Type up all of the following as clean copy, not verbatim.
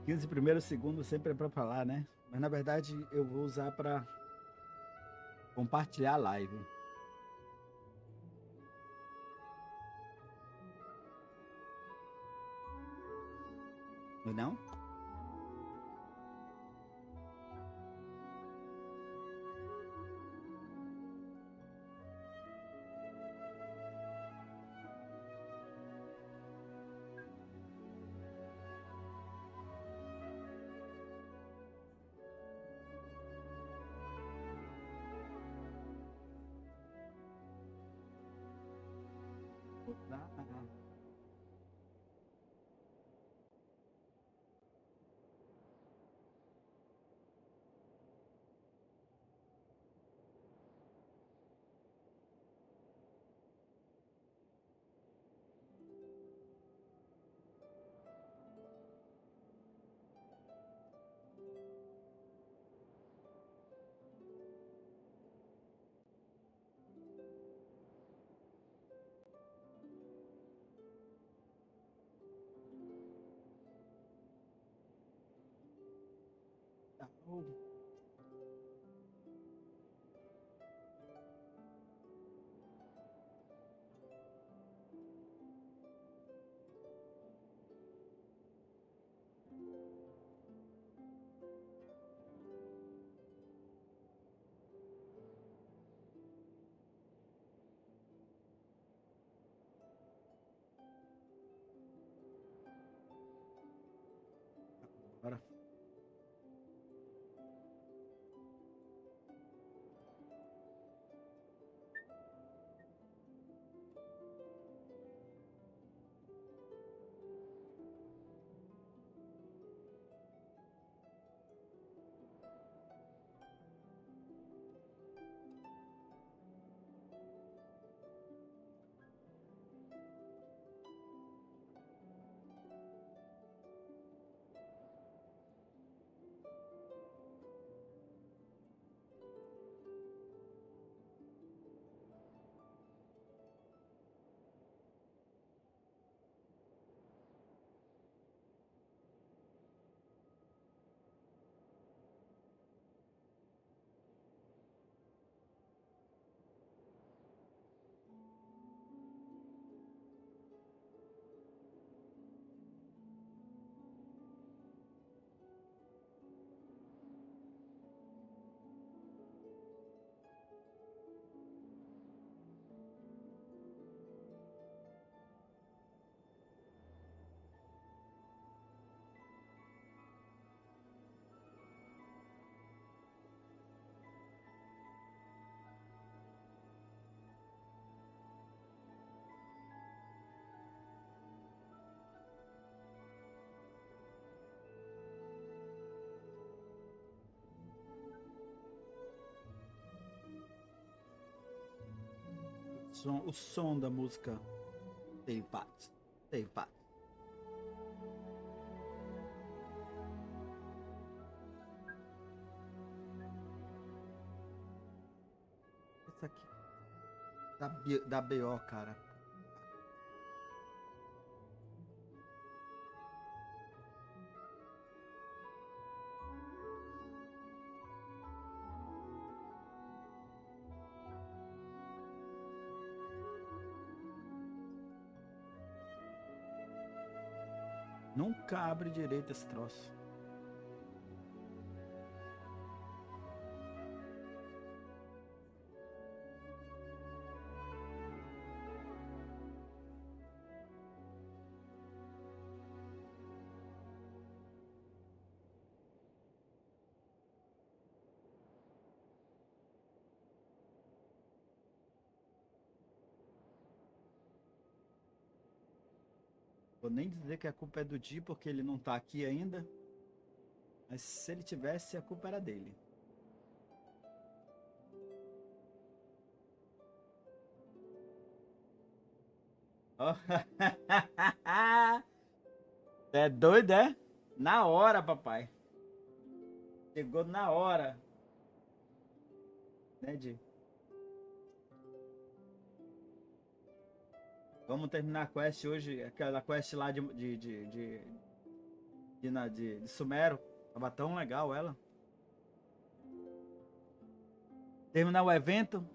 15 primeiros segundos sempre é pra falar, né? Mas na verdade eu vou usar pra compartilhar a live. Não? É não? Tá. Tá. Bora. O som da música Dave Pat. Dave Pat. Esse aqui da BO, cara. Nunca abre direito esse troço. Vou nem dizer que a culpa é do Di, porque ele não tá aqui ainda. Mas se ele tivesse, a culpa era dele. Ó. É doido, é? Na hora, papai. Chegou na hora. Né, Di? Vamos terminar a quest hoje. Aquela quest lá de de Sumero. Tava tão legal ela. Terminar o evento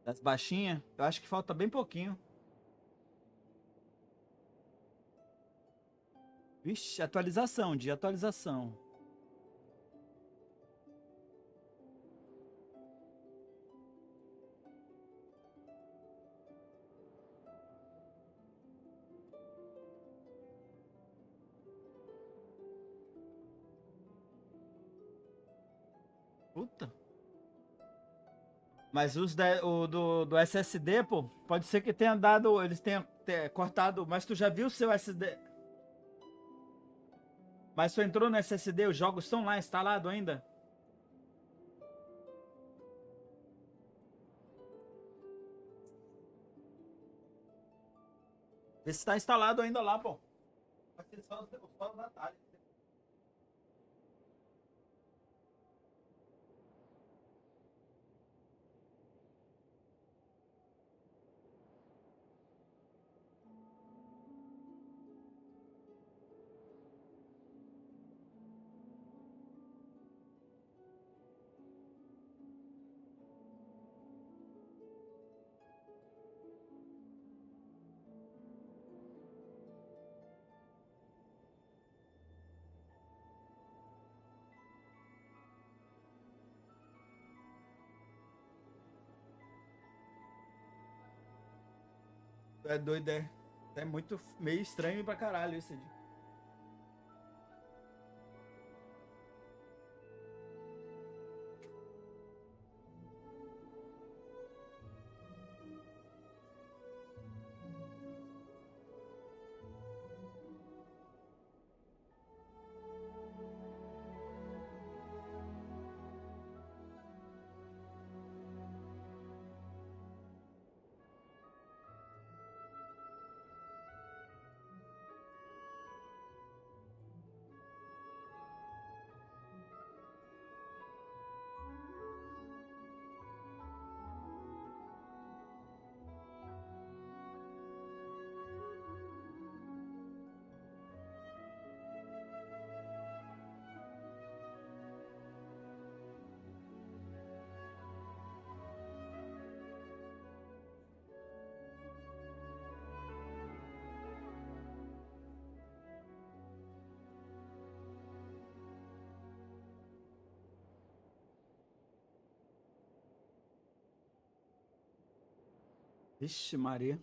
das baixinhas. Eu acho que falta bem pouquinho. Vixe, atualização, dia atualização. Puta. Mas o do SSD, pô, pode ser que tenha dado, eles tenham cortado, mas tu já viu o seu SSD? Mas tu entrou no SSD, os jogos estão lá instalados ainda? Vê se tá instalado ainda lá, pô. Vai ser só o detalhe. É doido, é. É muito meio estranho pra caralho isso. Vixe, Maria.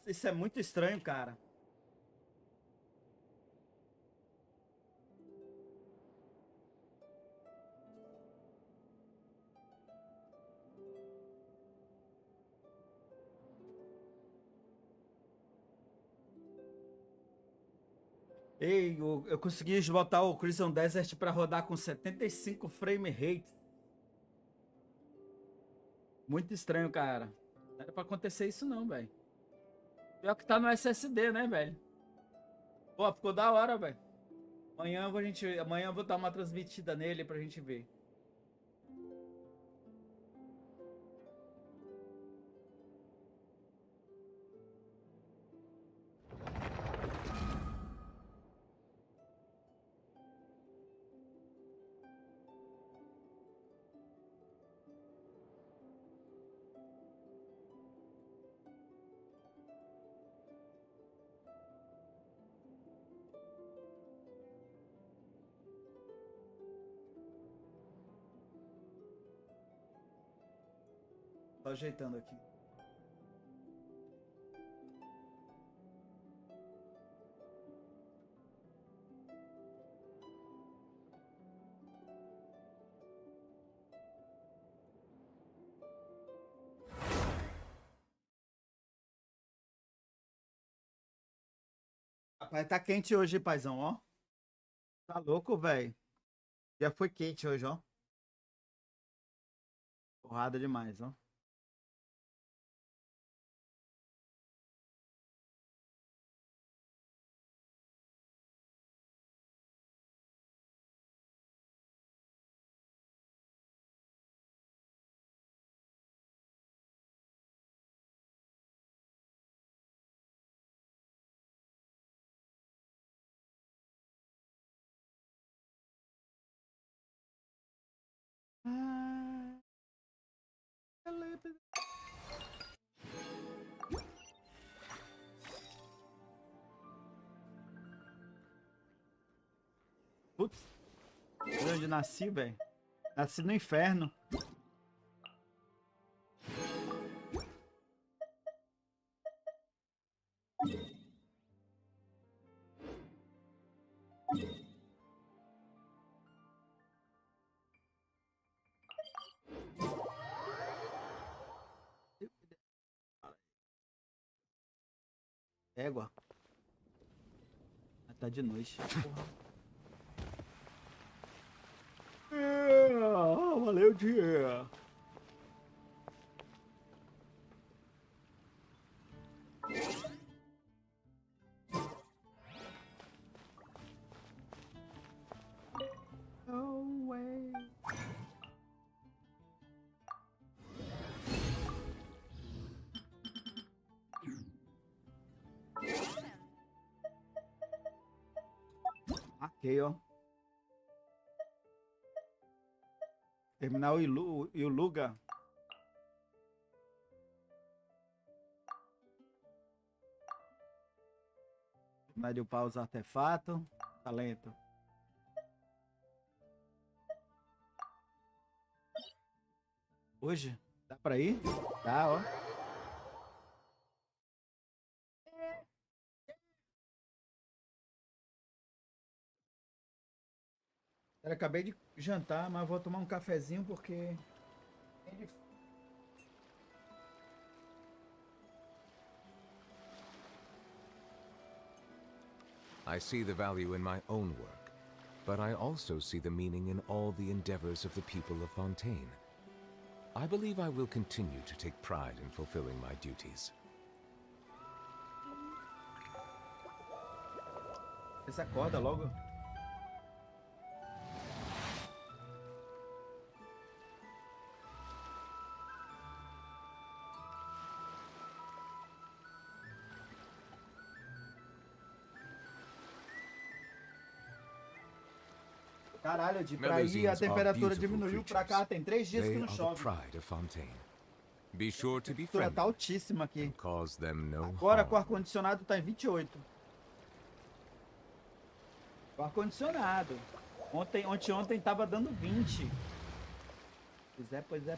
Isso é muito estranho, cara. Ei, eu consegui botar o Crimson Desert pra rodar com 75 frame rate. Muito estranho, cara. Não era pra acontecer isso não, velho. Pior que tá no SSD, né, velho? Pô, ficou da hora, velho. Amanhã eu vou dar uma transmitida nele pra gente ver. Tô ajeitando aqui. Rapaz, tá quente hoje, paizão, ó. Tá louco, velho. Já foi quente hoje, ó. Porrada demais, ó. Putz. Onde nasci, velho? Nasci no inferno. Égua. Tá de noite. Valeu, dia. No way. Ok, ó. Terminar o Iluga. Terminar de upar os artefatos. Talento. Hoje? Dá pra ir? Tá, ó. Eu acabei de jantar, mas vou tomar um cafezinho porque... I see the value in my own work, but I also see the meaning in all the endeavors of the people of Fontaine. I believe I will continue to take pride in fulfilling my duties. Você acorda logo? Caralho, de pra aí a temperatura diminuiu pra cá, tem 3 dias que não chove. A temperatura tá altíssima aqui. Agora com o ar-condicionado tá em 28. O ar-condicionado. Ontem tava dando 20. Pois é.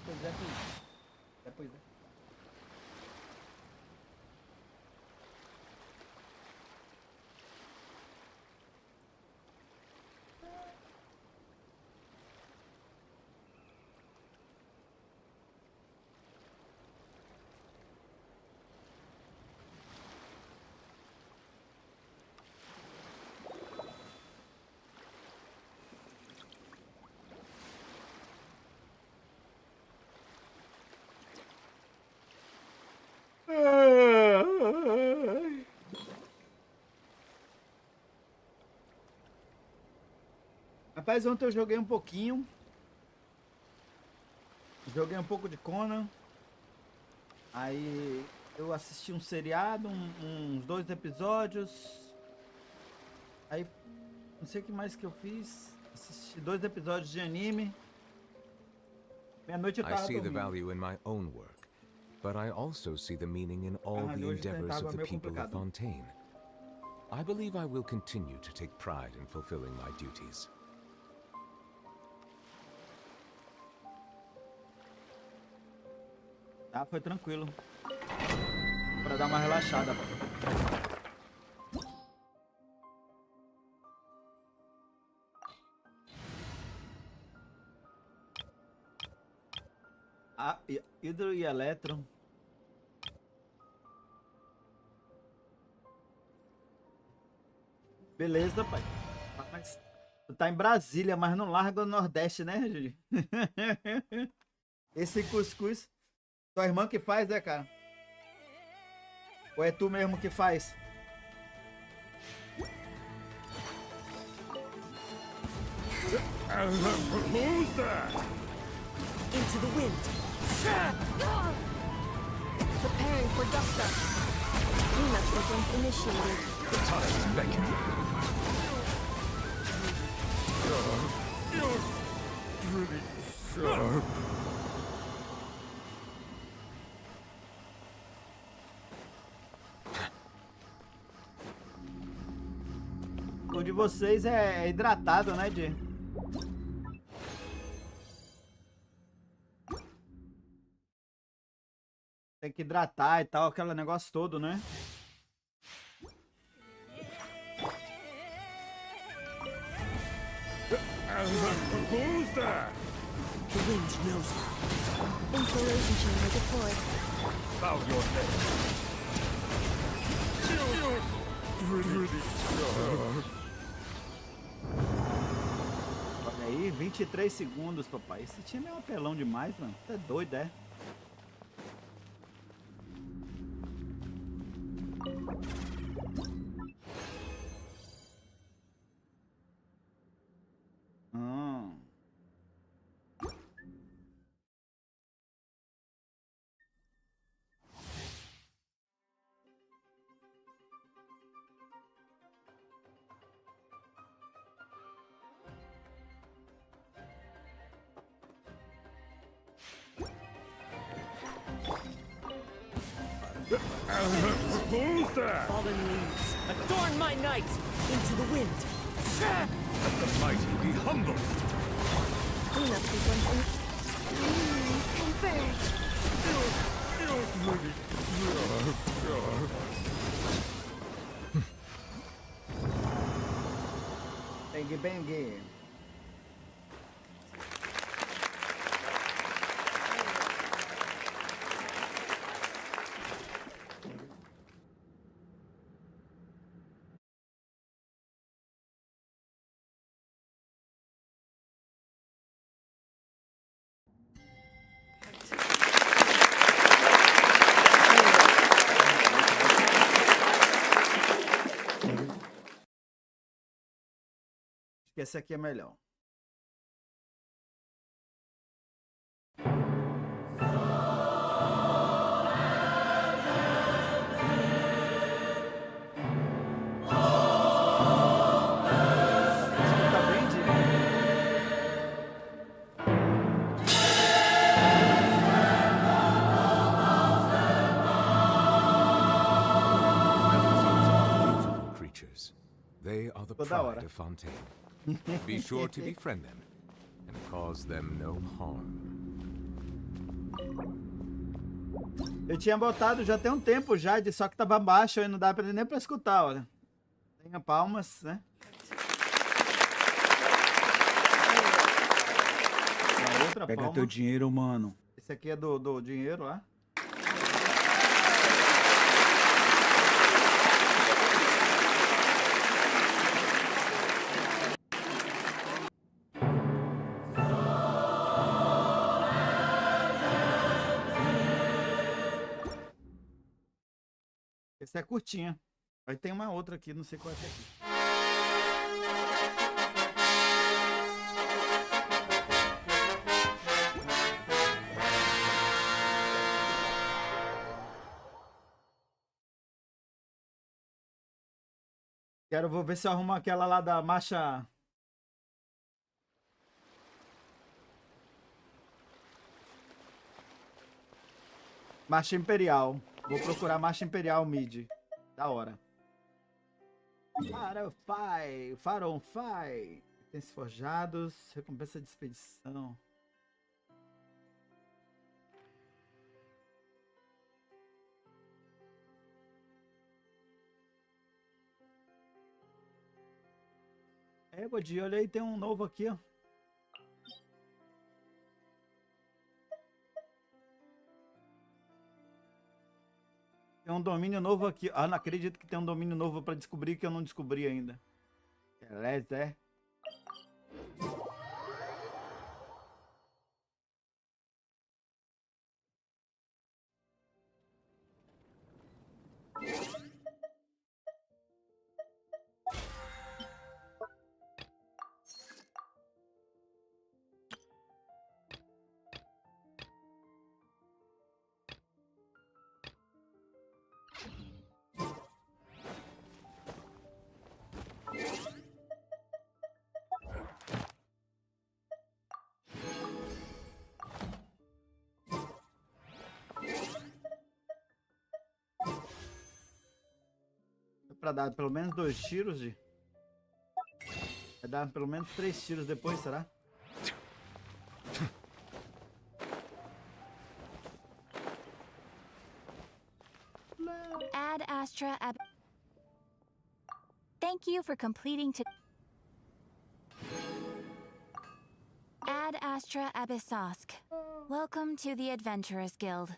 Rapaz, ontem eu joguei um pouquinho. Joguei um pouco de Conan. Aí eu assisti um seriado, uns 2 episódios. Aí não sei o que mais que eu fiz. Assisti 2 episódios de anime. Meia-noite eu tava dormindo. But I also see the meaning in all the endeavors of the people of Fontaine. I believe I will continue to take pride in fulfilling my duties. Ah, foi tranquilo. Pra dar uma relaxada. Ah, hidro e eletro. Beleza, pai. Mas tu tá em Brasília, mas não larga o Nordeste, né, Júlio? Esse cuscuz, tua irmã que faz, né, cara? Ou é tu mesmo que faz? Who's that? Into the wind. Preparing for dust up. Cleanup sequence initiated. The time is beckoning. You're pretty O de vocês é hidratado, né, Di? Tem que hidratar e tal, aquele negócio todo, né? Who's that? The wind knows her. Insulation chamber deployed. Bow your head. Olha aí, 23 segundos, papai. Esse time é um apelão demais, mano. Tá doido, é? Who's that? Fallen leaves. Adorn my night into the wind. Let the mighty be humbled. Cleanup sequence confirmed. Bang, bang. Esse aqui é melhor. Tá bem, Di? Beautiful creatures. They are the Toda hora. pride of Fontaine. Be sure to befriend them and cause them no harm. Eu tinha botado já tem um tempo já, só que tava baixo e não dá nem pra escutar, olha. Tenha palmas, né? A outra Pega palma. teu dinheiro, mano. Esse aqui é do dinheiro, ó. Esse é curtinha. Aí tem uma outra aqui, não sei qual é essa aqui. Vou ver se eu arrumo aquela lá da marcha. Marcha Imperial. Vou procurar Marcha Imperial Mid. Da hora. Faronfai. Itens forjados. Recompensa de expedição. Godi, olha aí, tem um novo aqui, ó. Tem um domínio novo aqui. Ah, não acredito que tem um domínio novo pra descobrir que eu não descobri ainda. Beleza, é? pra dar pelo menos 2 tiros de... Vai dar pelo menos 3 tiros depois, será? Ad Astra Ab. Thank you for completing to. Ad Astra Abyssosk. Welcome to the Adventurers Guild.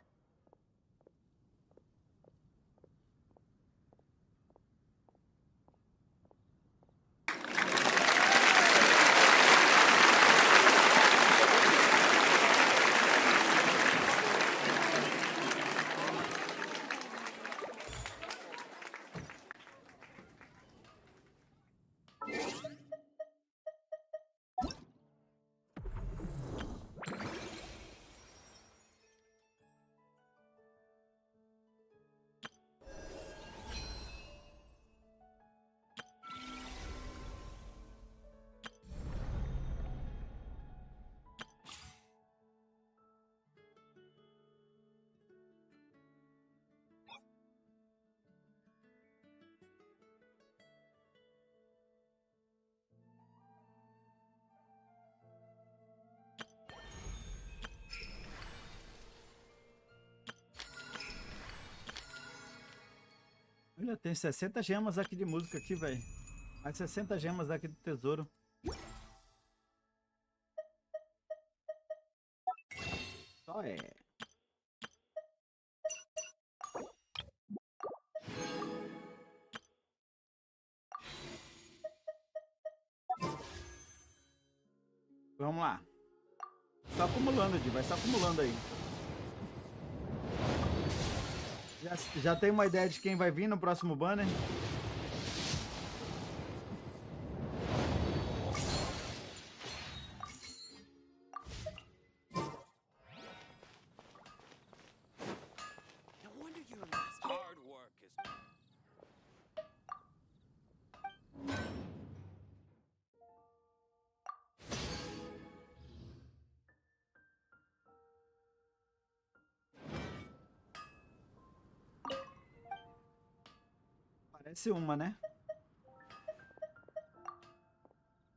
Olha, tem 60 gemas aqui de música aqui, velho. Mais 60 gemas aqui do tesouro. Só é. Vamos lá. Só acumulando, Di. Vai só acumulando aí. Já tem uma ideia de quem vai vir no próximo banner? Parece uma, né?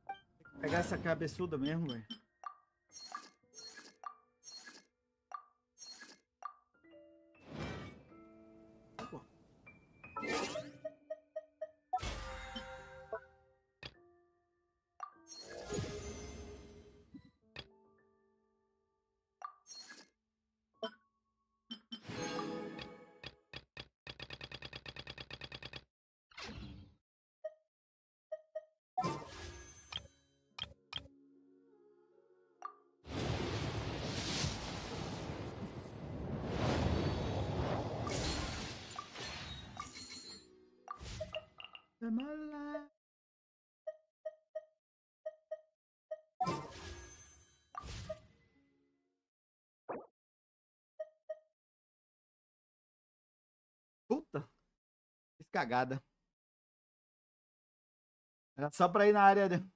Tem que pegar essa cabeçuda mesmo, velho. Vamos lá. Puta. Fiz cagada. Era só pra ir na área de...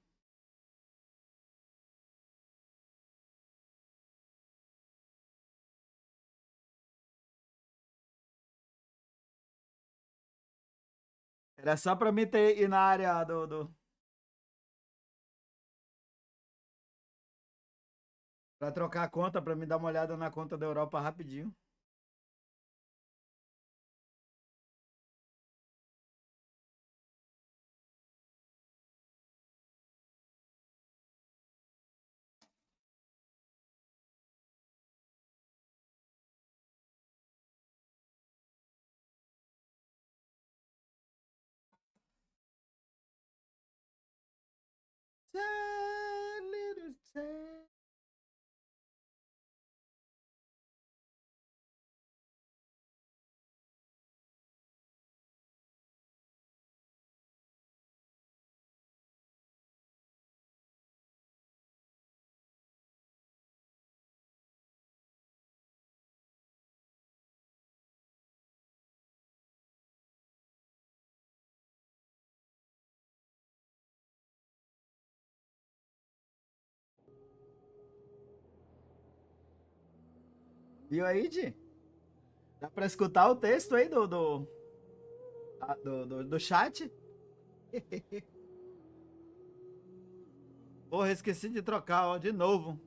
Era só pra mim ir na área do... Pra trocar a conta, pra me dar uma olhada na conta da Europa rapidinho. Viu aí, Di? Dá pra escutar o texto aí do chat. Porra, esqueci de trocar, ó, de novo.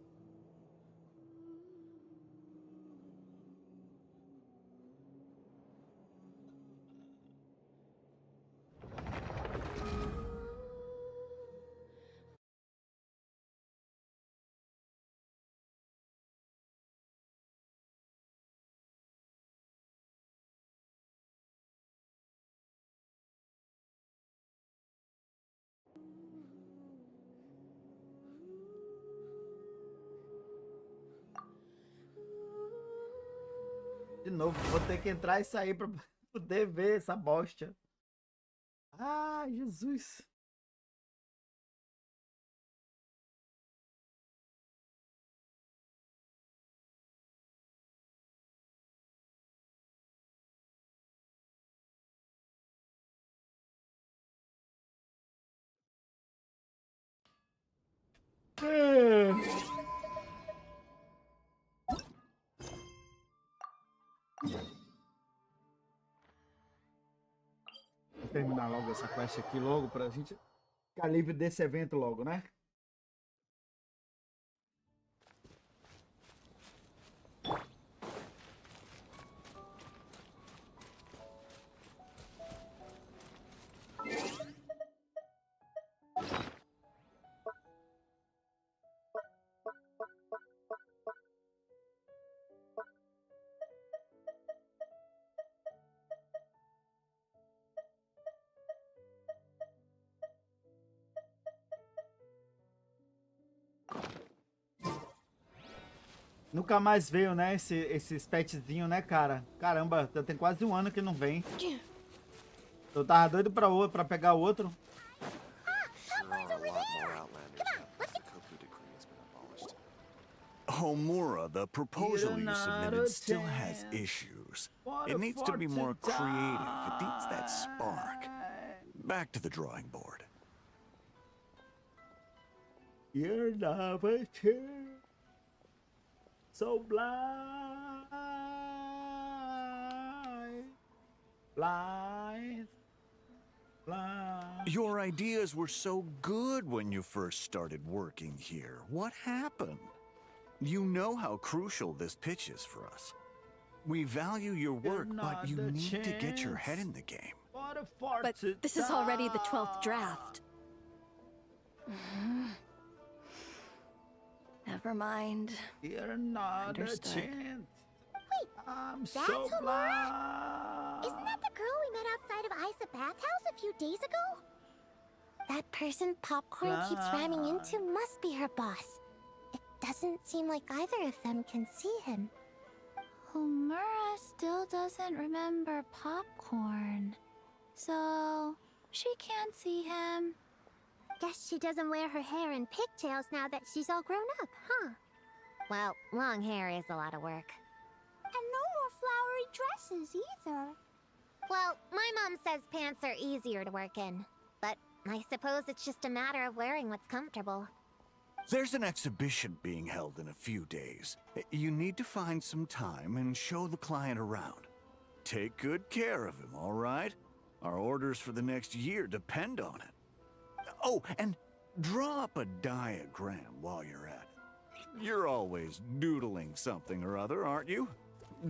De novo, vou ter que entrar e sair pra poder ver essa bosta. Ah, Jesus. Vou terminar logo essa quest aqui logo pra gente ficar livre desse evento logo, né? Nunca mais veio, né, esses petzinhos, né, cara? Caramba, já tem quase um ano que não vem. Eu tava doido pra pegar o outro. Homura, the proposal you submitted still has issues. It needs to be more creative. It needs that spark. Back to the drawing board. You're not a chance. So blind, blind, blind. Your ideas were so good when you first started working here. What happened? You know how crucial this pitch is for us. We value your work, but you need to get your head in the game. But this is already the 12th draft. Never mind. You're not Understood. a chance. Wait, I'm that's so Homura? blind. Isn't that the girl we met outside of Isa bathhouse a few days ago? That person Popcorn keeps ramming into must be her boss. It doesn't seem like either of them can see him. Homura still doesn't remember Popcorn. So, she can't see him. Guess she doesn't wear her hair in pigtails now that she's all grown up, huh? Well, long hair is a lot of work. And no more flowery dresses either. Well, my mom says pants are easier to work in. But I suppose it's just a matter of wearing what's comfortable. There's an exhibition being held in a few days. You need to find some time and show the client around. Take good care of him, all right? Our orders for the next year depend on it. Oh, and draw up a diagram while you're at it. You're always doodling something or other, aren't you?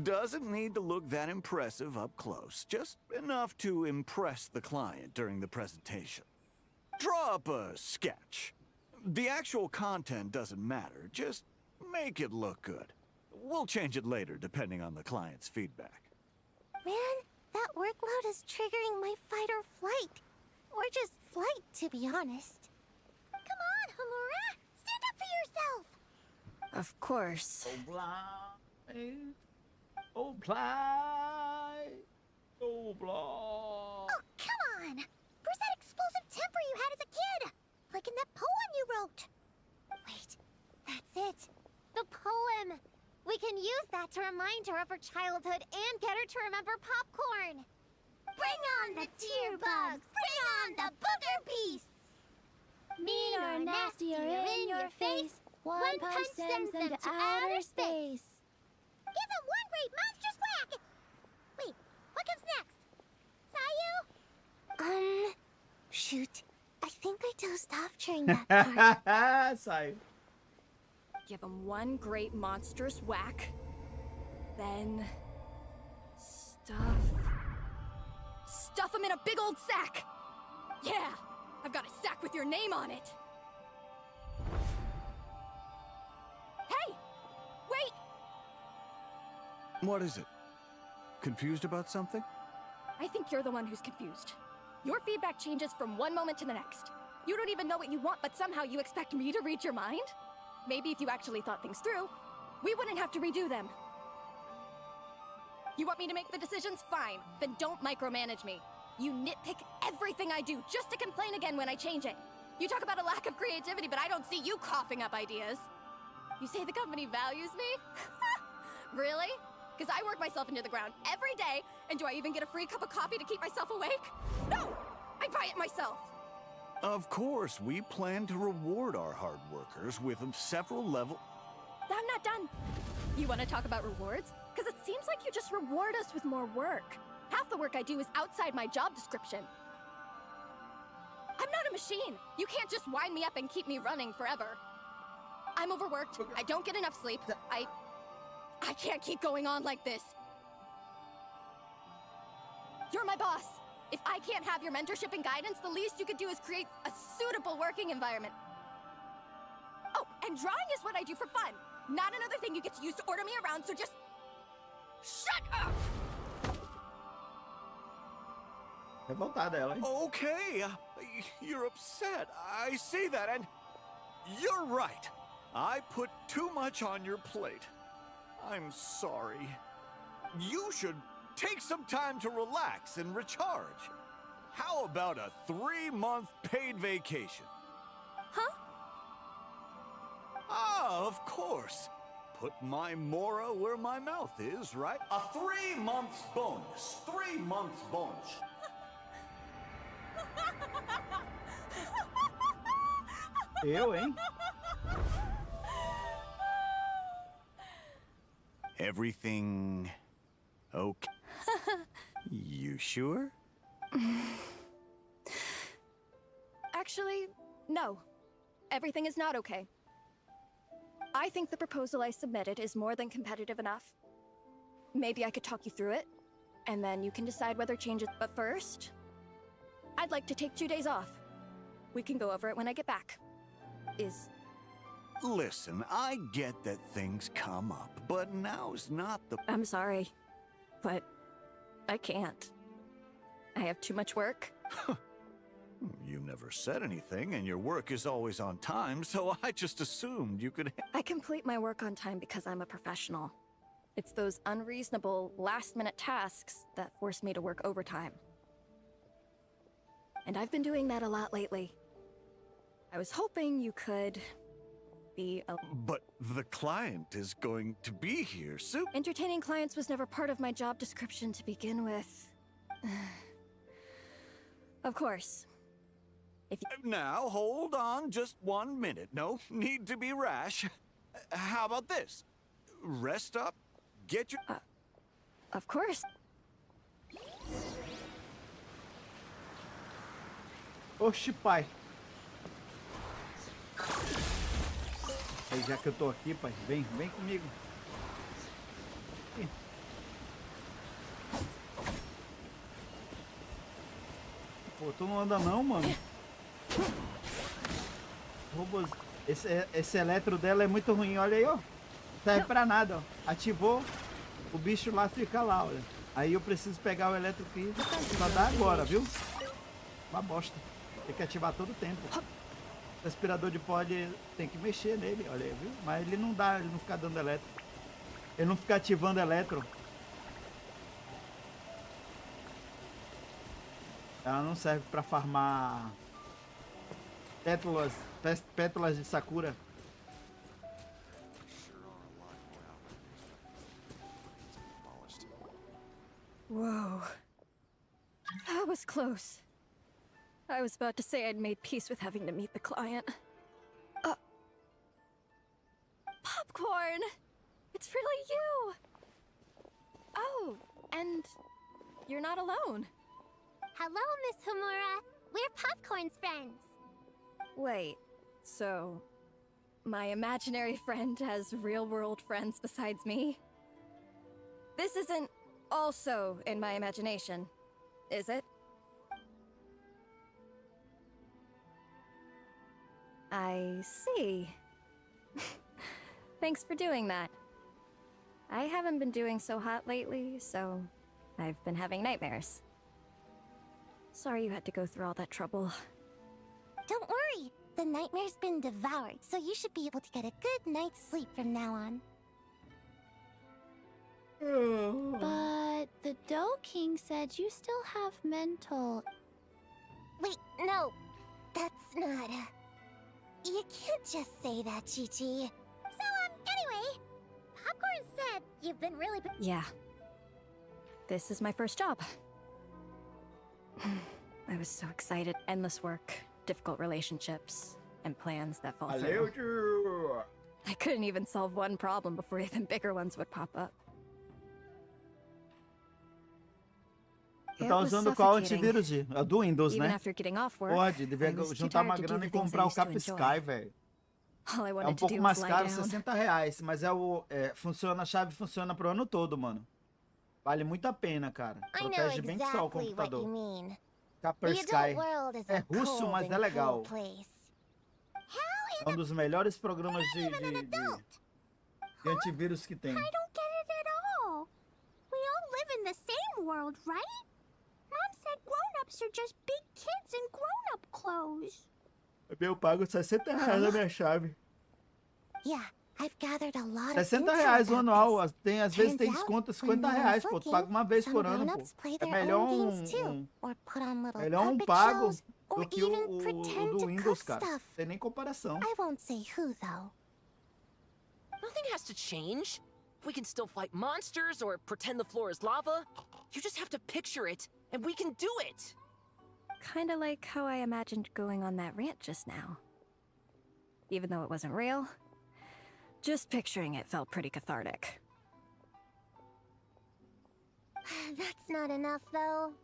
Doesn't need to look that impressive up close, just enough to impress the client during the presentation. Draw up a sketch. The actual content doesn't matter, just make it look good. We'll change it later depending on the client's feedback. Man, that workload is triggering my fight or flight. Or just flight, to be honest. Come on, Homura! Stand up for yourself! Of course. So blind, so blind, so blind. Oh, come on! Where's that explosive temper you had as a kid? Like in that poem you wrote. Wait, that's it. The poem! We can use that to remind her of her childhood and get her to remember Popcorn. Bring on the tear bugs! Bring on the booger beasts! Mean or nasty or in your face, one punch sends them to outer space. Give them one great monstrous whack! Wait, what comes next? Sayu? dozed off during that part. Sai. Give him one great monstrous whack. Then... Stuff him in a big old sack! Yeah! I've got a sack with your name on it! Hey! Wait! What is it? Confused about something? I think you're the one who's confused. Your feedback changes from one moment to the next. You don't even know what you want, but somehow you expect me to read your mind? Maybe if you actually thought things through, we wouldn't have to redo them. You want me to make the decisions? Fine. Then don't micromanage me. You nitpick everything I do just to complain again when I change it. You talk about a lack of creativity, but I don't see you coughing up ideas. You say the company values me? Really? Because I work myself into the ground every day, and do I even get a free cup of coffee to keep myself awake? No! I buy it myself! Of course, we plan to reward our hard workers with several level... I'm not done. You want to talk about rewards? Because it seems like you just reward us with more work. Half the work I do is outside my job description. I'm not a machine. You can't just wind me up and keep me running forever. I'm overworked. I don't get enough sleep. I can't keep going on like this. You're my boss. If I can't have your mentorship and guidance, the least you could do is create a suitable working environment. Oh, and drawing is what I do for fun. Not another thing you get to use to order me around, so just... shut up! Revoltada ela, hein? Okay, you're upset. I see that, and you're right. I put too much on your plate. I'm sorry. You should take some time to relax and recharge. How about a 3-month paid vacation? Huh? Ah, of course. Put my mora where my mouth is, right? A 3-month bonus. 3 months bonus. Eu, hein? Everything okay? You sure? Actually, no. Everything is not okay. I think the proposal I submitted is more than competitive enough. Maybe I could talk you through it, and then you can decide whether changes. But first, I'd like to take 2 days off. We can go over it when I get back. Listen, I get that things come up, but now's not the... I'm sorry, but I can't. I have too much work. You never said anything, and your work is always on time, so I just assumed you could... I complete my work on time because I'm a professional. It's those unreasonable, last-minute tasks that force me to work overtime. And I've been doing that a lot lately. I was hoping you could be a... But the client is going to be here soon. Entertaining clients was never part of my job description to begin with. Of course. If you... Now, hold on just 1 minute. No need to be rash. How about this? Rest up, get your... Of course. Oxi, pai. Aí, já que eu tô aqui, pai, vem comigo. Aqui. Pô, tu não anda não, mano. Robôs. Esse eletro dela é muito ruim, olha aí, ó. Serve pra nada, ó. Ativou, o bicho lá fica lá, olha. Aí eu preciso pegar o eletro aqui. Só dá agora, viu? Uma bosta. Tem que ativar todo o tempo. O aspirador de pó tem que mexer nele, olha aí, viu? Mas ele não dá, ele não fica dando eletro. Ele não fica ativando eletro. Ela não serve pra farmar pétalas de Sakura. Whoa. That was close. I was about to say I'd made peace with having to meet the client. Popcorn! It's really you! Oh, and you're not alone. Hello, Miss Homura. We're Popcorn's friends. Wait, so my imaginary friend has real-world friends besides me? This isn't also in my imagination, is it? I see. Thanks for doing that. I haven't been doing so hot lately, so I've been having nightmares. Sorry you had to go through all that trouble. Don't worry. The nightmare's been devoured, so you should be able to get a good night's sleep from now on. But the Doe King said you still have mental. Wait, no. That's not, You can't just say that, Chi-Chi. So, anyway, Popcorn said you've been really... Yeah. This is my first job. I was so excited. Endless work, difficult relationships, and plans that fall through. I couldn't even solve one problem before even bigger ones would pop up. Tu tá usando qual antivírus? É do Windows, Even né? after getting off work, Pode, devia I was too juntar uma tired to do grana the e things I comprar o used to enjoy. Cap-Sky, velho. All I É wanted to pouco do mais was lie caro, down. R$60, mas funciona, a chave funciona pro ano todo, mano. Vale muito a pena, cara. I know Protege bem que só o exactly what you computador. mean. Copper The Sky. adult world is É a russo, cold mas é and legal. cruel place. É um dos melhores programas de antivírus que tem. I don't get it at all. We all live in the same world, right? Mom said grown-ups are just big kids in grown-up clothes. Eu pago R$60 na minha chave. Yeah, I've gathered a lot of R$60 o anual. Às vezes tem desconto R$50, pô. Tu paga uma vez por ano, pô. É melhor um pago do que o do Windows, cara. Não tem nem comparação. I won't say who, though. Nothing has to change. We can still fight monsters or pretend the floor is lava. You just have to picture it, and we can do it! Kinda like how I imagined going on that rant just now. Even though it wasn't real, just picturing it felt pretty cathartic. That's not enough, though.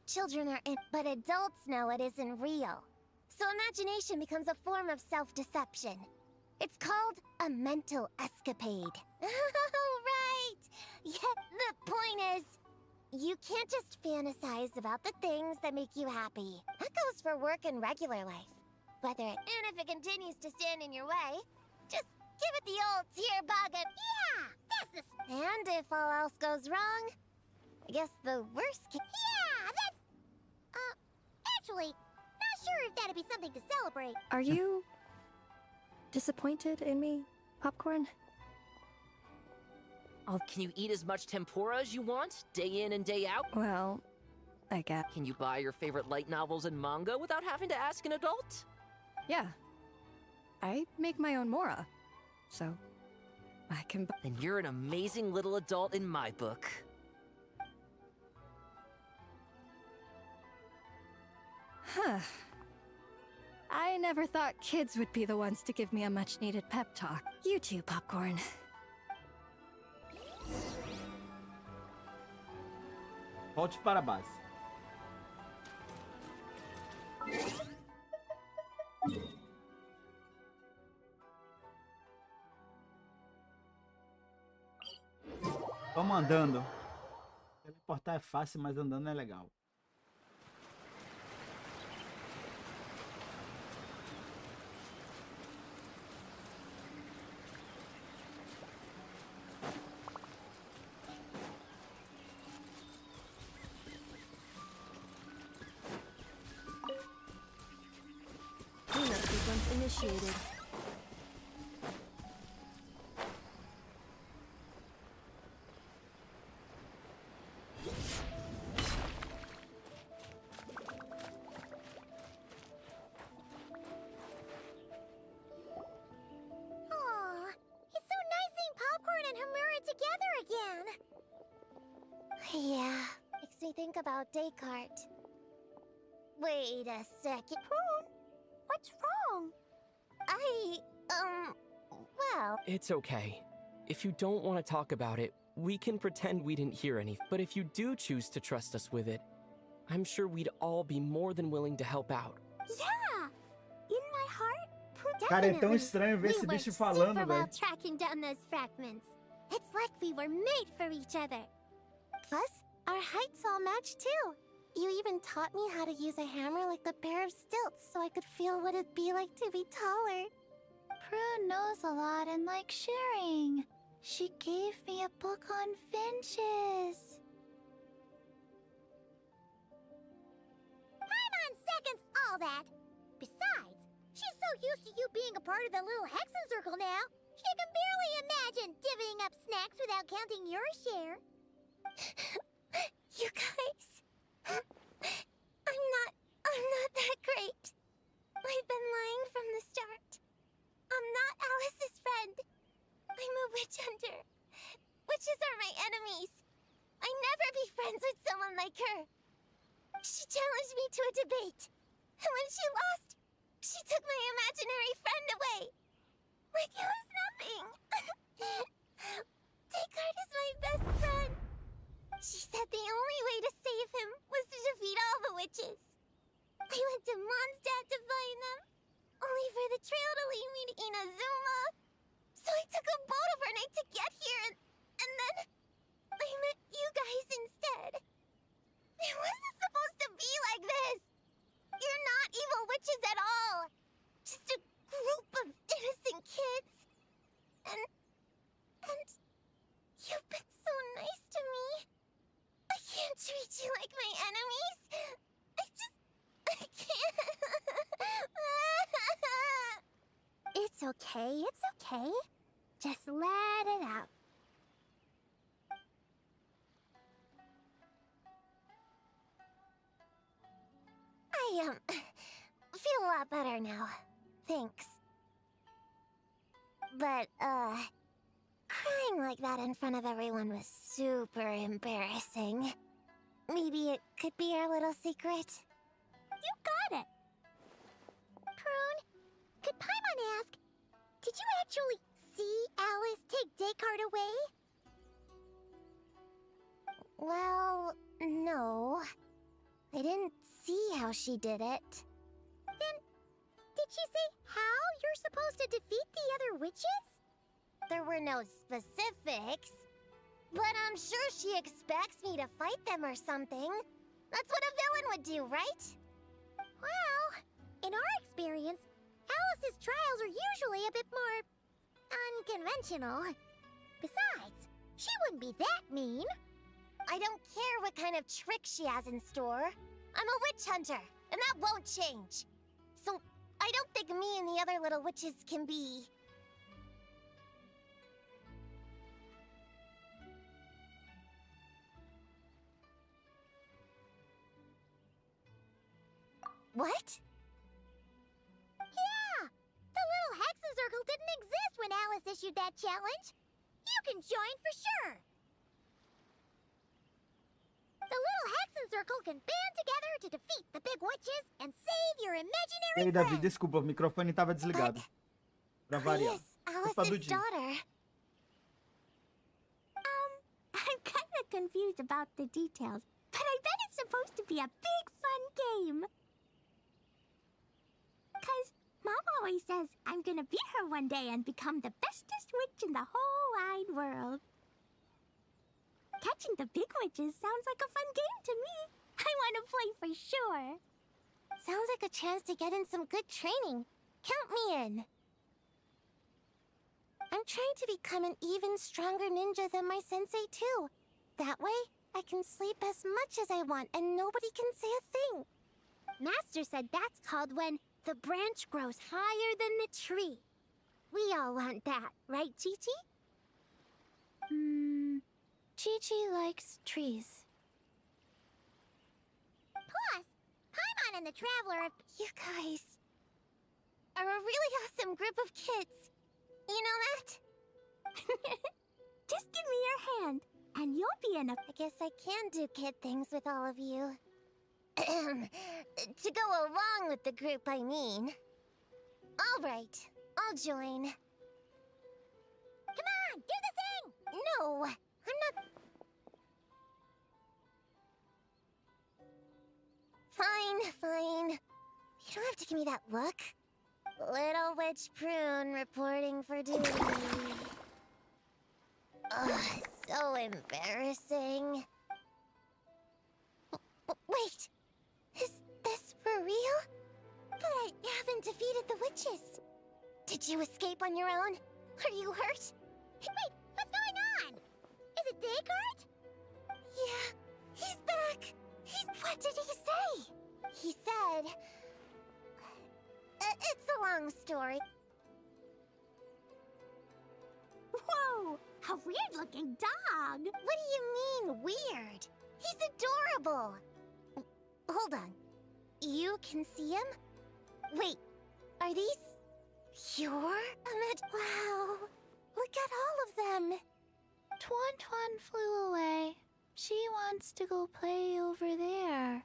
Children are in, but adults know it isn't real. So imagination becomes a form of self-deception. It's called a mental escapade. Oh, right! Yeah, the point is, you can't just fantasize about the things that make you happy. That goes for work and regular life. And if it continues to stand in your way, just give it the old tear bug and and if all else goes wrong, I guess the worst case... Yeah, that's... actually, not sure if that'd be something to celebrate. Are you disappointed in me, Popcorn? Can you eat as much tempura as you want, day in and day out? Well, I guess. Can you buy your favorite light novels and manga without having to ask an adult? Yeah. I make my own mora, so I can... Then you're an amazing little adult in my book. Huh. I never thought kids would be the ones to give me a much-needed pep talk. You too, Popcorn. Volte para a base. Vamos andando. Teleportar é fácil, mas andando é legal. Cleanup sequence initiated. Aw, it's so nice seeing Popcorn and Hamura together again. Yeah, makes me think about Descartes. Wait a second. Prune? What's wrong? Well... It's okay. If you don't want to talk about it, we can pretend we didn't hear anything. But if you do choose to trust us with it, I'm sure we'd all be more than willing to help out. Yeah! In my heart? Cara, é tão Definitely. estranho ver We esse bicho worked falando, super well velho. tracking down those fragments. It's like we were made for each other. Plus, our heights all match too. You even taught me how to use a hammer like the Bear of Stilts so I could feel what it'd be like to be taller. Prue knows a lot and likes sharing. She gave me a book on finches. Paimon seconds all that. Besides, she's so used to you being a part of the little Hexen Circle now, she can barely imagine divvying up snacks without counting your share. You guys, I'm not that great. I've been lying from the start. I'm not Alice's friend. I'm a witch hunter. Witches are my enemies. I never be friends with someone like her. She challenged me to a debate, and when she lost, she took my imaginary friend away. Like it was nothing. Descartes is my best friend. She said the only way to save him was to defeat all the witches. I went to Mondstadt to find them, only for the trail to lead me to Inazuma. So I took a boat overnight to get here, and then I met you guys instead. It wasn't supposed to be like this. You're not evil witches at all. Just a group of innocent kids. And you've been so nice to me. I can't treat you like my enemies. I can't. It's okay, it's okay. Just let it out. I feel a lot better now. Thanks. But, crying like that in front of everyone was super embarrassing. Maybe it could be our little secret? You got it! Prune, could Paimon ask, did you actually see Alice take Descartes away? Well, no. I didn't see how she did it. Then, did she say how you're supposed to defeat the other witches? There were no specifics. But I'm sure she expects me to fight them or something. That's what a villain would do, right? Well, in our experience, Alice's trials are usually a bit more unconventional. Besides, she wouldn't be that mean. I don't care what kind of trick she has in store. I'm a witch hunter, and that won't change. So, I don't think me and the other little witches can be... What? Yeah! The little Hexen Circle didn't exist when Alice issued that challenge. You can join for sure. The little Hexen Circle can band together to defeat the big witches and save your E imaginary aí, Davi, friends. desculpa, o microfone tava desligado. Pra variar. Chris, Culpa do Alice's dia. daughter. I'm kind of confused about the details, but I bet it's supposed to be a big fun game. 'Cause Mom always says I'm gonna beat her one day and become the bestest witch in the whole wide world. Catching the big witches sounds like a fun game to me. I want to play for sure. Sounds like a chance to get in some good training. Count me in. I'm trying to become an even stronger ninja than my sensei too. That way, I can sleep as much as I want and nobody can say a thing. Master said that's called when the branch grows higher than the tree. We all want that, right, Chi-Chi? Chi-Chi likes trees. Plus, Paimon and the Traveler, you guys, are a really awesome group of kids. You know that? Just give me your hand, and you'll be enough. I guess I can do kid things with all of you. To go along with the group, I mean. All right, I'll join. Come on, do the thing! No, I'm not... Fine. You don't have to give me that look. Little Witch Prune reporting for duty. Ugh, so embarrassing. Wait, is this for real? But I haven't defeated the witches. Did you escape on your own? Are you hurt? Wait, what's going on? Is it Descartes? Yeah, he's back. What did he say? He said... it's a long story. Whoa, a weird-looking dog. What do you mean, weird? He's adorable. Hold on. You can see him? Wait, are these your Wow, look at all of them. Twan Twan flew away. She wants to go play over there.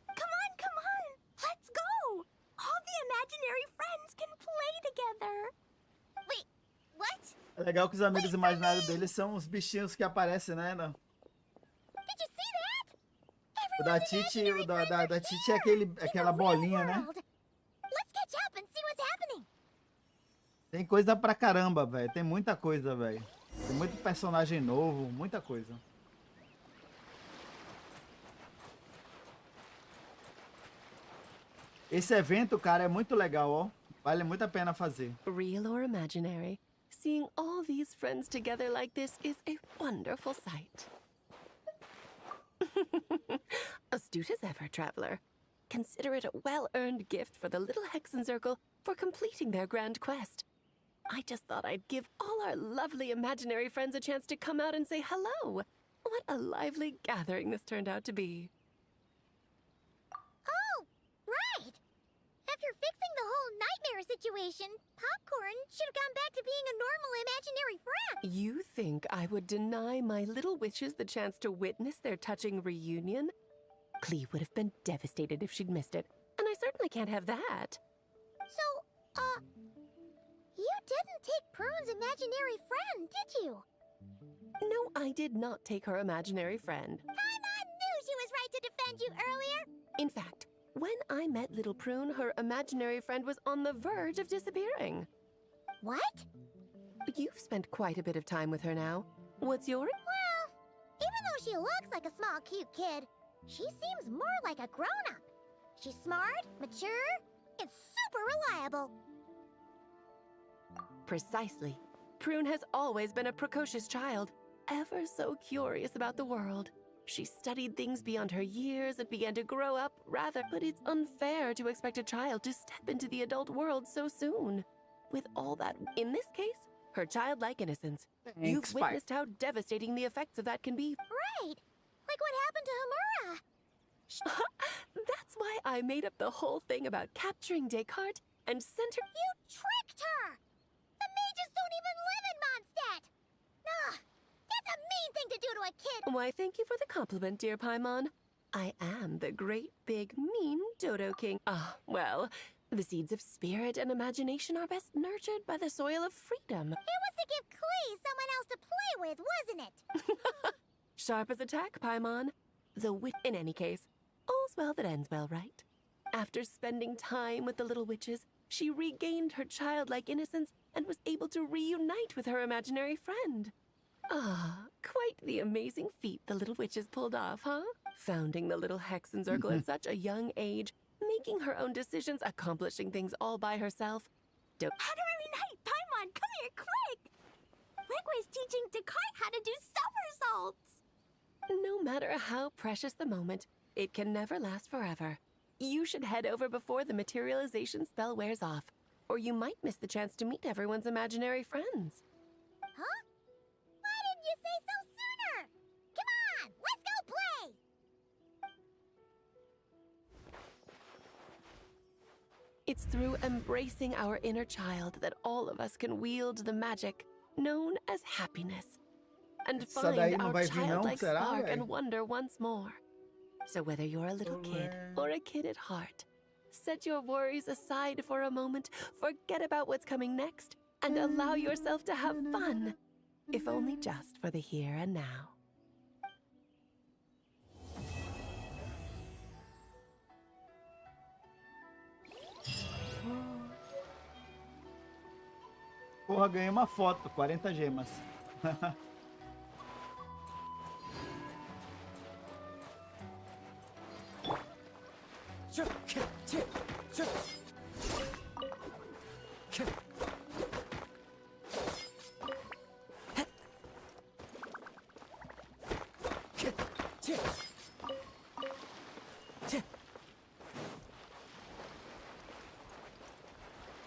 Come on, let's go. All the imaginary friends can play together. Wait, what? É legal que os amigos imaginários deles são os bichinhos que aparecem, né? Did you see that? O da Titi, da Titi é aquela bolinha, né? Let's catch up and see what's happening. Tem coisa pra caramba, velho. Tem muita coisa, velho. Tem muito personagem novo, muita coisa. Esse evento, cara, é muito legal, ó. Vale muito a pena fazer. Real or imaginary, seeing all these friends together like this is a wonderful sight. Astute as ever, traveler. Consider it a well-earned gift for the little Hexen Circle for completing their grand quest. I just thought I'd give all our lovely imaginary friends a chance to come out and say hello. What a lively gathering this turned out to be. Oh, right. After fixing the whole nightmare situation, Popcorn should have gone back to being a normal imaginary friend. You think I would deny my little witches the chance to witness their touching reunion? Clee would have been devastated if she'd missed it, and I certainly can't have that. So, you didn't take Prune's imaginary friend, did you? No, I did not take her imaginary friend. Paimon knew she was right to defend you earlier. In fact, when I met Little Prune, her imaginary friend was on the verge of disappearing. What? You've spent quite a bit of time with her now. What's your... Well, even though she looks like a small, cute kid, she seems more like a grown-up. She's smart, mature, and super reliable. Precisely. Prune has always been a precocious child, ever so curious about the world. She studied things beyond her years and began to grow up, rather, but it's unfair to expect a child to step into the adult world so soon. With all that, in this case, her childlike innocence. You've witnessed how devastating the effects of that can be. Right. Like what happened to Hamura. That's why I made up the whole thing about capturing Descartes and sent her... You tricked her! The mages don't even live in Mondstadt! Ugh, that's a mean thing to do to a kid! Why, thank you for the compliment, dear Paimon. I am the great, big, mean Dodo King. Ah, well, the seeds of spirit and imagination are best nurtured by the soil of freedom. It was to give Clee someone else to play with, wasn't it? Sharp as a tack, Paimon. The wit... In any case, all's well that ends well, right? After spending time with the little witches, she regained her childlike innocence and was able to reunite with her imaginary friend. Ah, quite the amazing feat the little witches pulled off, huh? Founding the little Hexen Circle at such a young age, making her own decisions, accomplishing things all by herself. How to reunite? Paimon, come here, quick! Liquid's teaching Descartes how to do somersaults! No matter how precious the moment, it can never last forever. You should head over before the materialization spell wears off, or you might miss the chance to meet everyone's imaginary friends. Huh? Why didn't you say so sooner? Come on, let's go play! It's through embracing our inner child that all of us can wield the magic known as happiness, and find our childlike spark and wonder once more. So whether you're a little kid or a kid at heart, set your worries aside for a moment, forget about what's coming next, and allow yourself to have fun, if only just for the here and now. Porra, ganhei uma foto, 40 gemas.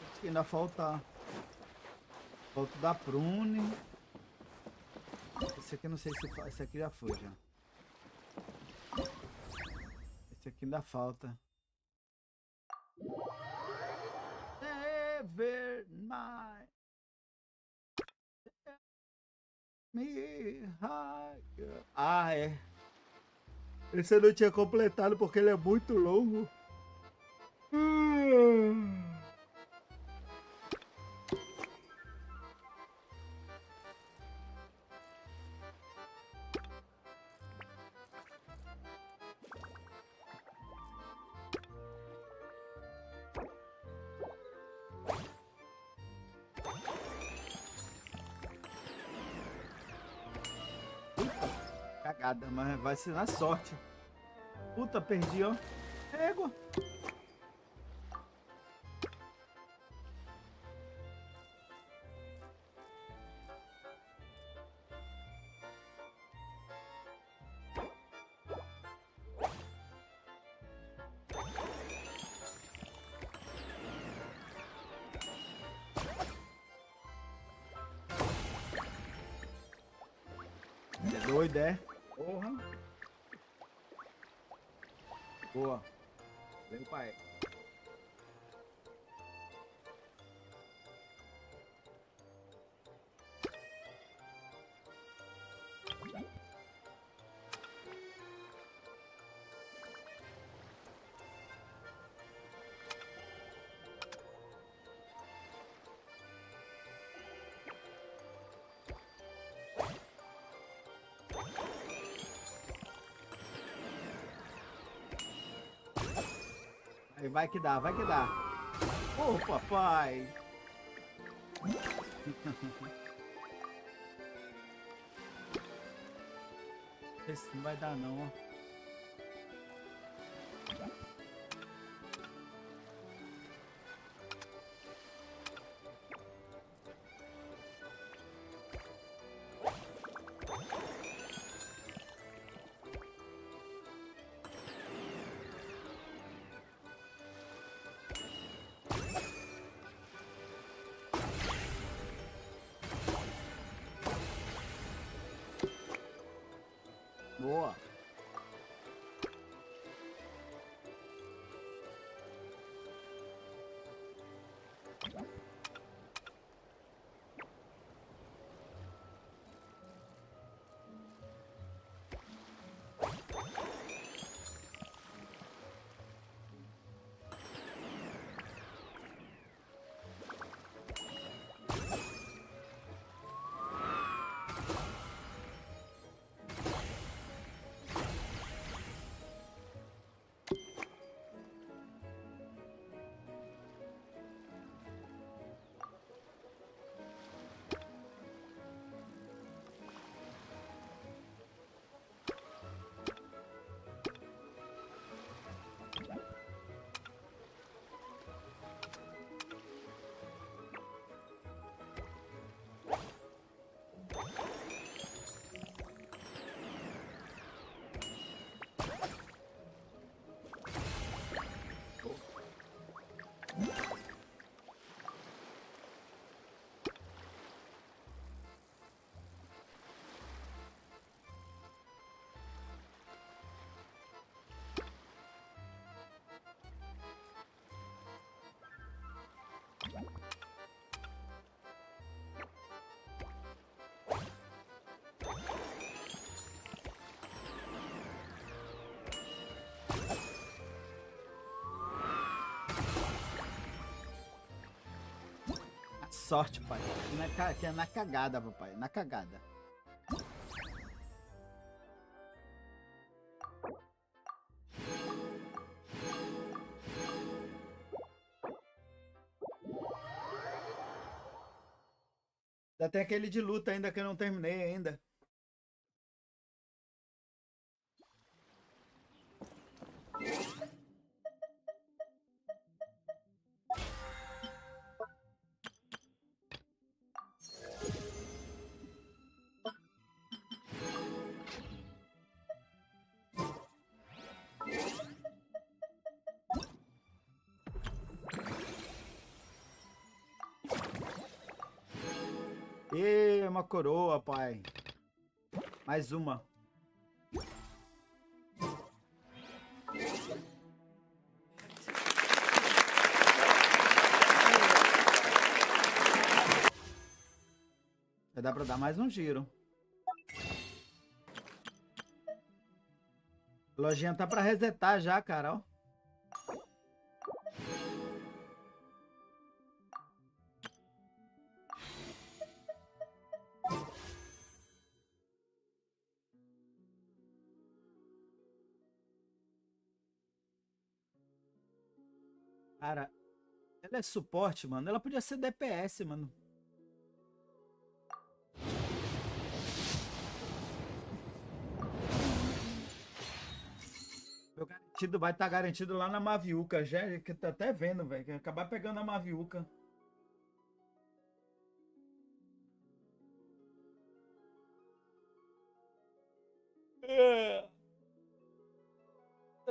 Acho que ainda falta da prune. Esse aqui não sei se... Esse aqui já foi, já. Esse aqui ainda falta. Never mind. Me higher. Ah, é. Esse eu não tinha completado porque ele é muito longo. Cagada, mas vai ser na sorte. Puta, perdi, ó. Égua. É doido, é? Porra. Boa. Vem, pai. Aí vai que dá, vai que dá. Ô, papai. Esse não vai dar não, ó. Boa. Sorte, pai. Aqui é na cagada, papai. Na cagada. Já tem aquele de luta ainda que eu não terminei ainda. E uma coroa, pai. Mais uma. Vai dar pra dar mais um giro. A lojinha tá pra resetar já, cara, ó. Cara, ela é suporte, mano. Ela podia ser DPS, mano. Meu garantido vai estar garantido lá na Maviuca. Já que tá até vendo, velho. Acabar pegando a Maviuca.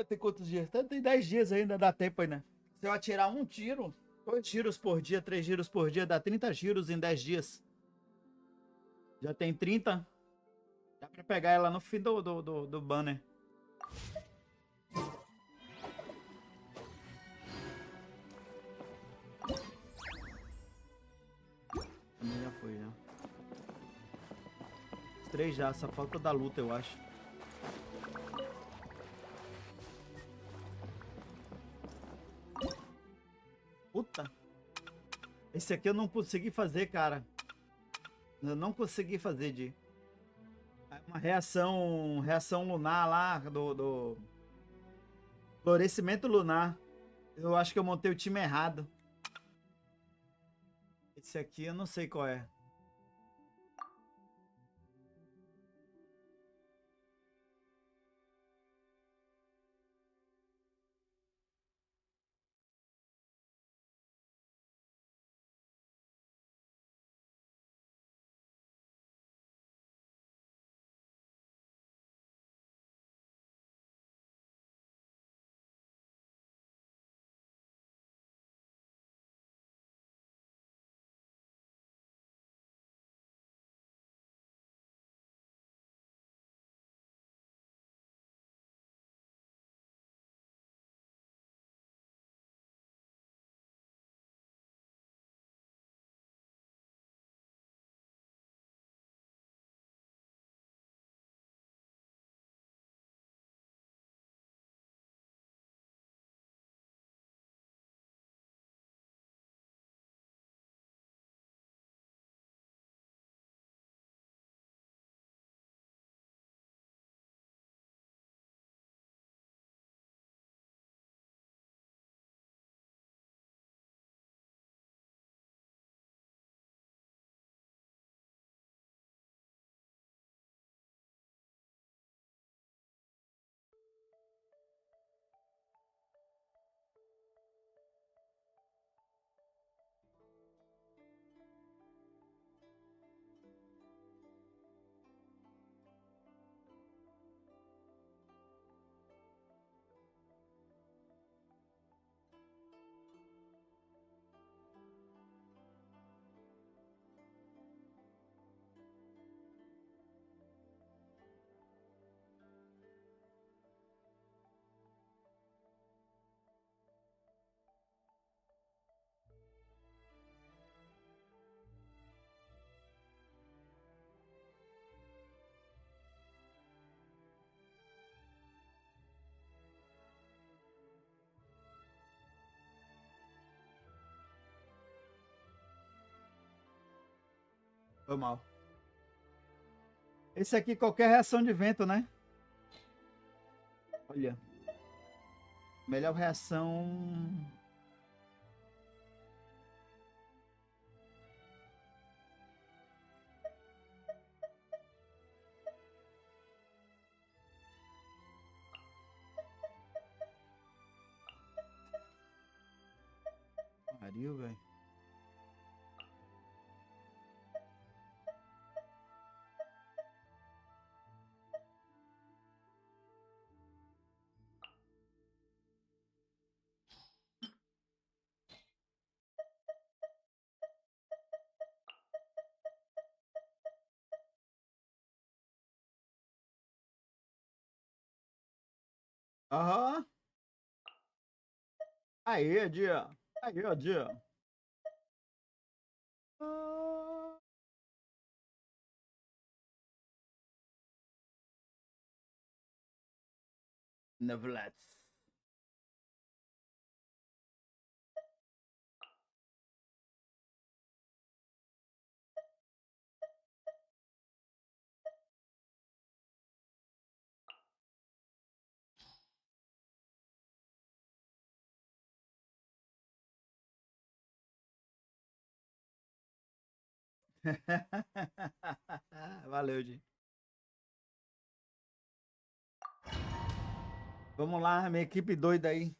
Tem quantos dias? Tem 10 dias ainda, dá tempo ainda. Se eu atirar um tiro, 2 giros por dia, 3 giros por dia, dá 30 giros em 10 dias. Já tem 30. Dá pra pegar ela no fim do banner. Já foi, já. Os 3 já, só falta da luta, eu acho. Puta. Esse aqui eu não consegui fazer, cara. Eu não consegui fazer de uma reação lunar lá do florescimento lunar. Eu acho que eu montei o time errado. Esse aqui eu não sei qual é. Foi mal. Esse aqui, qualquer reação de vento, né? Olha. Melhor reação... pariu, velho. Aham. Aí, dia. Aí, ó, dia. Nevertheless. Valeu, Di. Vamos lá, minha equipe doida aí.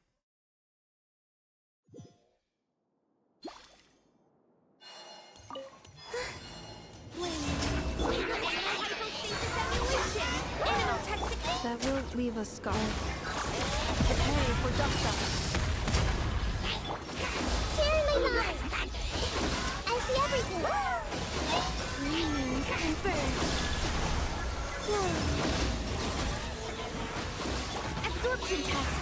That will leave a scar. Preparing for dust up. Cheerily nice! I see everything! Confirmed. Absorption test.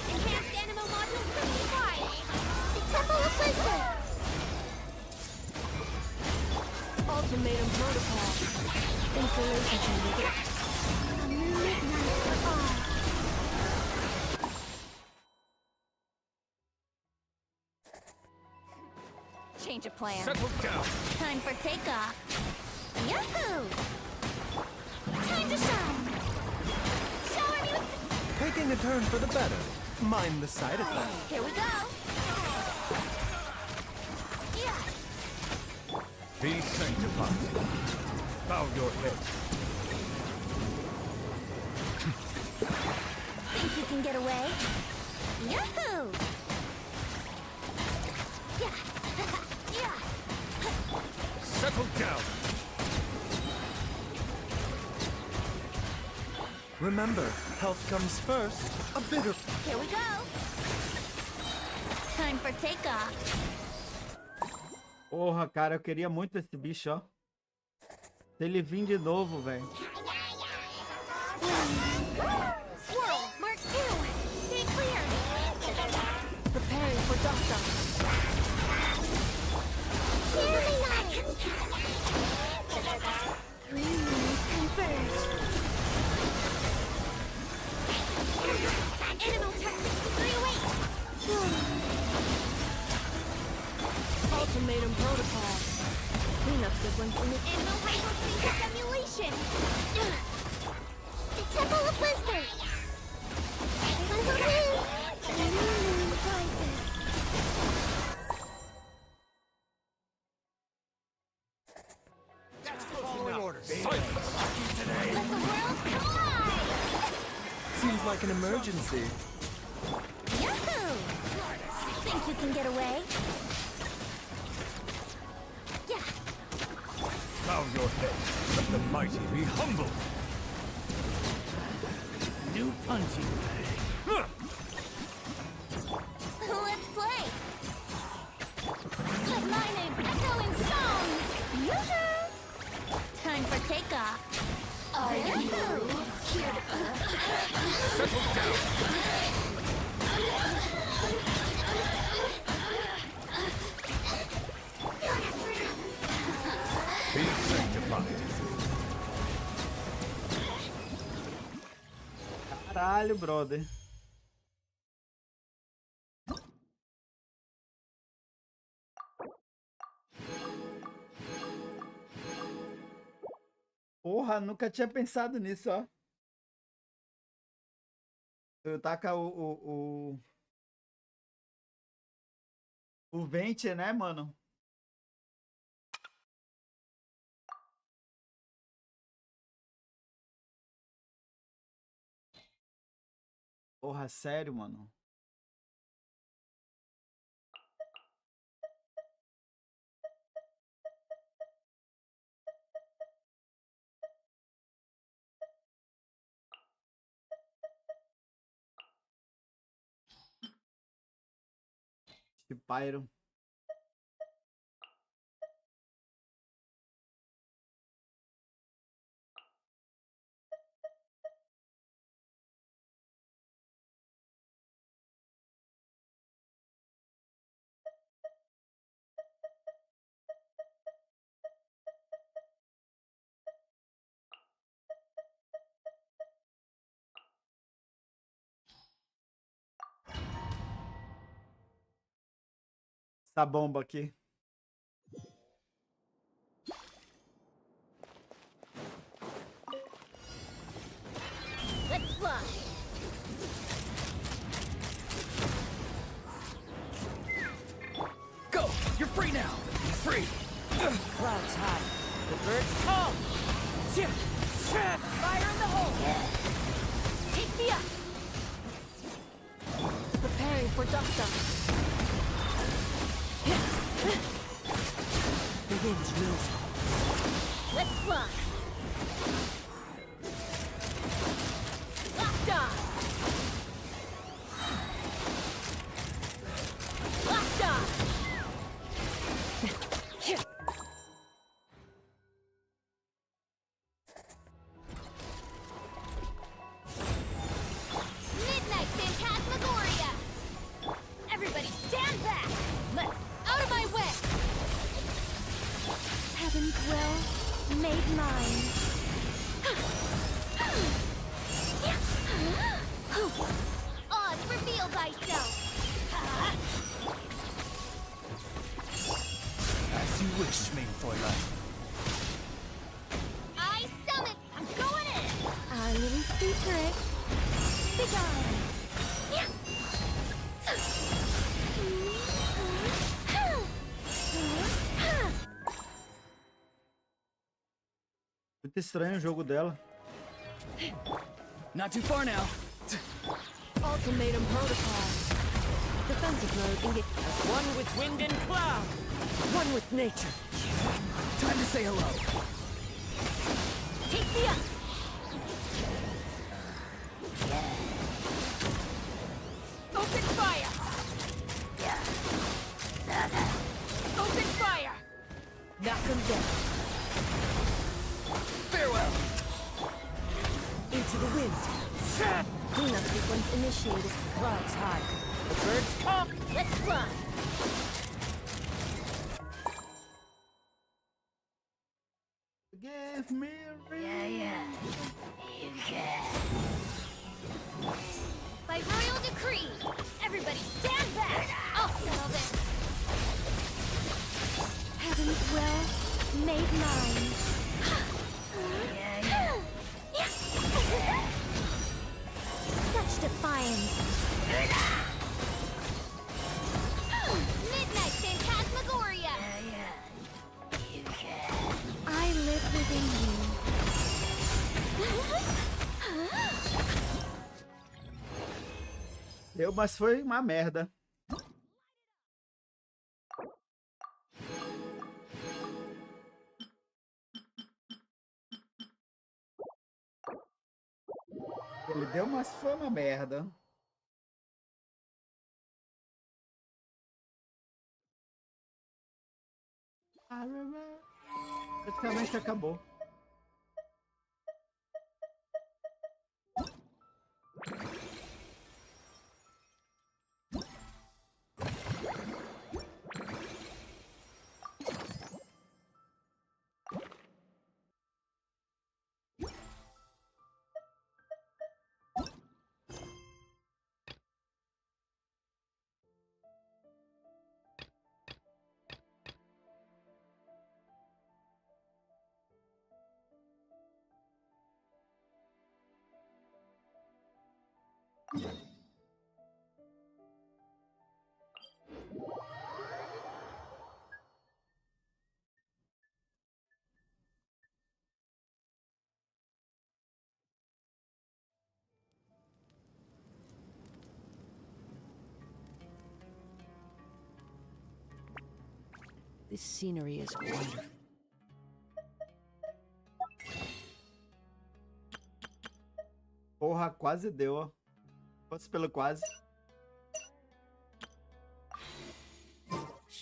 Enhanced animal module certified. The Temple of Wisdom. Ultimatum protocol. Installation chamber. A new midnight for all. Change of plan. Settle down. Time for takeoff. Yahoo! Time to shine. Shower me with Taking a turn for the better. Mind the side effects. Here we go. Yeah. Be sanctified. Bow your head. Think you can get away? Yahoo! Yeah. Yeah. Settle down. Remember, health comes first. A bitter. Here we go. Time for takeoff. Porra, cara, eu queria muito esse bicho, ó. Se ele vir de novo, velho. Swirl, Mark 2. Stay clear. Preparing for dust up. Cheerily nice. 3 moons converge. Animal techniques degree await. Ultimatum protocol. Cleanup sequence in the Animal hypothesis simulation. The Temple of Wisdom. Everyone go in. The new moon rises. Silence. Let the world collide. Seems like an emergency. Yahoo! Think you can get away? Yeah. Bow your head. Let the mighty be humble. New punching bag. Let's play. Let my name echo in song. Yoo-hoo! Time for takeoff. Are you here to Settle down. Be sanctified. Caralho, brother. Porra, nunca tinha pensado nisso, ó. Eu taca o vente, né, mano? Porra, sério, mano. Que Pyro. Essa bomba aqui. Let's fly. Go! You're free now! Free! Clouds high. The birds come. Fire in the hole! Take me up! Preparing for dust up. The wind knows. Let's fly. Locked on! Locked on! Midnight Phantasmagoria. Everybody stand back. Let's out of my way! Heaven's will made mine. Oz, reveal thyself. As you wish, main foiler. I summon. I'm going in. Our little secret. Begone. Muito estranho o jogo dela. Not too far now. Ultimatum protocol. Defensive mode engage. One with wind and cloud. One with nature. Time to say hello. Take me up! Open fire! Open fire! Knock them down. Farewell. Into the wind. Cleanup sequence initiated. Clouds high. The birds come. Let's fly. Give me a ring. By royal decree, everybody stand back. I'll settle this. Heaven's will made mine. Such defiance. Midnight Phantasmagoria. I live within you. Deu, mas foi uma merda. Ele deu, mas foi uma merda. Praticamente acabou. This scenery is wonderful. Porra, quase deu, ó. Fosse pelo quase.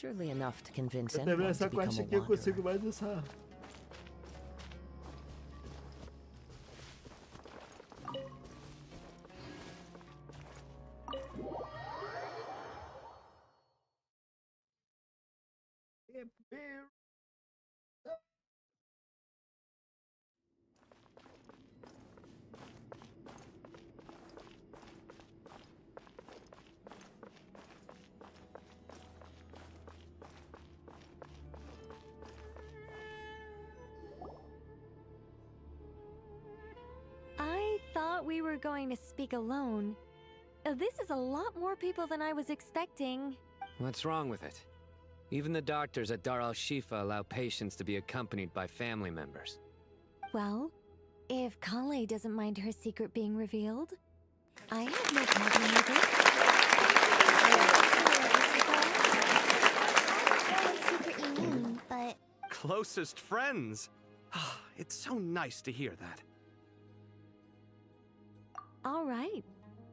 Surely enough to convince Eu terminar anyone essa to become quest a aqui, eu consigo wanderer. mais essa. I thought we were going to speak alone. This is a lot more people than I was expecting. What's wrong with it? Even the doctors at Dar al-Shifa allow patients to be accompanied by family members. Well, if Kale doesn't mind her secret being revealed, I have no problem with it. I don't know what secret you mean, but Closest friends. It's so nice to hear that. All right.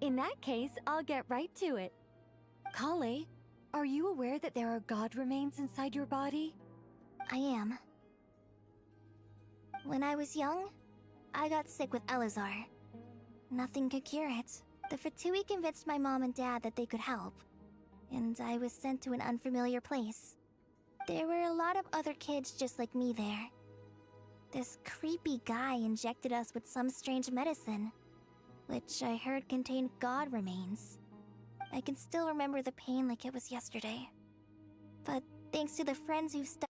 In that case, I'll get right to it. Kale, are you aware that there are god remains inside your body? I am. When I was young, I got sick with Elazar. Nothing could cure it. The Fatui convinced my mom and dad that they could help, and I was sent to an unfamiliar place. There were a lot of other kids just like me there. This creepy guy injected us with some strange medicine, which I heard contained god remains. I can still remember the pain like it was yesterday. But thanks to the friends who've stuck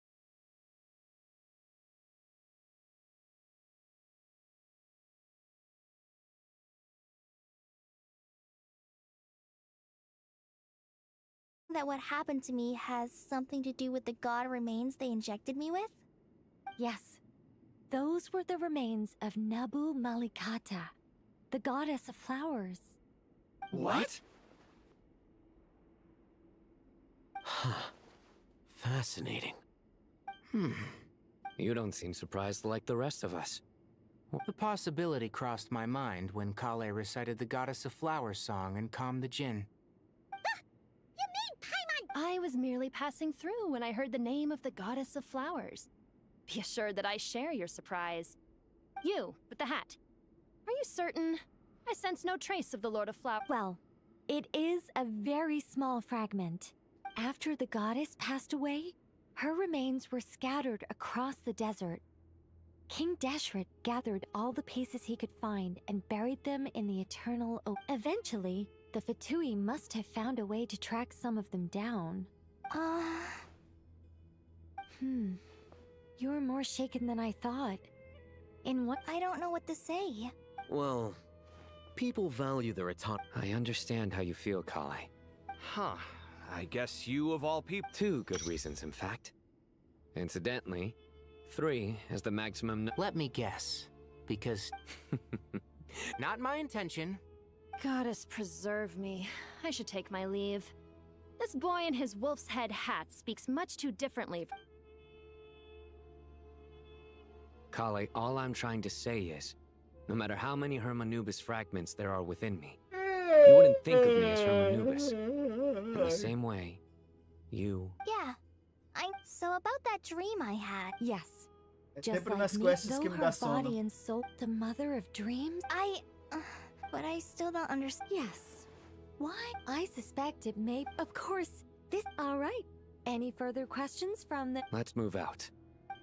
that what happened to me has something to do with the god remains they injected me with? Yes. Those were the remains of Nabu Malikata, the goddess of flowers. What? Huh. Fascinating. You don't seem surprised like the rest of us. The possibility crossed my mind when Kale recited the Goddess of Flowers song and calmed the Jinn. I was merely passing through when I heard the name of the Goddess of Flowers. Be assured that I share your surprise. You, with the hat. Are you certain? I sense no trace of the Lord of Flowers. Well, it is a very small fragment. After the goddess passed away, her remains were scattered across the desert. King Deshret gathered all the pieces he could find and buried them in the eternal oak. Eventually, the Fatui must have found a way to track some of them down. You're more shaken than I thought. In what? I don't know what to say. Well, people value their autonomy. I understand how you feel, Kale. Huh. I guess you of all people. 2 good reasons, in fact. Incidentally, 3 is the maximum. Let me guess, because not my intention. Goddess preserve me. I should take my leave. This boy in his wolf's head hat speaks much too differently. Kale, all I'm trying to say is, no matter how many Hermanubis fragments there are within me, you wouldn't think of me as Hermanubis. In the same way, you... Yeah. So about that dream I had. Yes. É Just sempre like nas me, quests though que me her dá sono. body and soul, the mother of dreams. But I still don't understand. Yes. Why? I suspect it may. Of course. This. All right. Any further questions from the? Let's move out.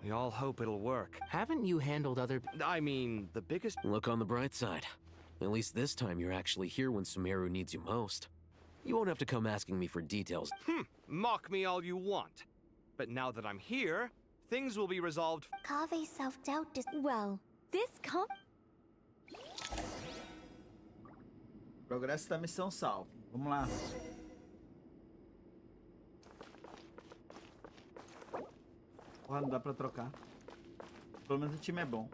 We all hope it'll work. Haven't you handled other... I mean, the biggest... Look on the bright side. At least this time you're actually here when Sumeru needs you most. You won't have to come asking me for details. Mock me all you want. But now that I'm here, things will be resolved. Kave's self-doubt is... Well, this Progresso da missão salvo. Vamos lá. Porra, não dá pra trocar. Pelo menos o time é bom.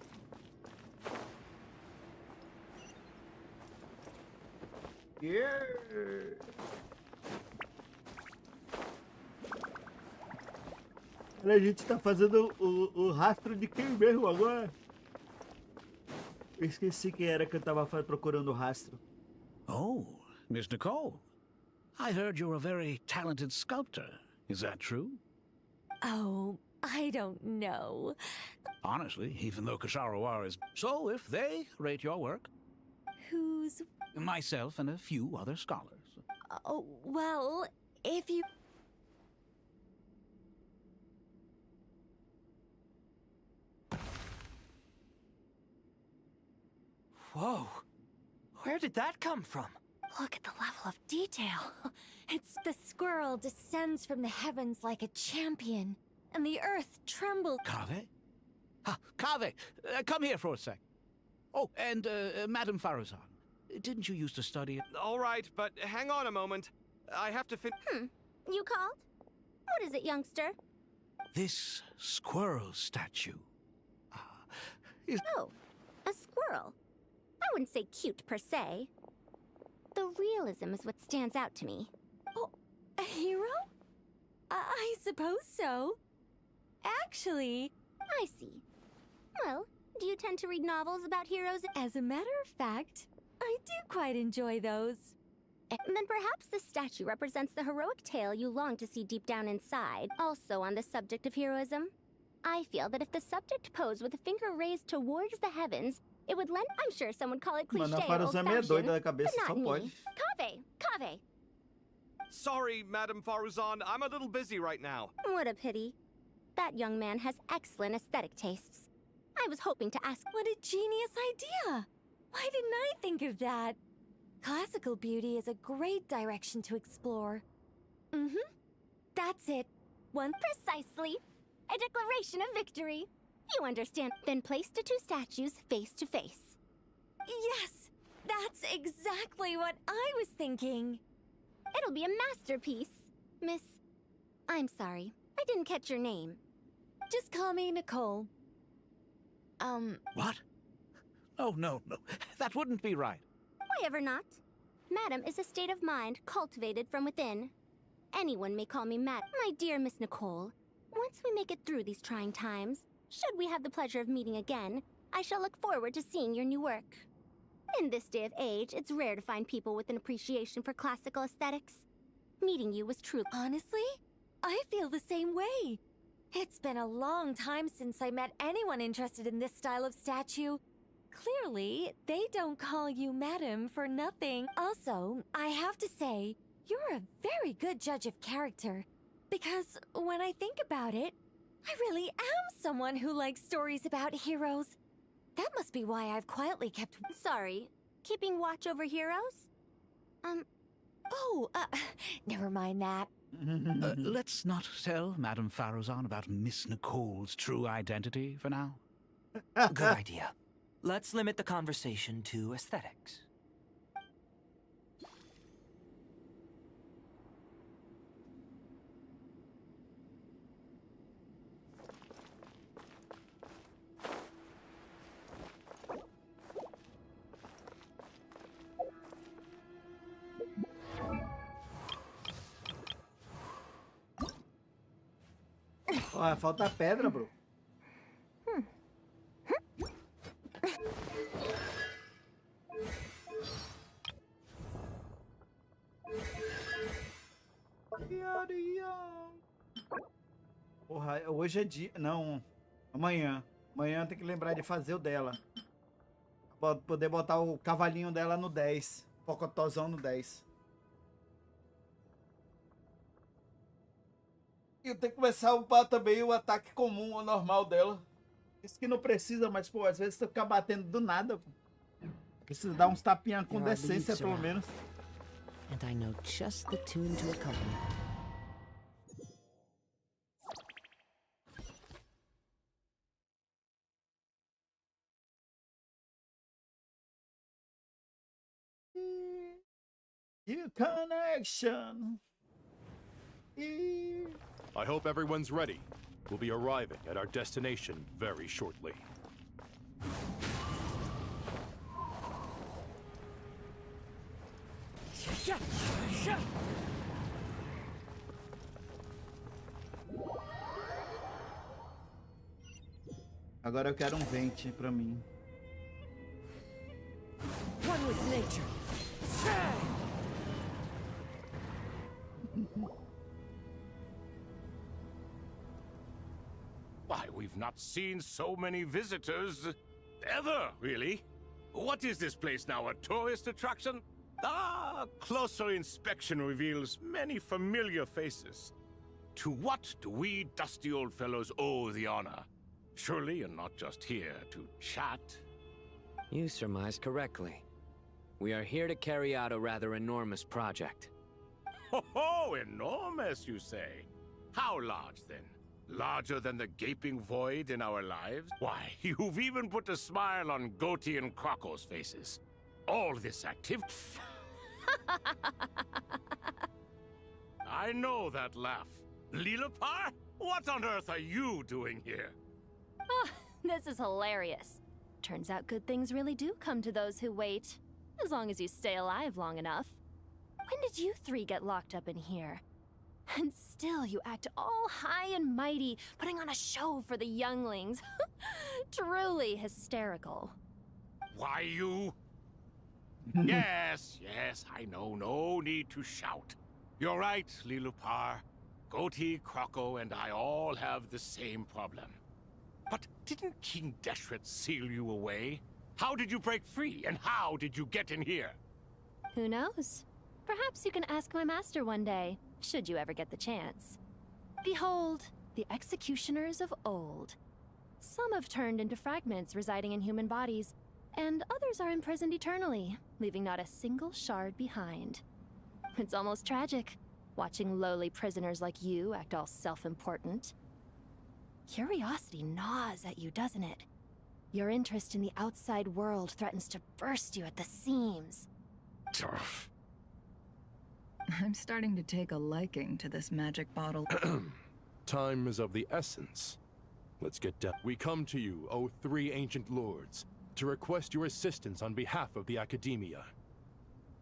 Yeah. A gente tá fazendo o rastro de quem mesmo agora? Eu esqueci quem era que eu tava procurando o rastro. Oh, Miss Nicole. I heard you're a very talented sculptor. Is that true? Oh, I don't know. Honestly, even though Kasharawar is... So, if they rate your work... Who's... Myself and a few other scholars. Oh, well, if you... Whoa. Where did that come from? Look at the level of detail. It's the squirrel descends from the heavens like a champion, and the earth trembles. Kaveh? Kaveh, come here for a sec. Oh, and Madame Faruzan, didn't you used to study... All right, but hang on a moment. I have to You called? What is it, youngster? This squirrel statue... Oh, a squirrel. I wouldn't say cute per se. The realism is what stands out to me. Oh, a hero? I suppose so. Actually... I see. Well, do you tend to read novels about heroes? As a matter of fact, I do quite enjoy those. Then perhaps the statue represents the heroic tale you long to see deep down inside. Also on the subject of heroism, I feel that if the subject posed with a finger raised towards the heavens, it would lend... I'm sure some would call it cliché or old-fashioned, but not me. Kaveh! Sorry, Madame Faruzan, I'm a little busy right now. What a pity. That young man has excellent aesthetic tastes. I was hoping to ask... What a genius idea! Why didn't I think of that? Classical beauty is a great direction to explore. Mm-hmm. That's it. Precisely. A declaration of victory. You understand. Then place the two statues face to face. Yes! That's exactly what I was thinking. It'll be a masterpiece. Miss... I'm sorry. I didn't catch your name. Just call me Nicole. What? Oh, no. That wouldn't be right. Why ever not? Madam is a state of mind cultivated from within. Anyone may call me Madam. My dear Miss Nicole, once we make it through these trying times, should we have the pleasure of meeting again, I shall look forward to seeing your new work. In this day of age, it's rare to find people with an appreciation for classical aesthetics. Meeting you was truly... Honestly, I feel the same way. It's been a long time since I met anyone interested in this style of statue. Clearly, they don't call you Madam for nothing. Also, I have to say, you're a very good judge of character. Because when I think about it, I really am someone who likes stories about heroes. That must be why I've quietly kept... Sorry, keeping watch over heroes? Never mind that. Let's not tell Madame Faruzan about Miss Nicole's true identity for now. Good idea. Let's limit the conversation to aesthetics. Ó, falta pedra, bro. Porra, hoje é dia... Não, amanhã. Amanhã tem que lembrar de fazer o dela. Pra poder botar o cavalinho dela no 10. Pocotozão no 10. E eu tenho que começar a upar também o ataque comum, o normal dela. Isso que não precisa, mas, pô, às vezes você fica batendo do nada, pô. Precisa dar uns tapinhas com decência, pelo menos. And I know just the tune to accompany them. Your connection. I hope everyone's ready. We'll be arriving at our destination very shortly. Agora eu quero um vente pra mim. One with nature. Why, we've not seen so many visitors ever, really. What is this place now, a tourist attraction? Ah, closer inspection reveals many familiar faces. To what do we dusty old fellows owe the honor? Surely you're not just here to chat. You surmise correctly. We are here to carry out a rather enormous project. Ho, enormous, you say? How large, then? Larger than the gaping void in our lives? Why, you've even put a smile on Goatee and Crocco's faces. All this activity... I know that laugh. Lilipar? What on earth are you doing here? Oh, this is hilarious. Turns out good things really do come to those who wait. As long as you stay alive long enough. When did you three get locked up in here? And still you act all high and mighty, putting on a show for the younglings. Truly hysterical. Why, you... Yes, I know. No need to shout. You're right, Lilipar. Goatee, Crocco, and I all have the same problem. But didn't King Deshret seal you away? How did you break free, and how did you get in here? Who knows? Perhaps you can ask my master one day, should you ever get the chance. Behold, the executioners of old. Some have turned into fragments residing in human bodies, and others are imprisoned eternally, leaving not a single shard behind. It's almost tragic, watching lowly prisoners like you act all self-important. Curiosity gnaws at you, doesn't it? Your interest in the outside world threatens to burst you at the seams. I'm starting to take a liking to this magic bottle. Time is of the essence. Let's get down. We come to you, O three ancient lords, to request your assistance on behalf of the Academia.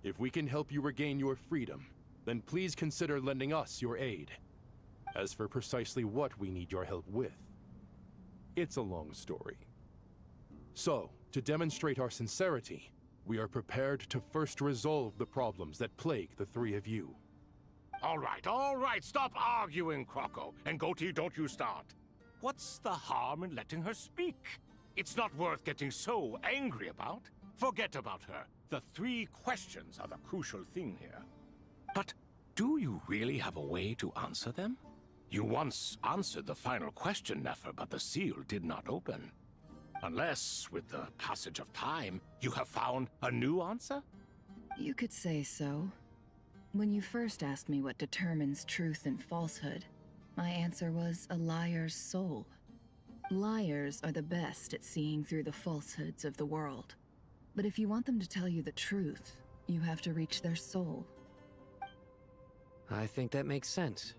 If we can help you regain your freedom, then please consider lending us your aid. As for precisely what we need your help with, it's a long story. So, to demonstrate our sincerity, we are prepared to first resolve the problems that plague the three of you. All right, stop arguing, Crocco. And Goatee, don't you start. What's the harm in letting her speak? It's not worth getting so angry about. Forget about her. The three questions are the crucial thing here. But do you really have a way to answer them? You once answered the final question, Nefer, but the seal did not open. Unless, with the passage of time, you have found a new answer? You could say so. When you first asked me what determines truth and falsehood, my answer was a liar's soul. Liars are the best at seeing through the falsehoods of the world. But if you want them to tell you the truth, you have to reach their soul. I think that makes sense.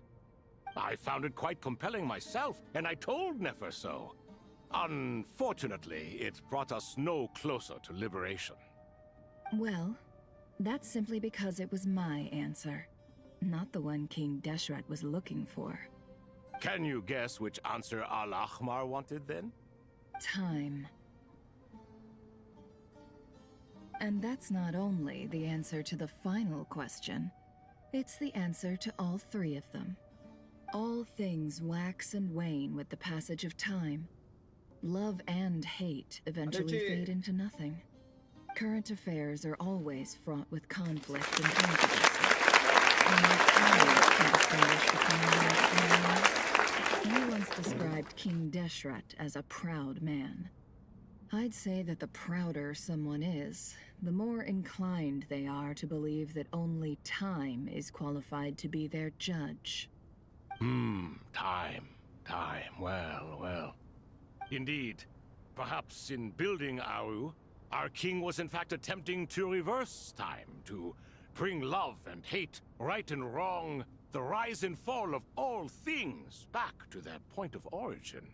I found it quite compelling myself, and I told Nefer so. Unfortunately, it brought us no closer to liberation. Well, that's simply because it was my answer, not the one King Deshret was looking for. Can you guess which answer Al-Ahmar wanted then? Time. And that's not only the answer to the final question, it's the answer to all three of them. All things wax and wane with the passage of time. Love and hate eventually fade into nothing. Current affairs are always fraught with conflict and controversy. You once described King Deshret as a proud man. I'd say that the prouder someone is, the more inclined they are to believe that only time is qualified to be their judge. Time. Well. Indeed. Perhaps in building Aru, our king was in fact attempting to reverse time, to bring love and hate, right and wrong, the rise and fall of all things back to their point of origin.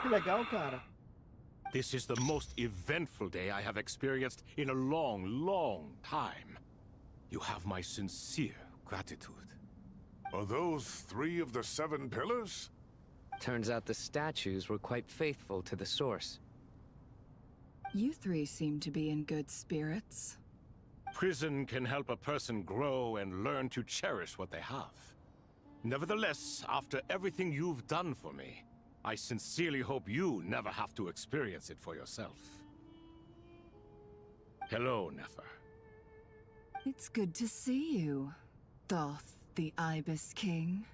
Que legal, cara. This is the most eventful day I have experienced in a long time. You have my sincere gratitude. Are those 3 of the 7 pillars? Turns out the statues were quite faithful to the source. You 3 seem to be in good spirits. Prison can help a person grow and learn to cherish what they have. Nevertheless, after everything you've done for me, I sincerely hope you never have to experience it for yourself. Hello, Nefer. It's good to see you, Thoth, the Ibis King.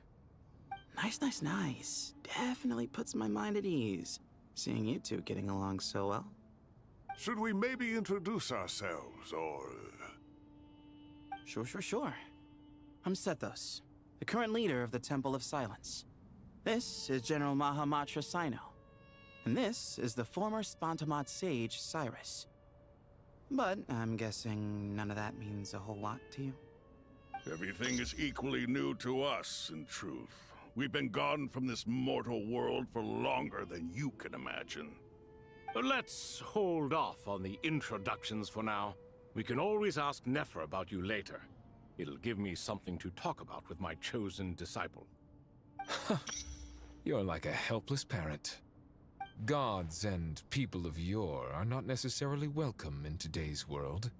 Nice. Definitely puts my mind at ease, seeing you two getting along so well. Should we maybe introduce ourselves, or... Sure. I'm Sethos, the current leader of the Temple of Silence. This is General Mahamatra Sino, and this is the former Spantamot sage, Cyrus. But I'm guessing none of that means a whole lot to you. Everything is equally new to us, in truth. We've been gone from this mortal world for longer than you can imagine. Let's hold off on the introductions for now. We can always ask Nefer about you later. It'll give me something to talk about with my chosen disciple. You're like a helpless parrot. Gods and people of yore are not necessarily welcome in today's world.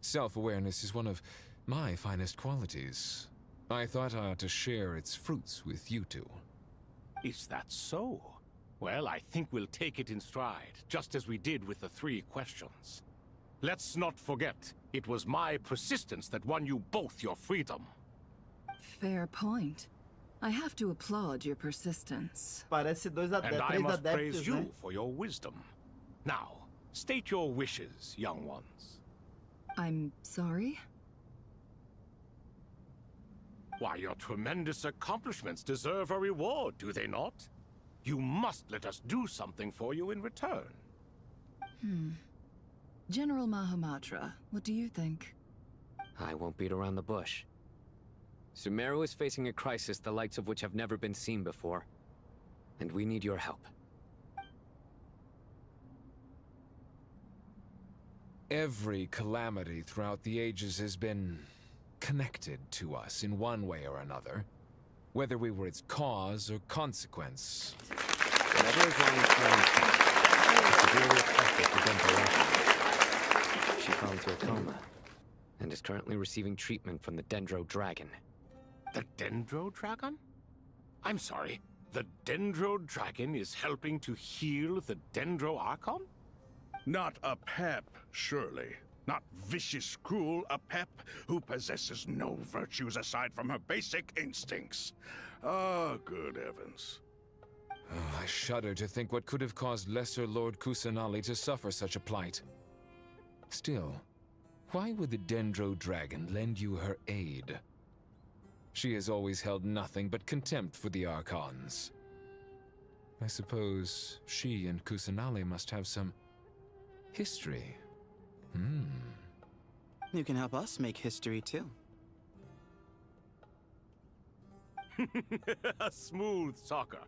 Self-awareness is one of my finest qualities. I thought I ought to share its fruits with you two. Is that so? Well, I think we'll take it in stride, just as we did with the 3 questions. Let's not forget, it was my persistence that won you both your freedom. Fair point. I have to applaud your persistence. Parece And I must praise you né? for your wisdom. Now, state your wishes, young ones. I'm sorry? Why, your tremendous accomplishments deserve a reward, do they not? You must let us do something for you in return. General Mahamatra, what do you think? I won't beat around the bush. Sumeru is facing a crisis the likes of which have never been seen before. And we need your help. Every calamity throughout the ages has been connected to us in one way or another, whether we were its cause or consequence. Whatever is wrong with Clarence, severely affected the Dendro. She fell into a coma, and is currently receiving treatment from the Dendro Dragon. The Dendro Dragon? I'm sorry, the Dendro Dragon is helping to heal the Dendro Archon? Not a pep, surely. Not vicious, cruel, a pep who possesses no virtues aside from her basic instincts. Ah, good heavens. Oh, I shudder to think what could have caused Lesser Lord Kusanali to suffer such a plight. Still, why would the Dendro Dragon lend you her aid? She has always held nothing but contempt for the Archons. I suppose she and Kusanali must have some history. You can help us make history too. A smooth talker.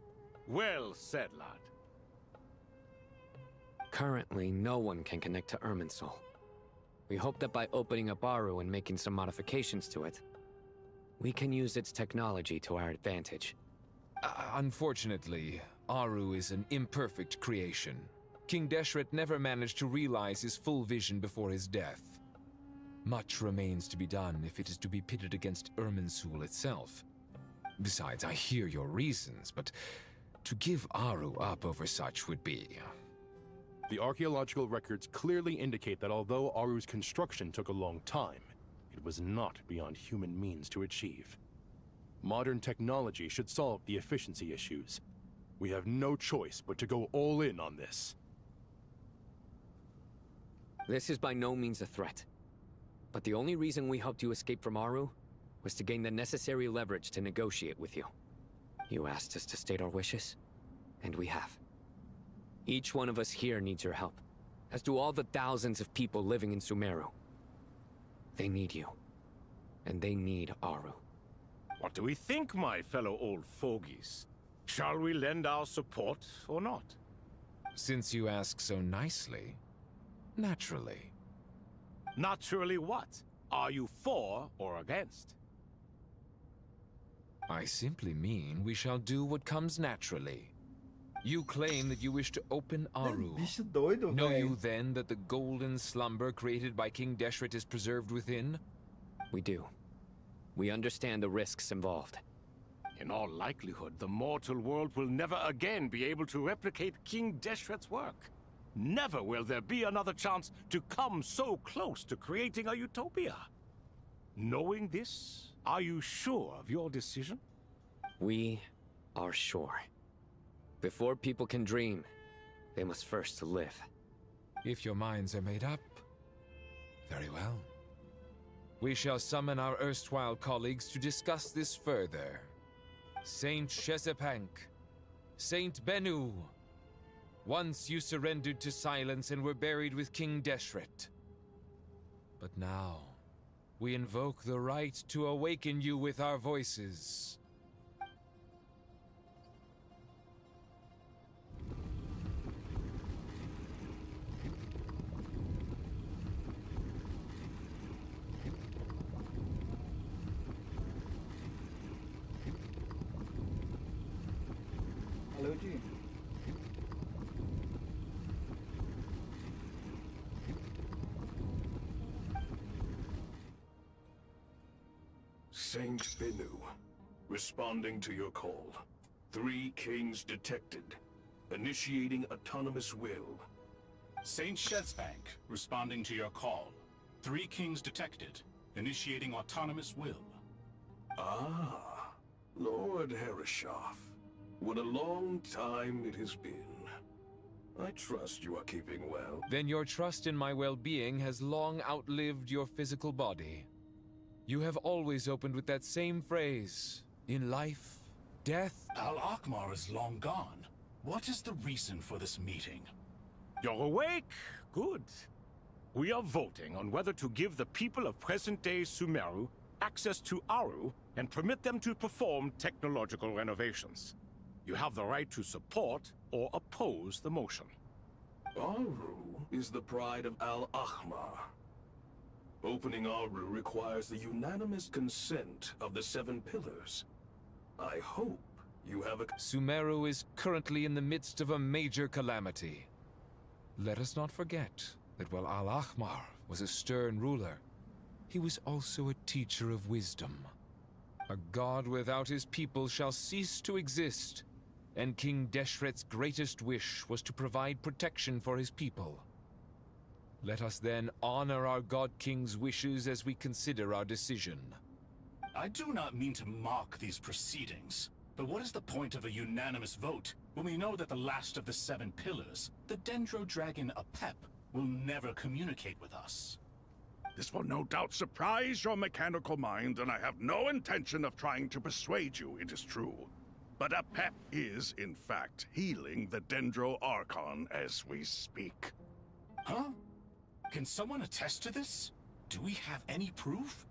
Well said, lad. Currently, no one can connect to Irminsul. We hope that by opening up Aru and making some modifications to it, we can use its technology to our advantage. Unfortunately, Aru is an imperfect creation. King Deshret never managed to realize his full vision before his death. Much remains to be done if it is to be pitted against Irminsul itself. Besides, I hear your reasons, but to give Aru up over such would be... The archaeological records clearly indicate that although Aru's construction took a long time, it was not beyond human means to achieve. Modern technology should solve the efficiency issues. We have no choice but to go all in on this. This is by no means a threat. But the only reason we helped you escape from Aru was to gain the necessary leverage to negotiate with you. You asked us to state our wishes, and we have. Each one of us here needs your help, as do all the thousands of people living in Sumeru. They need you, and they need Aru. What do we think, my fellow old fogies? Shall we lend our support or not? Since you ask so nicely, naturally. Naturally what? Are you for or against? I simply mean we shall do what comes naturally. You claim that you wish to open Aru. Bicho doido, Know véi. you then that the golden slumber created by King Deshret is preserved within? We do. We understand the risks involved. In all likelihood, the mortal world will never again be able to replicate King Deshret's work. Never will there be another chance to come so close to creating a utopia. Knowing this, are you sure of your decision? We are sure. Before people can dream, they must first live. If your minds are made up, very well. We shall summon our erstwhile colleagues to discuss this further. Saint Chesapank, Saint Bennu. Once you surrendered to silence and were buried with King Deshret. But now, we invoke the right to awaken you with our voices. Valeu, Di. Saint Bennu, responding to your call. 3 kings detected. Initiating autonomous will. Saint Chesapank, responding to your call. 3 kings detected. Initiating autonomous will. Ah, Lord Herreshoff. What a long time it has been. I trust you are keeping well. Then your trust in my well-being has long outlived your physical body. You have always opened with that same phrase. In life, death... Al-Akhmar is long gone. What is the reason for this meeting? You're awake? Good. We are voting on whether to give the people of present-day Sumeru access to Aru and permit them to perform technological renovations. You have the right to support or oppose the motion. Aru is the pride of Al-Akhmar. Opening Aru requires the unanimous consent of the 7 pillars. I hope you have a... Sumeru is currently in the midst of a major calamity. Let us not forget that while Al-Akhmar was a stern ruler, he was also a teacher of wisdom. A god without his people shall cease to exist, and King Deshret's greatest wish was to provide protection for his people. Let us then honor our God King's wishes as we consider our decision. I do not mean to mock these proceedings, but what is the point of a unanimous vote when we know that the last of the 7 pillars, the Dendro Dragon Apep, will never communicate with us? This will no doubt surprise your mechanical mind, and I have no intention of trying to persuade you it is true. But Apep is, in fact, healing the Dendro Archon as we speak. Huh? Can someone attest to this? Do we have any proof?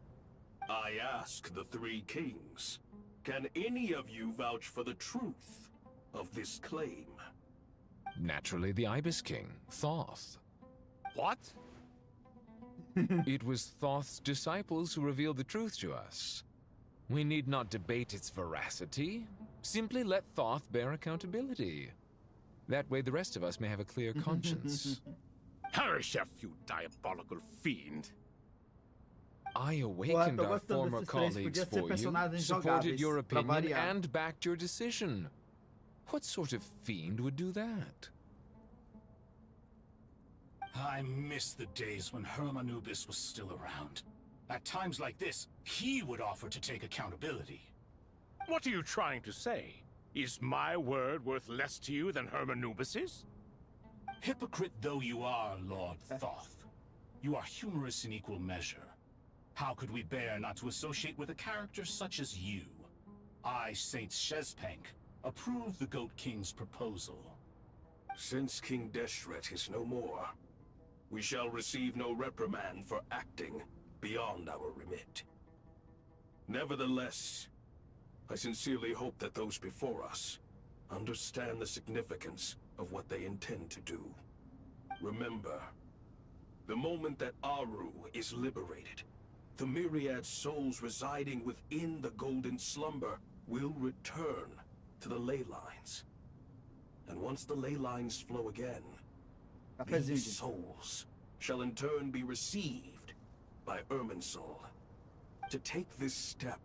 I ask the 3 kings. Can any of you vouch for the truth of this claim? Naturally, the Ibis King, Thoth. What? It was Thoth's disciples who revealed the truth to us. We need not debate its veracity. Simply let Thoth bear accountability. That way the rest of us may have a clear conscience. Herreshoff, you diabolical fiend. I awakened our former colleagues for you, supported your opinion, and backed your decision. What sort of fiend would do that? I miss the days when Hermanubis was still around. At times like this, he would offer to take accountability. What are you trying to say? Is my word worth less to you than Hermanubis's? Hypocrite though you are, Lord Thoth, you are humorous in equal measure. How could we bear not to associate with a character such as you? I, Saint Chesapank, approve the Goat King's proposal. Since King Deshret is no more, we shall receive no reprimand for acting beyond our remit. Nevertheless, I sincerely hope that those before us understand the significance of what they intend to do. Remember, the moment that Aru is liberated, the myriad souls residing within the golden slumber will return to the ley lines. And once the ley lines flow again, these souls shall in turn be received by Irminsul. To take this step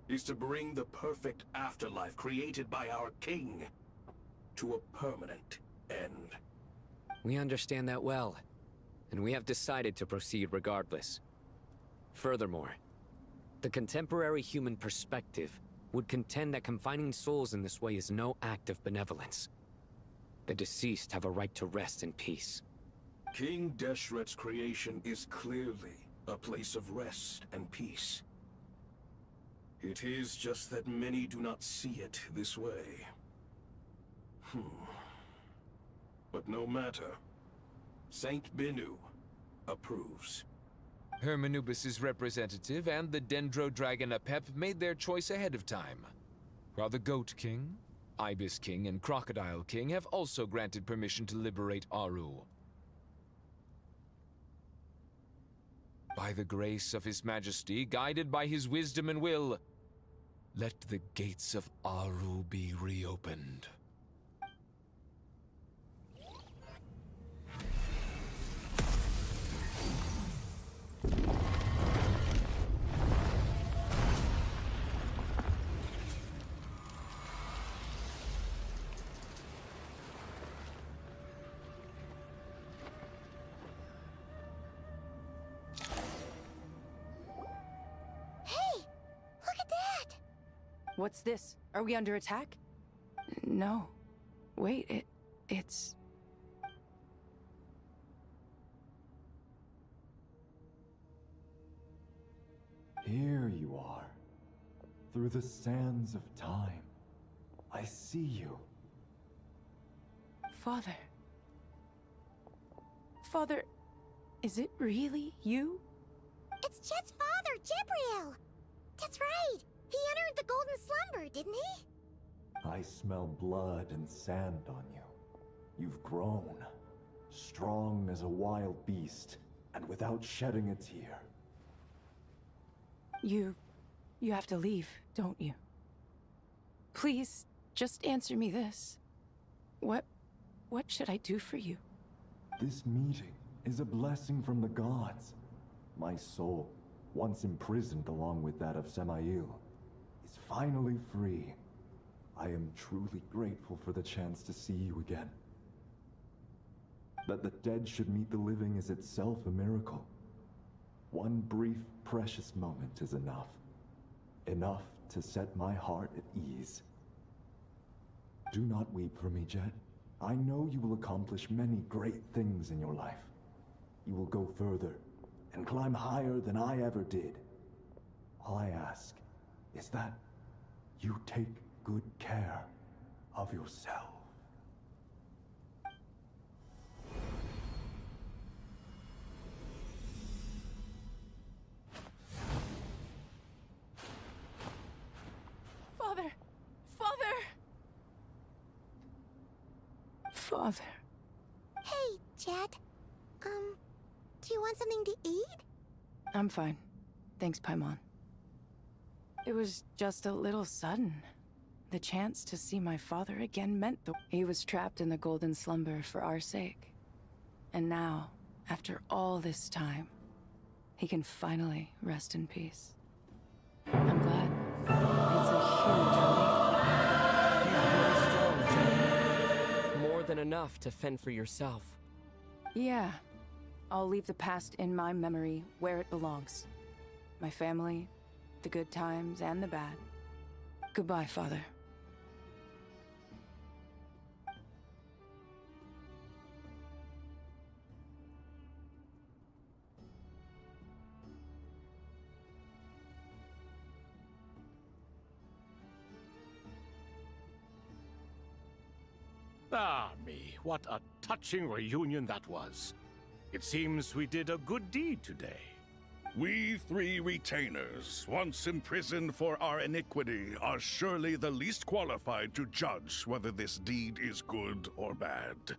is to bring the perfect afterlife created by our king to a permanent end. We understand that well, and we have decided to proceed regardless. Furthermore, the contemporary human perspective would contend that confining souls in this way is no act of benevolence. The deceased have a right to rest in peace. King Deshret's creation is clearly a place of rest and peace. It is just that many do not see it this way. But no matter. Saint Binu approves. Hermanubis' representative and the Dendro Dragon Apep made their choice ahead of time, while the Goat King, Ibis King, and Crocodile King have also granted permission to liberate Aru. By the grace of His Majesty, guided by his wisdom and will, let the gates of Aru be reopened. What's this? Are we under attack? No. Wait, it's... Here you are. Through the sands of time. I see you. Father. Father, is it really you? It's Jet's father, Jibriel! That's right! He entered the golden slumber, didn't he? I smell blood and sand on you. You've grown. Strong as a wild beast, and without shedding a tear. You have to leave, don't you? Please, just answer me this. What should I do for you? This meeting is a blessing from the gods. My soul, once imprisoned along with that of Samael, is finally free. I am truly grateful for the chance to see you again. That the dead should meet the living is itself a miracle. One brief, precious moment is enough. Enough to set my heart at ease. Do not weep for me, Jet. I know you will accomplish many great things in your life. You will go further and climb higher than I ever did. All I ask is that you take good care of yourself. Father! Father! Father. Hey, Jet. Do you want something to eat? I'm fine. Thanks, Paimon. It was just a little sudden. The chance to see my father again meant he was trapped in the golden slumber for our sake. And now, after all this time, he can finally rest in peace. I'm glad. It's a huge relief. More than enough to fend for yourself. Yeah. I'll leave the past in my memory where it belongs. My family, the good times and the bad. Goodbye, Father. Ah, me, what a touching reunion that was. It seems we did a good deed today. We three retainers, once imprisoned for our iniquity, are surely the least qualified to judge whether this deed is good or bad.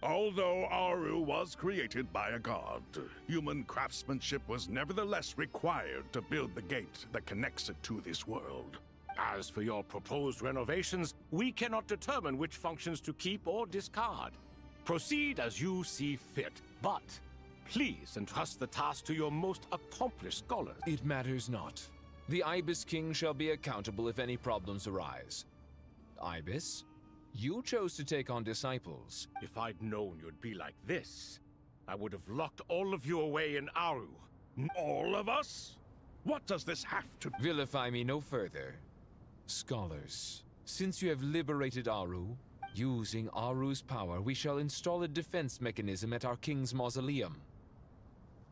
Although Aru was created by a god, human craftsmanship was nevertheless required to build the gate that connects it to this world. As for your proposed renovations, we cannot determine which functions to keep or discard. Proceed as you see fit, but please entrust the task to your most accomplished scholars. It matters not. The Ibis King shall be accountable if any problems arise. Ibis, you chose to take on disciples. If I'd known you'd be like this, I would have locked all of you away in Aru. All of us? What does this have to... Vilify me no further. Scholars, since you have liberated Aru, using Aru's power, we shall install a defense mechanism at our king's mausoleum.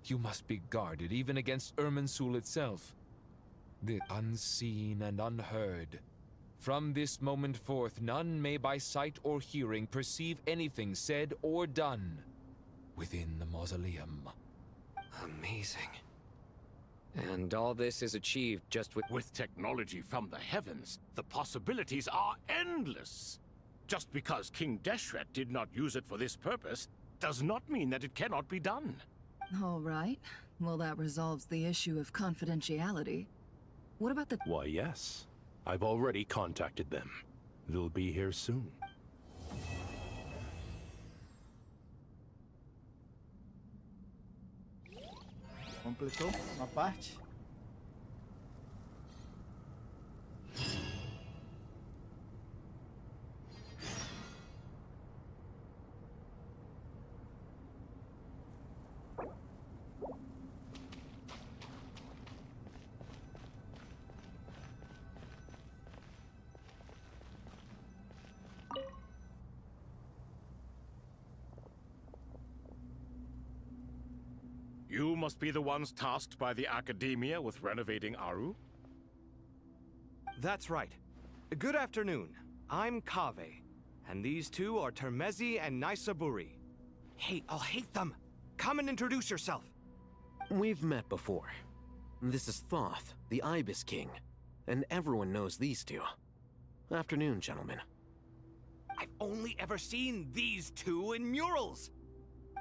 You must be guarded even against Irminsul itself. The unseen and unheard. From this moment forth, none may by sight or hearing perceive anything said or done within the mausoleum. Amazing. And all this is achieved just with... With technology from the heavens, the possibilities are endless. Just because King Deshret did not use it for this purpose, does not mean that it cannot be done. All right. Well, that resolves the issue of confidentiality. What about the... Why, yes. I've already contacted them. They'll be here soon. Completou uma parte. You must be the ones tasked by the Academia with renovating Aru? That's right. Good afternoon. I'm Kaveh, and these two are Termezi and Naisaburi. Hey, I'll hate them! Come and introduce yourself! We've met before. This is Thoth, the Ibis King, and everyone knows these two. Afternoon, gentlemen. I've only ever seen these two in murals!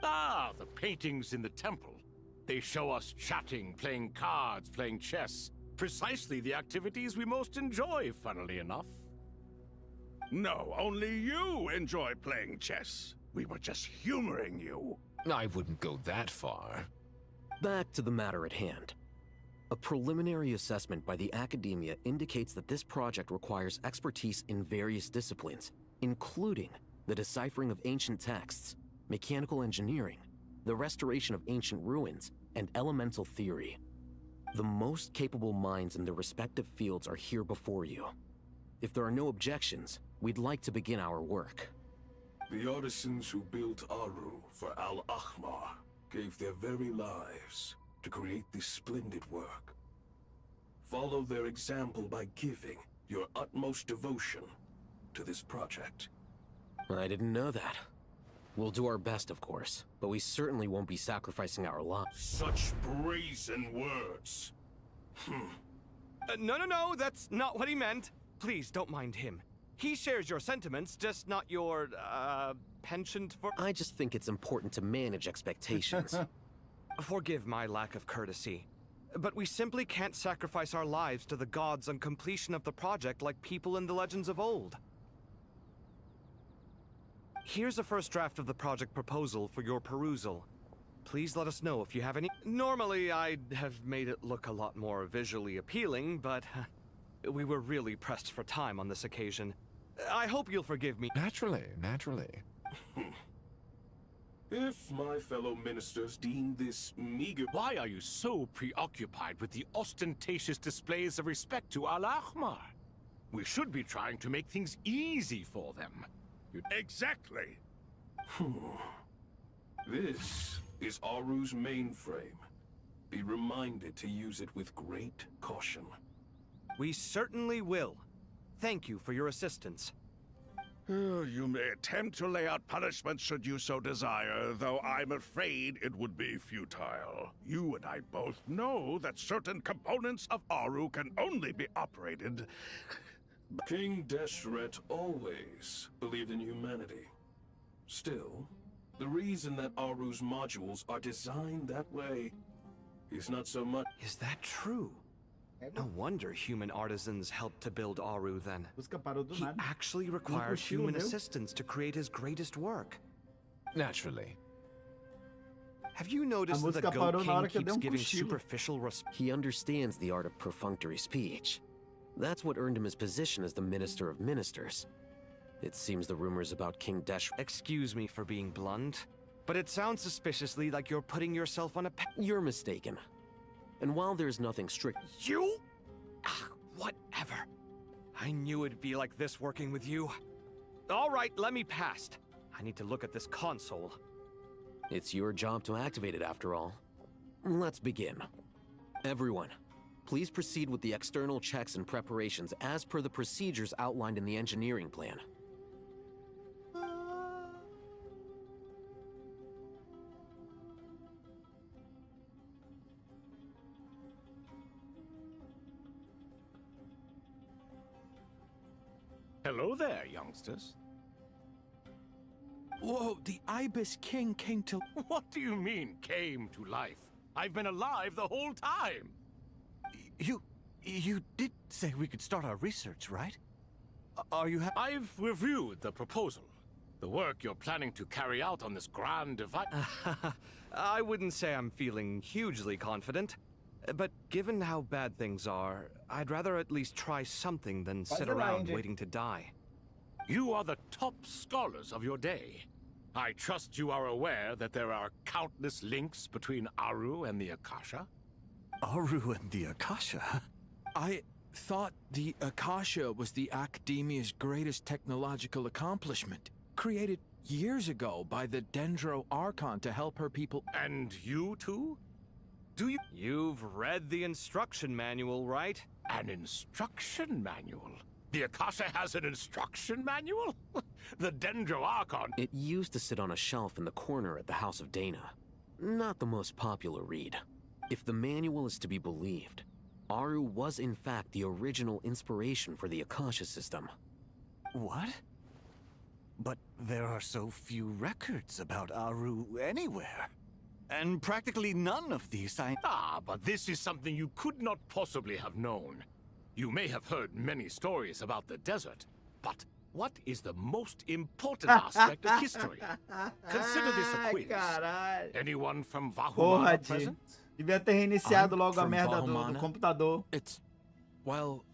Ah, the paintings in the temple. They show us chatting, playing cards, playing chess. Precisely the activities we most enjoy, funnily enough. No, only you enjoy playing chess. We were just humoring you. I wouldn't go that far. Back to the matter at hand. A preliminary assessment by the Academia indicates that this project requires expertise in various disciplines, including the deciphering of ancient texts, mechanical engineering, the restoration of ancient ruins, and elemental theory. The most capable minds in their respective fields are here before you. If there are no objections, we'd like to begin our work. The artisans who built Aru for Al-Ahmar gave their very lives to create this splendid work. Follow their example by giving your utmost devotion to this project. I didn't know that. We'll do our best, of course, but we certainly won't be sacrificing our lives. Such brazen words. No, that's not what he meant. Please, don't mind him. He shares your sentiments, just not your, penchant for... I just think it's important to manage expectations. Forgive my lack of courtesy, but we simply can't sacrifice our lives to the gods on completion of the project like people in the legends of old. Here's a first draft of the project proposal for your perusal. Please let us know if you have any... Normally, I'd have made it look a lot more visually appealing, but we were really pressed for time on this occasion. I hope you'll forgive me. Naturally. If my fellow ministers deem this meager... Why are you so preoccupied with the ostentatious displays of respect to Al-Ahmar? We should be trying to make things easy for them. Exactly. This is Aru's mainframe. Be reminded to use it with great caution. We certainly will. Thank you for your assistance. You may attempt to lay out punishment should you so desire, though I'm afraid it would be futile. You and I both know that certain components of Aru can only be operated... King Deshret always believed in humanity. Still, The reason that Aru's modules are designed that way is not so much... Is that true? No wonder human artisans helped to build Aru then. He actually required human assistance to create his greatest work. Naturally. Have you noticed that the Goat King keeps giving superficial response? He understands the art of perfunctory speech. That's what earned him his position as the Minister of Ministers. It seems the rumors about King Desh... Excuse me for being blunt, but it sounds suspiciously like you're putting yourself on a... You're mistaken. And while there's nothing strict... You? Ah, whatever. I knew it'd be like this working with you. All right, let me past. I need to look at this console. It's your job to activate it after all. Let's begin. Everyone, please proceed with the external checks and preparations as per the procedures outlined in the engineering plan. Hello there, youngsters. Whoa, the Ibis King came to... What do you mean, came to life? I've been alive the whole time. You did say we could start our research, right? Are you I've reviewed the proposal. The work you're planning to carry out on this grand device... I wouldn't say I'm feeling hugely confident. But given how bad things are, I'd rather at least try something than sit around waiting to die. You are the top scholars of your day. I trust you are aware that there are countless links between Aru and the Akasha? Aru and the Akasha? I thought the Akasha was the Academia's greatest technological accomplishment, created years ago by the Dendro Archon to help her people... And you too? Do you... You've read the instruction manual, right? An instruction manual? The Akasha has an instruction manual? The Dendro Archon... It used to sit on a shelf in the corner at the House of Dana. Not the most popular read. If the manual is to be believed, Aru was in fact the original inspiration for the Akasha system. What? But there are so few records about Aru anywhere. And practically none of these but this is something you could not possibly have known. You may have heard many stories about the desert, but what is the most important aspect of history? Consider this a quiz. Anyone from Vahumana present? Devia ter reiniciado logo a merda do computador. It's... well...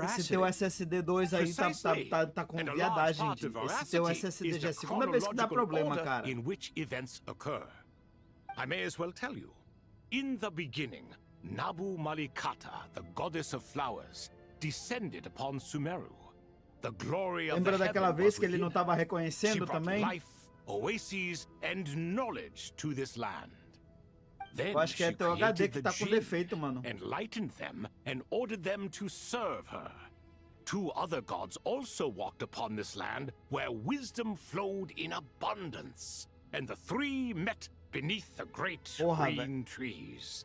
Esse teu SSD 2 aí tá com viadagem, gente. Esse teu SSD já é a segunda vez que dá problema, cara. In which events occur. I may as well tell you. In the beginning, Nabu Malikata, the goddess of flowers, descended upon Sumeru. The glory of Lembra the daquela heaven vez was que ele não within. tava She reconhecendo brought também? life, oases, and knowledge to this land. Then Eu acho que é she teu HD created que the tá com jinn, defeito, mano. enlightened them, and ordered them to serve her. 2 other gods also walked upon this land, where wisdom flowed in abundance, and the 3 met beneath the great green trees.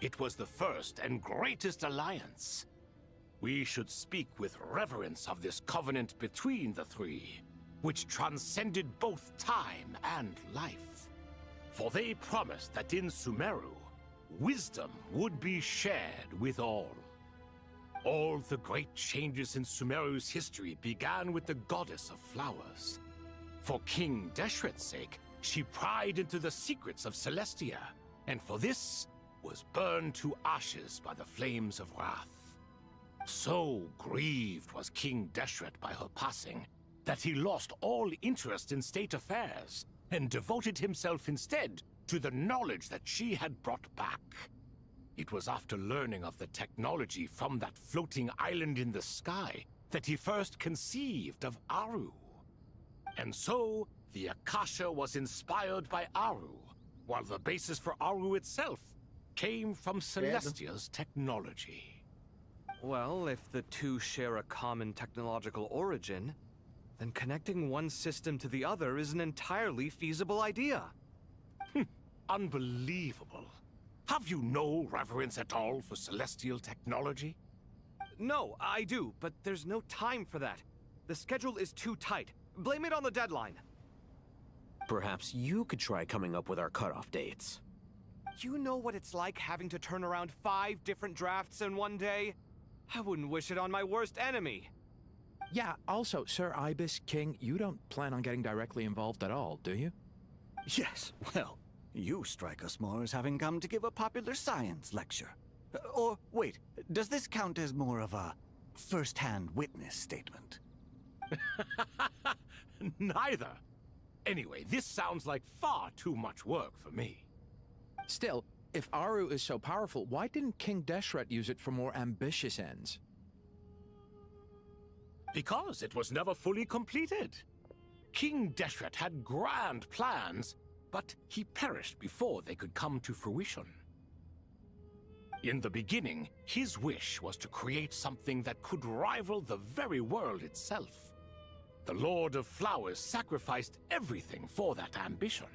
It was the first and greatest alliance. We should speak with reverence of this covenant between the 3, which transcended both time and life. For they promised that in Sumeru, wisdom would be shared with all. All the great changes in Sumeru's history began with the goddess of flowers. For King Deshret's sake, she pried into the secrets of Celestia, and for this was burned to ashes by the flames of wrath. So grieved was King Deshret by her passing, that he lost all interest in state affairs, and devoted himself instead to the knowledge that she had brought back. It was after learning of the technology from that floating island in the sky that he first conceived of Aru. And so, the Akasha was inspired by Aru, while the basis for Aru itself came from Celestia's technology. Well, if the 2 share a common technological origin, then connecting one system to the other is an entirely feasible idea. Unbelievable. Have you no reverence at all for celestial technology? No, I do, but there's no time for that. The schedule is too tight. Blame it on the deadline. Perhaps you could try coming up with our cutoff dates. You know what it's like having to turn around 5 different drafts in one day? I wouldn't wish it on my worst enemy. Yeah, also, Sir Ibis, King, you don't plan on getting directly involved at all, do you? Yes, well, you strike us more as having come to give a popular science lecture. Or, wait, does this count as more of a first-hand witness statement? Neither. Anyway, this sounds like far too much work for me. Still, if Aru is so powerful, why didn't King Deshret use it for more ambitious ends? Because it was never fully completed. King Deshret had grand plans, but he perished before they could come to fruition. In the beginning, his wish was to create something that could rival the very world itself. The Lord of Flowers sacrificed everything for that ambition.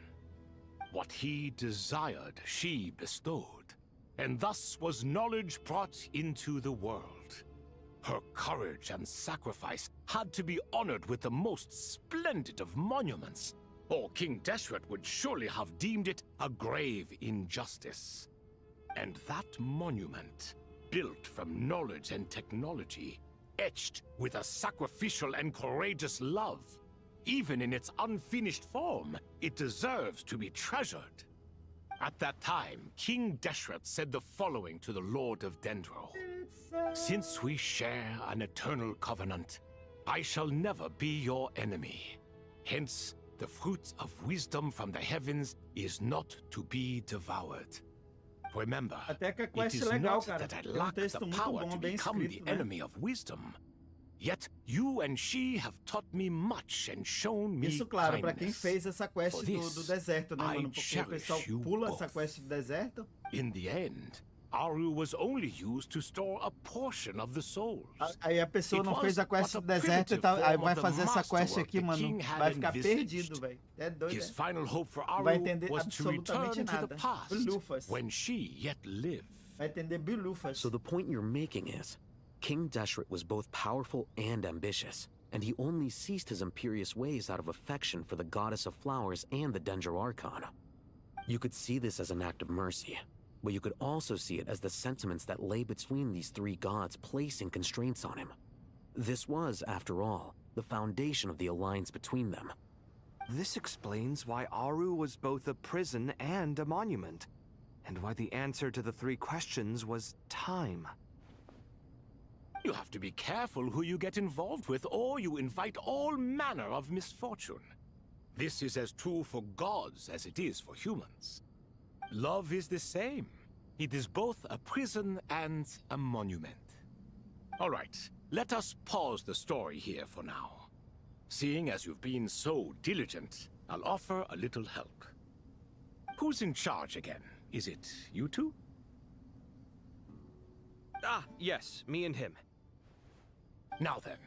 What he desired, she bestowed, and thus was knowledge brought into the world. Her courage and sacrifice had to be honored with the most splendid of monuments, or King Deshret would surely have deemed it a grave injustice. And that monument, built from knowledge and technology, etched with a sacrificial and courageous love, even in its unfinished form, it deserves to be treasured. At that time, King Deshret said the following to the Lord of Dendro. Since we share an eternal covenant, I shall never be your enemy. Hence, the fruit of wisdom from the heavens is not to be devoured. Remember, Até que a it quest is legal, not cara. that I Tem lack texto the muito power bom, to bem become the escrito, né? enemy of wisdom. Yet you and she have taught me much and shown me Isso, claro, pra quem kindness. fez essa quest For do this, deserto, né, I mano? Porque o pessoal cherish you pula both. essa quest do deserto. In the end, Aru was only used to store a portion of the souls. Aí a pessoa It não was fez a quest but do a deserto e primitive tal. Aí form vai of the fazer essa quest masterwork aqui, the mano. king had Vai ficar envisaged. perdido, velho. É doido, His é? final hope for Vai Aru entender was to absolutamente return to the nada. past, Bulufas. when she yet lived. Vai entender bilufas. So the point you're making is, King Deshret was both powerful and ambitious, and he only ceased his imperious ways out of affection for the Goddess of Flowers and the Dendro Archon. You could see this as an act of mercy, but you could also see it as the sentiments that lay between these 3 gods placing constraints on him. This was, after all, the foundation of the alliance between them. This explains why Aru was both a prison and a monument, and why the answer to the 3 questions was time. You have to be careful who you get involved with, or you invite all manner of misfortune. This is as true for gods as it is for humans. Love is the same. It is both a prison and a monument. All right, let us pause the story here for now. Seeing as you've been so diligent, I'll offer a little help. Who's in charge again? Is it you two? Ah, yes, me and him. Now then,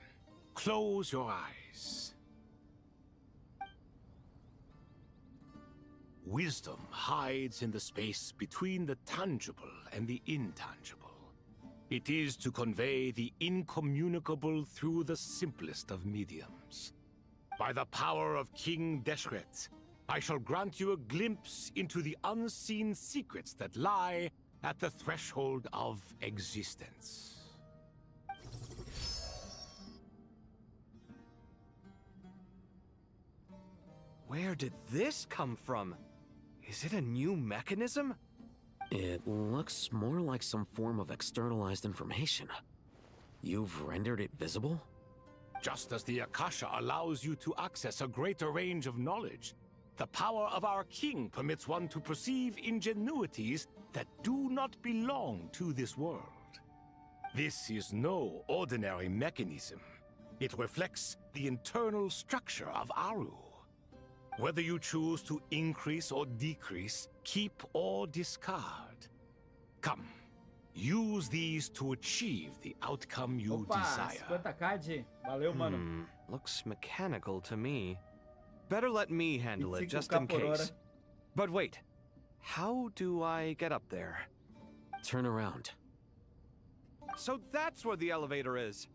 close your eyes. Wisdom hides in the space between the tangible and the intangible. It is to convey the incommunicable through the simplest of mediums. By the power of King Deshret, I shall grant you a glimpse into the unseen secrets that lie at the threshold of existence. Where did this come from? Is it a new mechanism? It looks more like some form of externalized information. You've rendered it visible? Just as the Akasha allows you to access a greater range of knowledge, the power of our king permits one to perceive ingenuities that do not belong to this world. This is no ordinary mechanism. It reflects the internal structure of Aru. Whether you choose to increase or decrease, keep or discard. Come, use these to achieve the outcome you Opa, desire. 50k de... Valeu, mano. Looks mechanical to me. Better let me handle it, 25K just in por hora. case. But wait, how do I get up there? Turn around. So that's where the elevator is.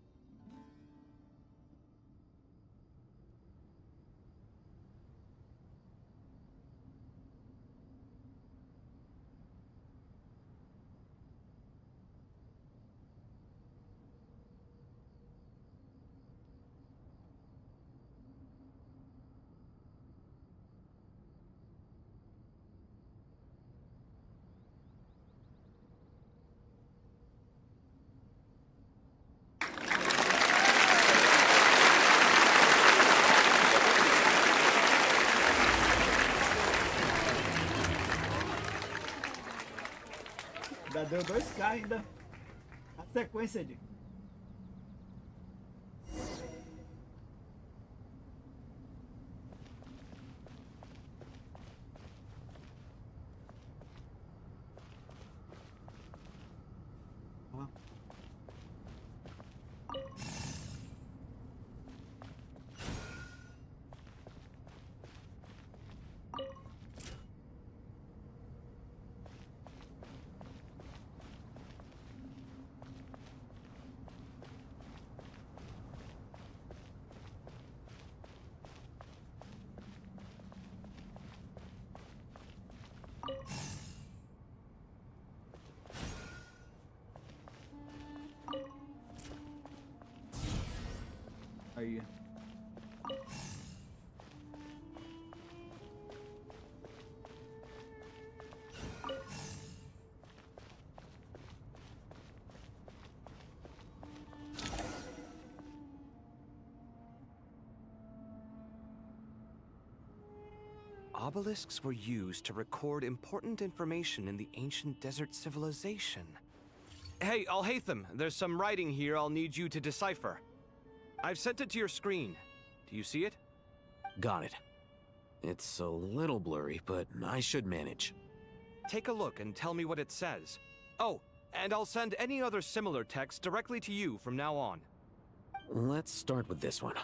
Deu 2k ainda. A sequência de... Aí. Obelisks were used to record important information in the ancient desert civilization. Hey, Alhaitham, there's some writing here I'll need you to decipher. I've sent it to your screen. Do you see it? Got it. It's a little blurry, but I should manage. Take a look and tell me what it says. Oh, and I'll send any other similar text directly to you from now on. Let's start with this one.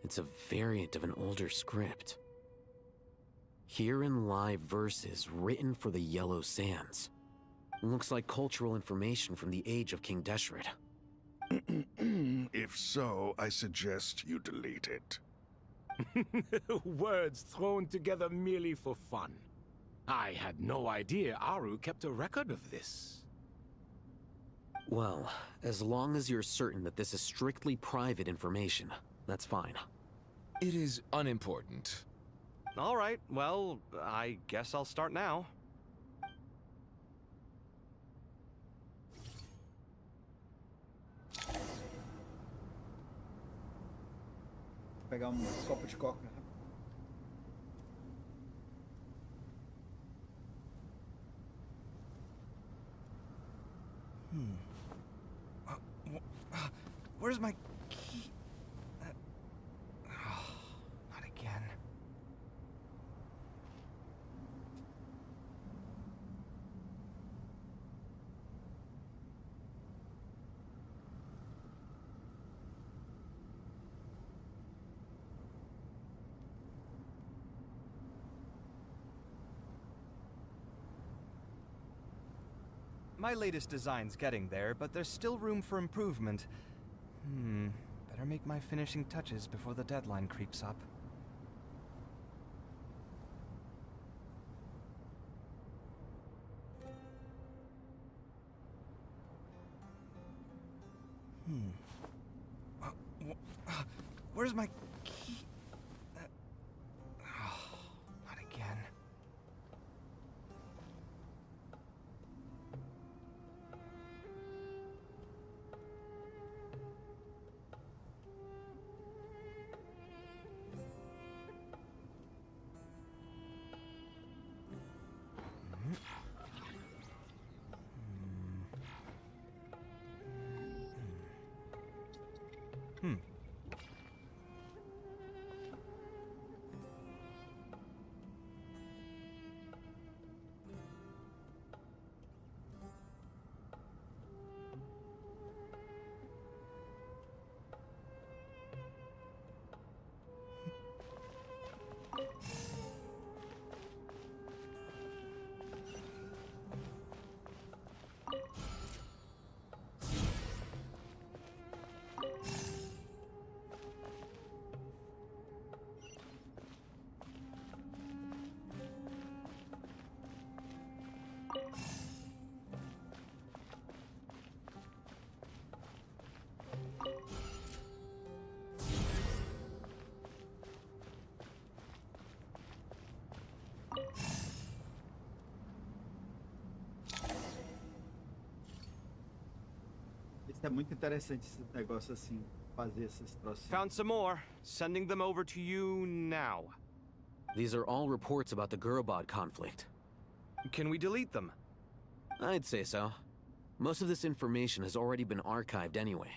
It's a variant of an older script. Herein lie verses written for the Yellow Sands. Looks like cultural information from the age of King Deshret. If so, I suggest you delete it. Words thrown together merely for fun. I had no idea Aru kept a record of this. Well, as long as you're certain that this is strictly private information, that's fine. It is unimportant. All right, well, I guess I'll start now. Vou pegar copo de coca. Where's my key? Not again. My latest design's getting there, but there's still room for improvement. Better make my finishing touches before the deadline creeps up. Where's my key? Not again. É muito interessante esse negócio assim, fazer esses troços. Found some more. Sending them over to you now. These are all reports about the Gurubad conflict. Can we delete them? I'd say so. Most of this information has already been archived anyway.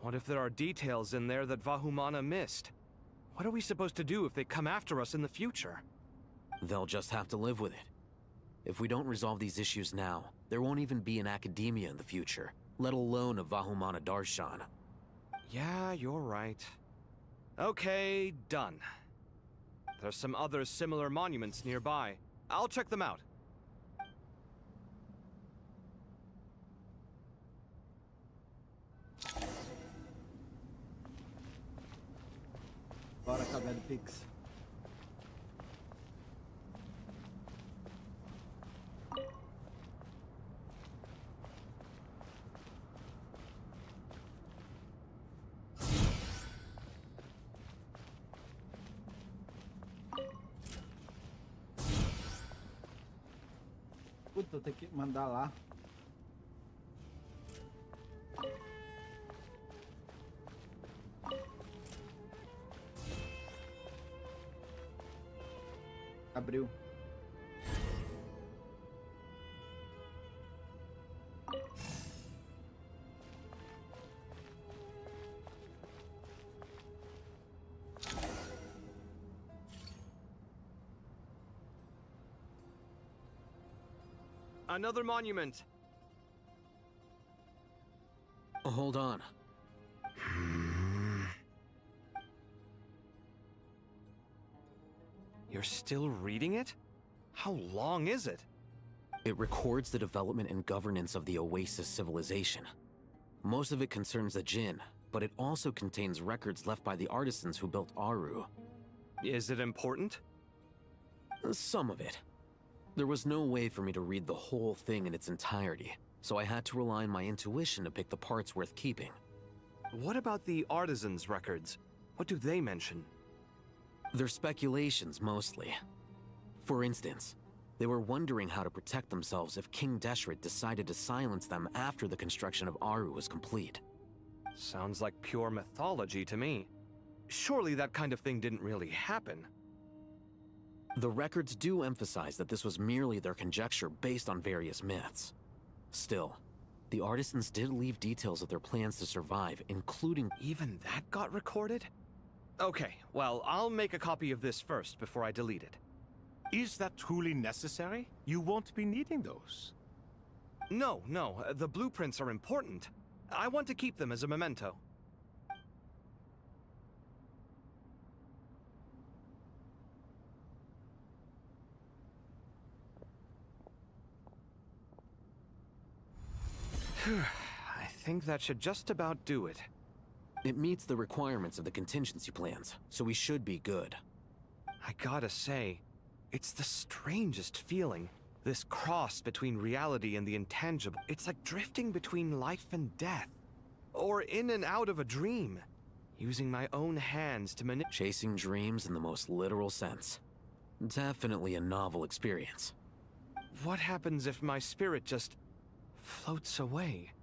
What if there are details in there that Vahumana missed? What are we supposed to do if they come after us in the future? They'll just have to live with it. If we don't resolve these issues now, there won't even be an academia in the future, let alone a Vahumana Darshan. Yeah, you're right. Okay, done. There's some other similar monuments nearby. I'll check them out. Bora, cabelo Pix. Puta, tem que mandar lá. Abriu. Another monument. Hold on. You're still reading it? How long is it? It records the development and governance of the Oasis civilization. Most of it concerns the Jinn, but it also contains records left by the artisans who built Aru. Is it important? Some of it. There was no way for me to read the whole thing in its entirety, so I had to rely on my intuition to pick the parts worth keeping. What about the artisans' records? What do they mention? They're speculations, mostly. For instance, they were wondering how to protect themselves if King Deshret decided to silence them after the construction of Aru was complete. Sounds like pure mythology to me. Surely that kind of thing didn't really happen. The records do emphasize that this was merely their conjecture based on various myths. Still, the artisans did leave details of their plans to survive, including— Even that got recorded? Okay, well, I'll make a copy of this first before I delete it. Is that truly necessary? You won't be needing those. No, the blueprints are important. I want to keep them as a memento. I think that should just about do it. It meets the requirements of the contingency plans, so we should be good. I gotta say, it's the strangest feeling. This cross between reality and the intangible. It's like drifting between life and death. Or in and out of a dream. Using my own hands to manipulate. Chasing dreams in the most literal sense. Definitely a novel experience. What happens if my spirit just floats away?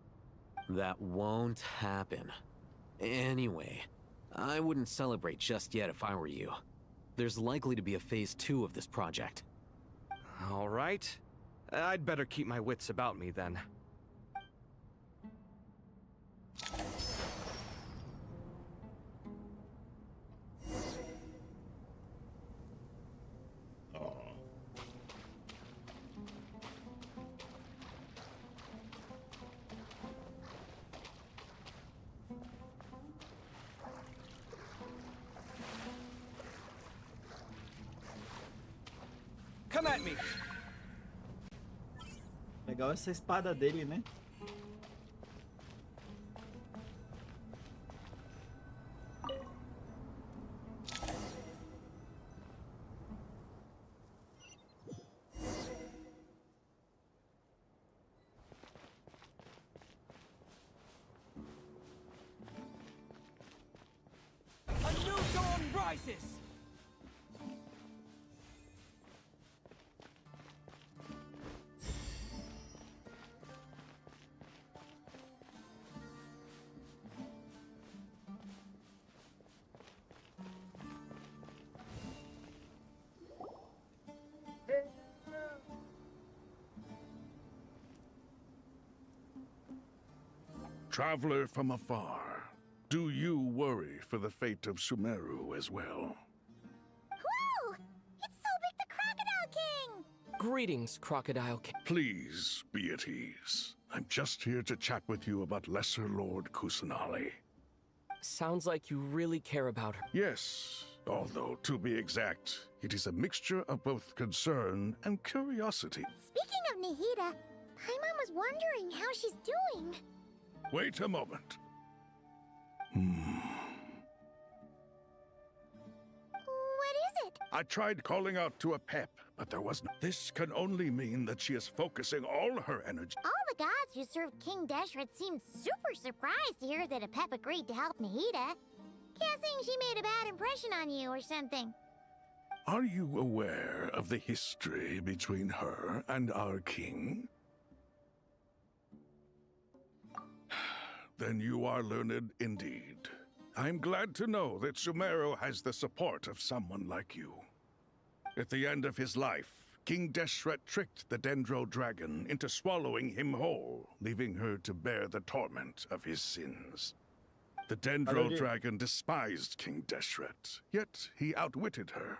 That won't happen. Anyway, I wouldn't celebrate just yet if I were you. There's likely to be a phase 2 of this project. All right. I'd better keep my wits about me then. Come at me. Legal essa espada dele, né? A new dawn rises! Traveler from afar, do you worry for the fate of Sumeru as well? Whoa! It's Sobek the Crocodile King! Greetings, Crocodile King. Please be at ease. I'm just here to chat with you about Lesser Lord Kusanali. Sounds like you really care about her. Yes, although to be exact, it is a mixture of both concern and curiosity. Speaking of Nahida, Paimon was wondering how she's doing. Wait a moment. What is it? I tried calling out to a pep, but there was no. This can only mean that she is focusing all her energy. All the gods who served King Deshret seemed super surprised to hear that a pep agreed to help Nahida. Guessing she made a bad impression on you or something. Are you aware of the history between her and our king? Then you are learned indeed. I'm glad to know that Sumeru has the support of someone like you. At the end of his life, King Deshret tricked the Dendro Dragon into swallowing him whole, leaving her to bear the torment of his sins. The Dendro Dragon despised King Deshret, yet he outwitted her.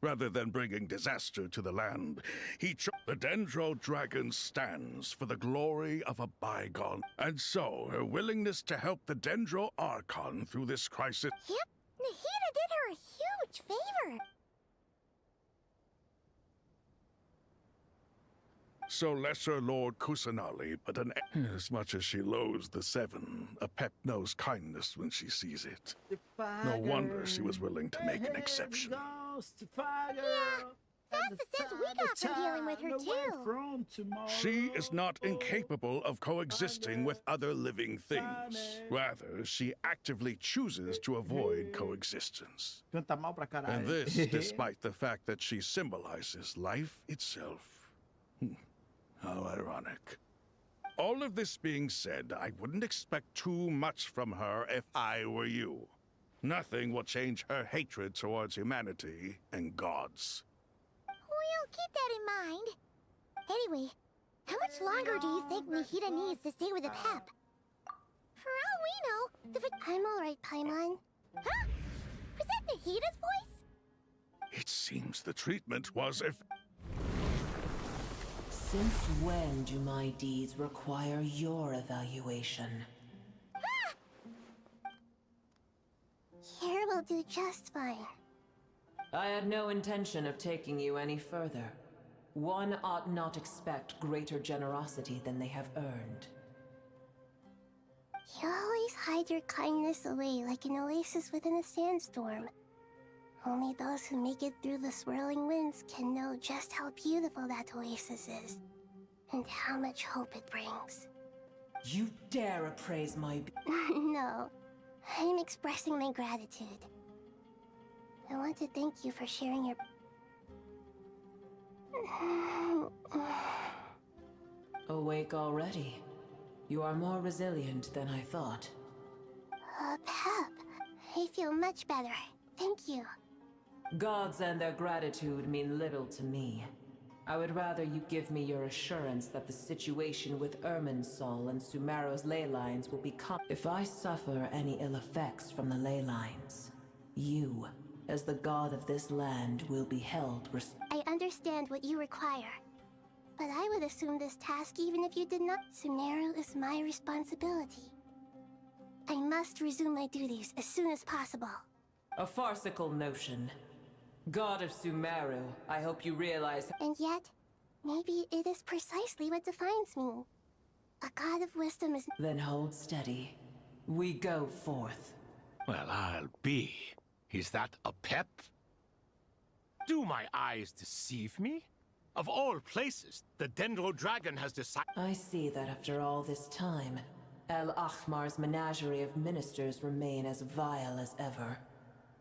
Rather than bringing disaster to the land, the Dendro Dragon stands for the glory of a bygone. And so, her willingness to help the Dendro Archon through this crisis... Yep, Nahida did her a huge favor. So Lesser Lord Kusanali, but as much as she loathes the Seven, a pep knows kindness when she sees it. No wonder she was willing to make an exception. Yeah, that's the sense we got from dealing with her too. She is not incapable of coexisting with other living things. Rather, she actively chooses to avoid coexistence. And this despite the fact that she symbolizes life itself. How ironic. All of this being said, I wouldn't expect too much from her if I were you. Nothing will change her hatred towards humanity and gods. We'll keep that in mind. Anyway, how much longer do you think Nahida needs to stay with the pep? For all we know, I'm alright, Paimon. Huh? Was that Nahida's voice? It seems the treatment was Since when do my deeds require your evaluation? Here will do just fine. I had no intention of taking you any further. One ought not expect greater generosity than they have earned. You always hide your kindness away like an oasis within a sandstorm. Only those who make it through the swirling winds can know just how beautiful that oasis is, and how much hope it brings. You dare appraise my... No, I'm expressing my gratitude. I want to thank you for sharing your... Awake already? You are more resilient than I thought. Pep, I feel much better. Thank you. Gods and their gratitude mean little to me. I would rather you give me your assurance that the situation with Irminsul and Sumeru's ley lines will become... If I suffer any ill effects from the ley lines, you, as the god of this land, will be held I understand what you require. But I would assume this task even if you did not. Sumeru is my responsibility. I must resume my duties as soon as possible. A farcical notion. God of Sumeru, I hope you realize... And yet, maybe it is precisely what defines me. A god of wisdom is... Then hold steady. We go forth. Well, I'll be. Is that a pep? Do my eyes deceive me? Of all places, the Dendro Dragon has decided... I see that after all this time, El Ahmar's menagerie of ministers remain as vile as ever.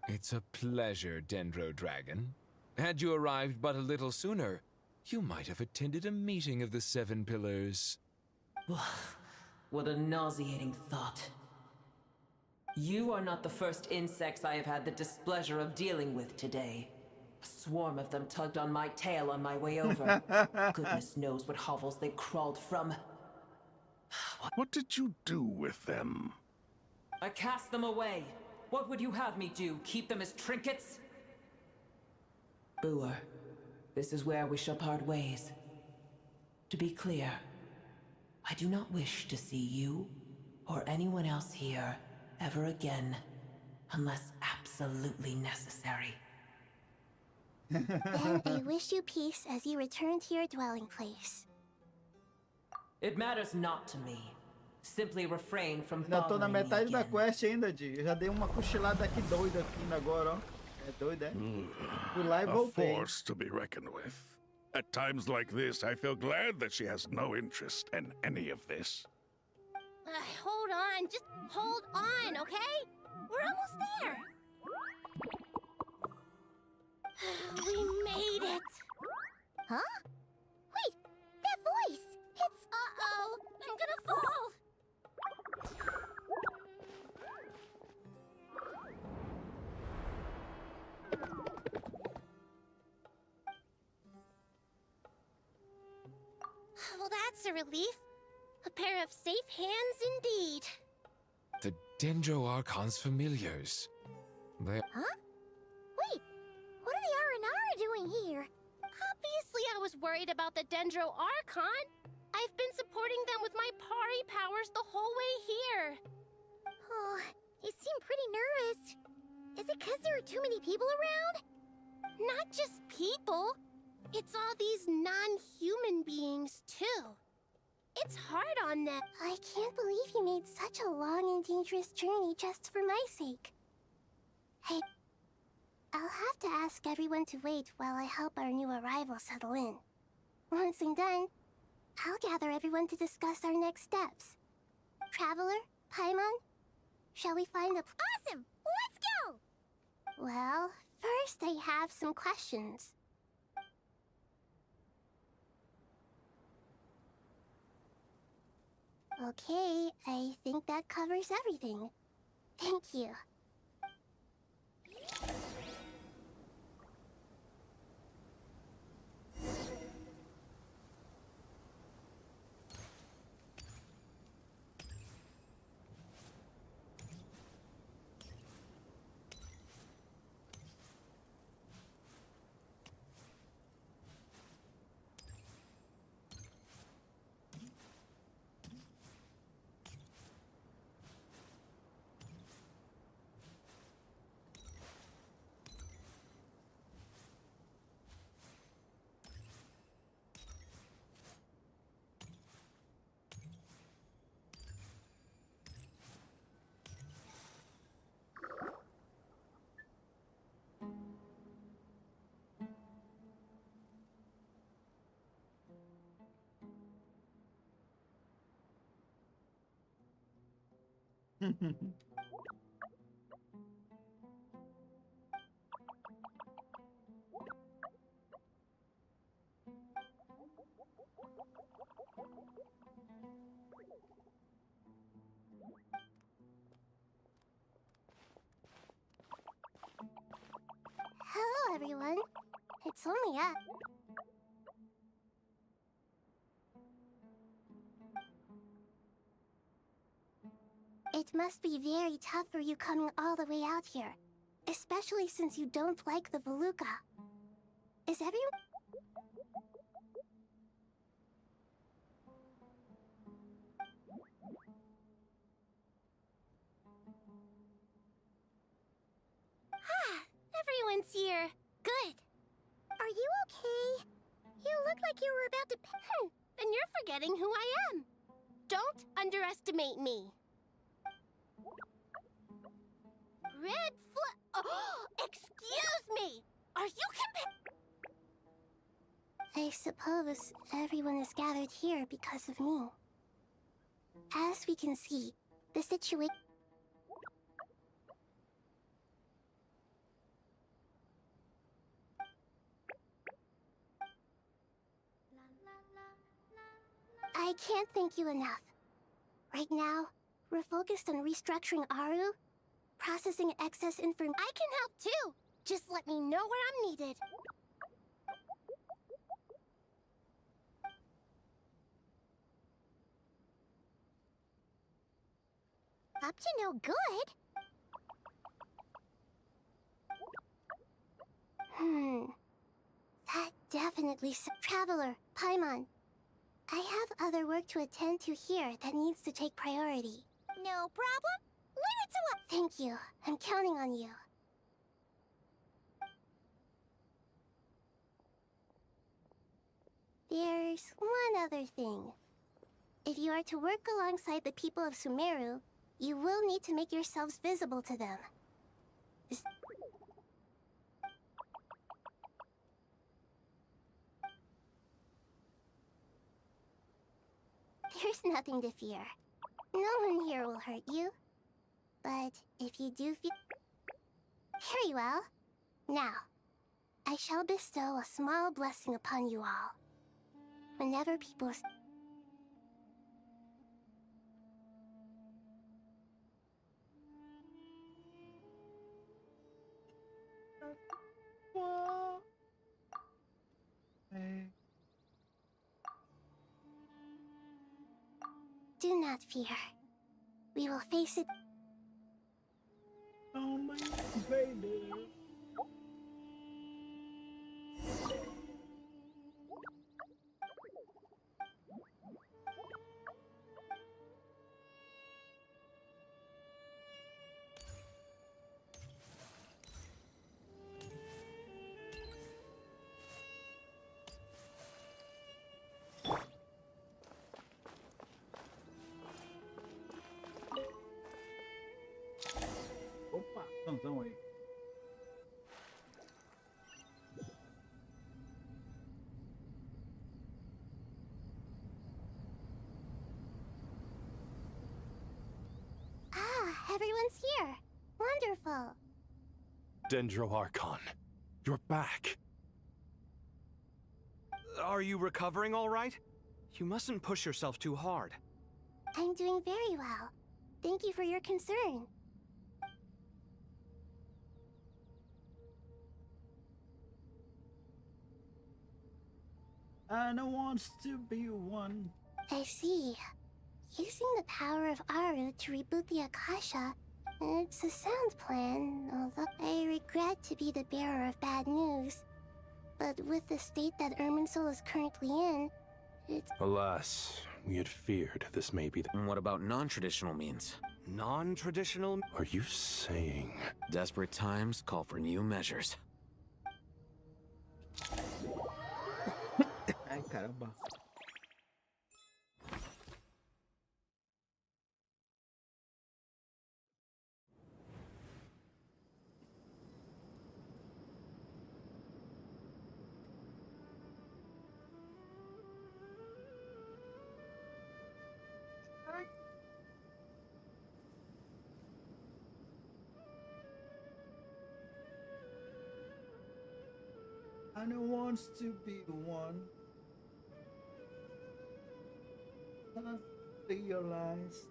It's a pleasure, Dendro Dragon. Had you arrived but a little sooner, you might have attended a meeting of the Seven Pillars. What a nauseating thought. You are not the first insects I have had the displeasure of dealing with today. A swarm of them tugged on my tail on my way over. Goodness knows what hovels they crawled from. What did you do with them? I cast them away. What would you have me do? Keep them as trinkets? Brewer, this is where we shall part ways. To be clear, I do not wish to see you or anyone else here ever again, unless absolutely necessary. And I wish you peace as you return to your dwelling place. It matters not to me. Simply refrain from Ainda tô na bothering me metade da again. quest ainda, Di. Eu já dei uma cochilada aqui doida aqui ainda agora, ó. É doido, é? Fui lá e A voltei. force to be reckoned with. At times like this, I feel glad that she has no interest in any of this. Hold on, just hold on, okay? We're almost there. We made it. Huh? Wait, that voice. It's uh-oh. I'm gonna fall. Well, that's a relief. A pair of safe hands indeed. The Dendro Archon's familiars. They... Huh? Wait, what are the R&R doing here? Obviously I was worried about the Dendro Archon. I've been supporting them with my Pari powers the whole way here. Oh, you seem pretty nervous. Is it because there are too many people around? Not just people. It's all these non-human beings, too. It's hard on them. I can't believe you made such a long and dangerous journey just for my sake. Hey, I'll have to ask everyone to wait while I help our new arrival settle in. Once I'm done, I'll gather everyone to discuss our next steps. Traveler, Paimon, shall we find a... Awesome! Let's go! Well, first I have some questions. Okay, I think that covers everything. Thank you. Hello, everyone. It's only up. It must be very tough for you coming all the way out here, especially since you don't like the Veluca. Is everyone... Everyone's here. Good. Are you okay? You look like you were about to... then you're forgetting who I am. Don't underestimate me. Red Oh, excuse me! Are you I suppose everyone is gathered here because of me. As we can see, the situation... I can't thank you enough. Right now, we're focused on restructuring Aru, processing excess information. I can help too! Just let me know where I'm needed. Up to no good? That definitely Traveler, Paimon. I have other work to attend to here that needs to take priority. No problem. Leave it to us. Thank you. I'm counting on you. There's one other thing. If you are to work alongside the people of Sumeru, you will need to make yourselves visible to them. There's nothing to fear. No one here will hurt you. But if you do feel... Very well. Now, I shall bestow a small blessing upon you all. Whenever people... Do not fear. We will face it. Oh my baby. Opa, não aí. Ah, everyone's here. Wonderful. Dendro-Archon, you're back. Are you recovering all right? You mustn't push yourself too hard. I'm doing very well. Thank you for your concern. Anna wants to be one. I see. Using the power of Aru to reboot the Akasha, it's a sound plan, although I regret to be the bearer of bad news. But with the state that Irminsul is currently in, it's... Alas, we had feared this may be the... And what about non-traditional means? Non-traditional? Are you saying... Desperate times call for new measures. Ai, caramba. Anna wants to be the one. Realize.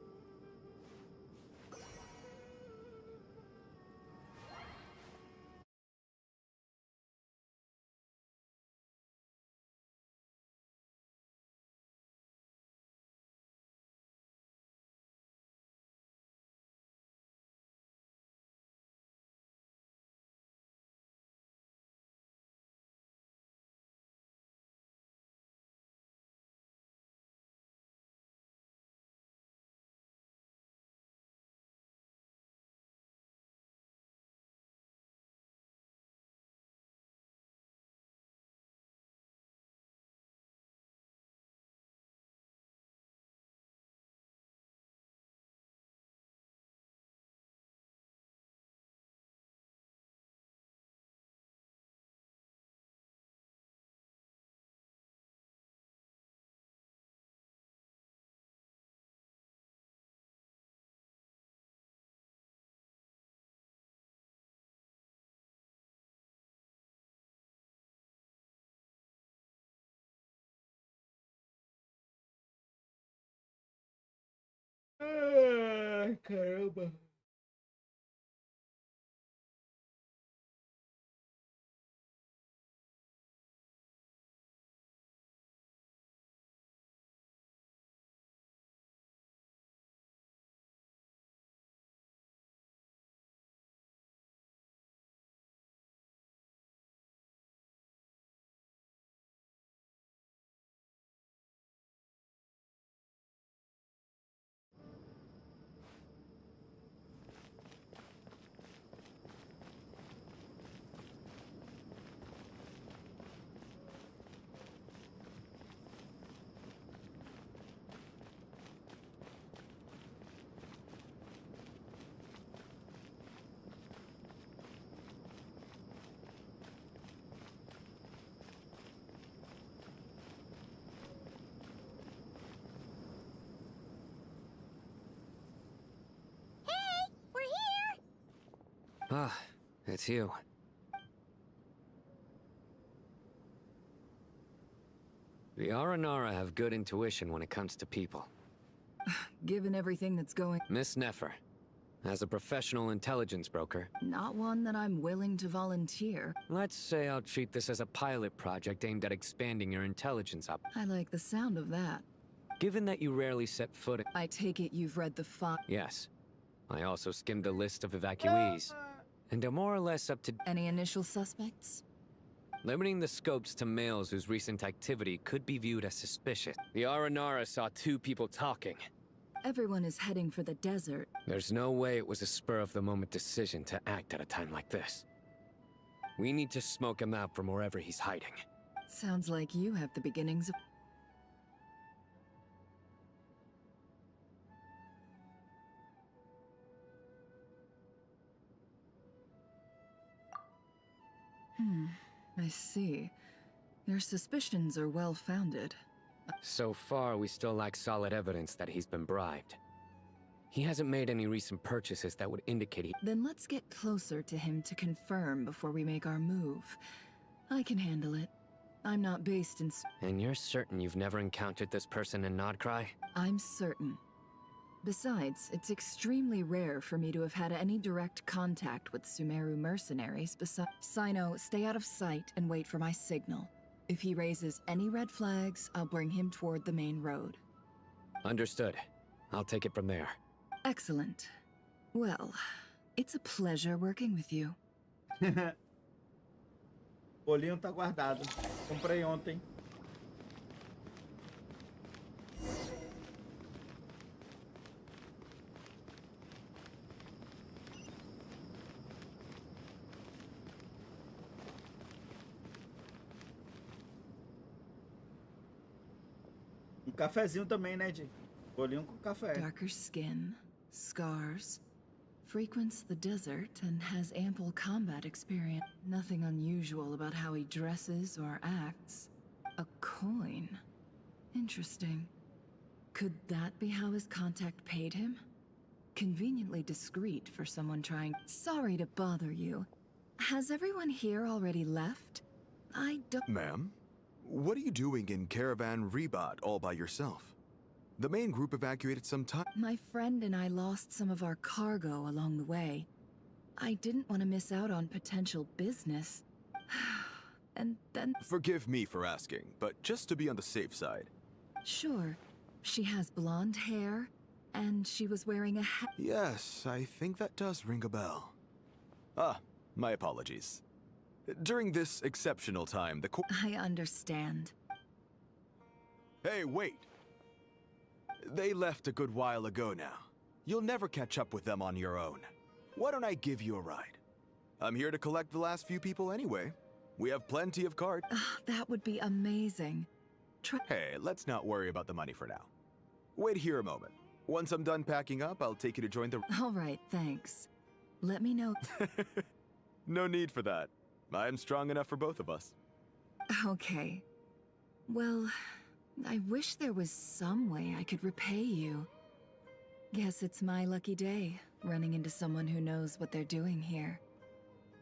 Ai, caramba. Ah, it's you. The Aranara have good intuition when it comes to people. Given everything that's going... Miss Nefer, as a professional intelligence broker... Not one that I'm willing to volunteer. Let's say I'll treat this as a pilot project aimed at expanding your intelligence up. I like the sound of that. Given that you rarely set foot in... I take it you've read the Yes. I also skimmed a list of evacuees. And are more or less up to... Any initial suspects? Limiting the scopes to males whose recent activity could be viewed as suspicious. The Aranara saw 2 people talking. Everyone is heading for the desert. There's no way it was a spur-of-the-moment decision to act at a time like this. We need to smoke him out from wherever he's hiding. Sounds like you have the beginnings of... I see. Your suspicions are well-founded. So far, we still lack solid evidence that he's been bribed. He hasn't made any recent purchases that would indicate he... Then let's get closer to him to confirm before we make our move. I can handle it. I'm not based in... And you're certain you've never encountered this person in Nodcry? I'm certain. Besides, it's extremely rare for me to have had any direct contact with Sumeru mercenaries besides... Sino, stay out of sight and wait for my signal. If he raises any red flags, I'll bring him toward the main road. Understood. I'll take it from there. Excellent. Well, it's a pleasure working with you. Bolinho tá guardado. Comprei ontem. Cafezinho também, né, Di? Bolinho com café. Darker skin, scars, frequents the desert, and has ample combat experience. Nothing unusual about how he dresses or acts. A coin. Interesting. Could that be how his contact paid him? Conveniently discreet for someone trying... Sorry to bother you. Has everyone here already left? I don't... Ma'am? What are you doing in Caravan Rebat all by yourself? The main group evacuated some time. My friend and I lost some of our cargo along the way. I didn't want to miss out on potential business. And then... Forgive me for asking, but just to be on the safe side. Sure. She has blonde hair, and she was wearing a hat. Yes, I think that does ring a bell. Ah, my apologies. During this exceptional time, the I understand. Hey, wait! They left a good while ago now. You'll never catch up with them on your own. Why don't I give you a ride? I'm here to collect the last few people anyway. We have plenty of cards. That would be amazing. Hey, let's not worry about the money for now. Wait here a moment. Once I'm done packing up, I'll take you to join the... All right, thanks. Let me know... No need for that. I'm strong enough for both of us. Okay. Well, I wish there was some way I could repay you. Guess it's my lucky day, running into someone who knows what they're doing here.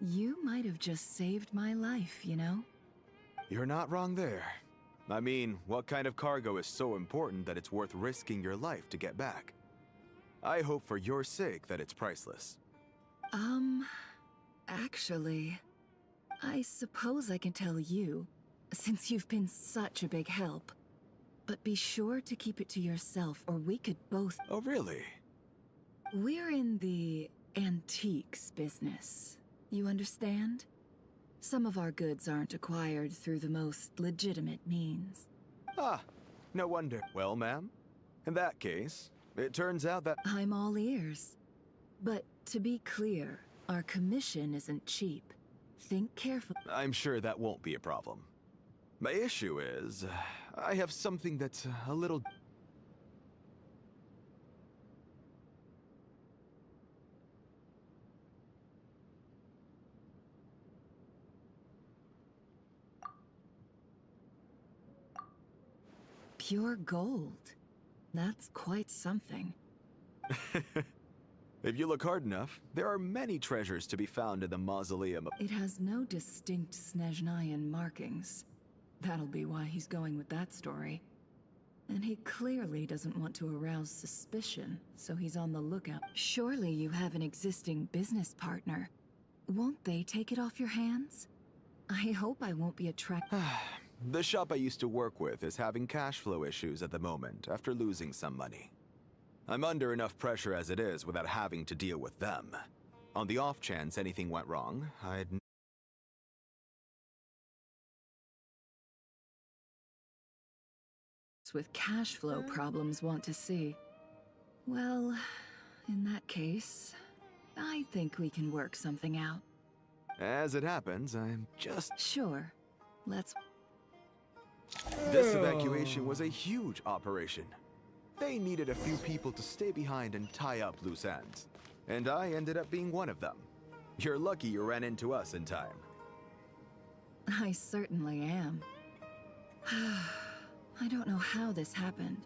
You might have just saved my life, you know? You're not wrong there. I mean, what kind of cargo is so important that it's worth risking your life to get back? I hope for your sake that it's priceless. Actually, I suppose I can tell you, since you've been such a big help. But be sure to keep it to yourself, or we could both... Oh, really? We're in the antiques business. You understand? Some of our goods aren't acquired through the most legitimate means. Ah, no wonder. Well, ma'am, in that case, it turns out that... I'm all ears. But to be clear, our commission isn't cheap. Think carefully. I'm sure that won't be a problem. My issue is, I have something that's a little... Pure gold. That's quite something. If you look hard enough, there are many treasures to be found in the mausoleum. It has no distinct Snezhnayan markings. That'll be why he's going with that story. And he clearly doesn't want to arouse suspicion, so he's on the lookout. Surely you have an existing business partner. Won't they take it off your hands? I hope I won't be attracted. The shop I used to work with is having cash flow issues at the moment after losing some money. I'm under enough pressure as it is without having to deal with them. On the off chance anything went wrong, I'd... With cash flow problems want to see. Well, in that case, I think we can work something out. As it happens, I'm just... Sure. Let's... This evacuation was a huge operation. They needed a few people to stay behind and tie up loose ends. And I ended up being one of them. You're lucky you ran into us in time. I certainly am. I don't know how this happened.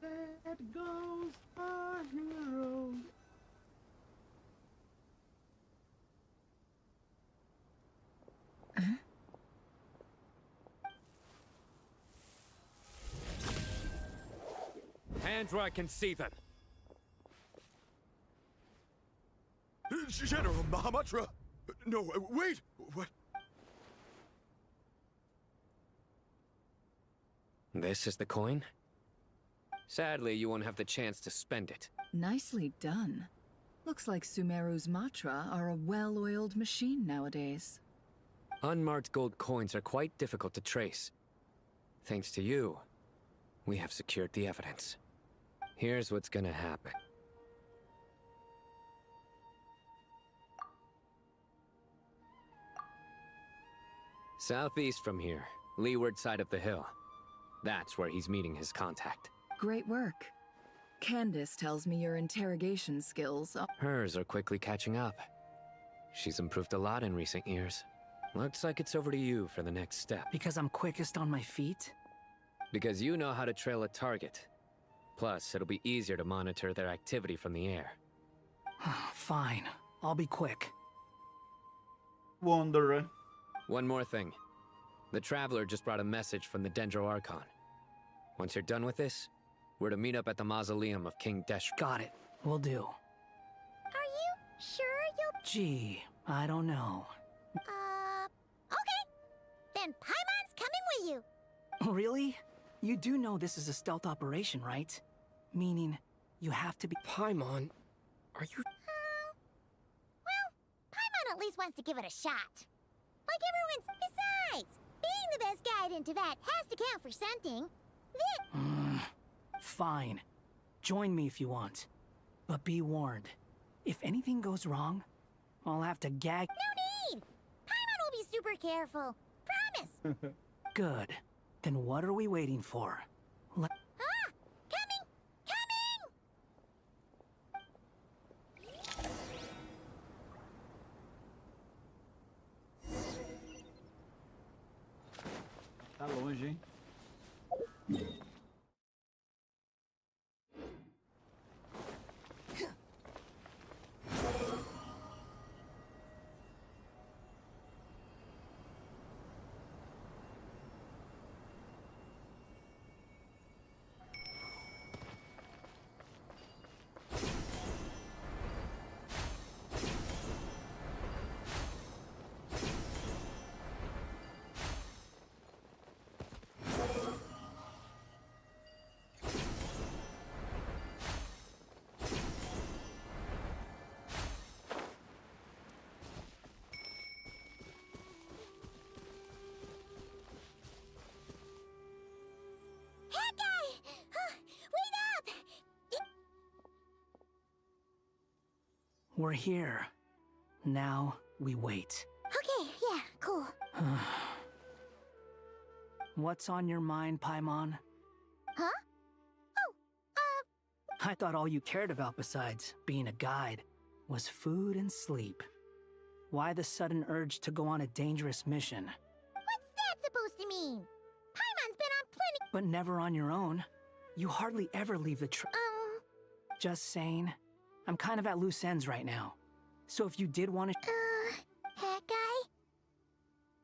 There goes our hero. Hands where I can see them. General Mahamatra! No, wait! What? This is the coin? Sadly, you won't have the chance to spend it. Nicely done. Looks like Sumeru's Matra are a well-oiled machine nowadays. Unmarked gold coins are quite difficult to trace. Thanks to you, we have secured the evidence. Here's what's gonna happen. Southeast from here, leeward side of the hill. That's where he's meeting his contact. Great work. Candace tells me your interrogation skills are... Hers are quickly catching up. She's improved a lot in recent years. Looks like it's over to you for the next step. Because I'm quickest on my feet? Because you know how to trail a target. Plus, it'll be easier to monitor their activity from the air. Fine. I'll be quick. Wanderer. One more thing. The Traveler just brought a message from the Dendro Archon. Once you're done with this, we're to meet up at the mausoleum of King Desh. Got it. Will do. Are you sure you'll... Gee, I don't know. Okay. Then Paimon's coming with you. Really? You do know this is a stealth operation, right? Meaning, you have to be... Paimon, are you... Well, Paimon at least wants to give it a shot. Like everyone's... Besides, being the best guide in Teyvat has to count for something. Fine. Join me if you want. But be warned. If anything goes wrong, I'll have to gag... No need! Paimon will be super careful. Promise! Good. Then what are we waiting for? Coming! Tá longe, hein? We're here. Now we wait. Okay, yeah, cool. What's on your mind, Paimon? Huh? I thought all you cared about besides being a guide was food and sleep. Why the sudden urge to go on a dangerous mission? What's that supposed to mean? Paimon's been on plenty— But never on your own. You hardly ever leave the Just saying. I'm kind of at loose ends right now. So if you did want to— that guy?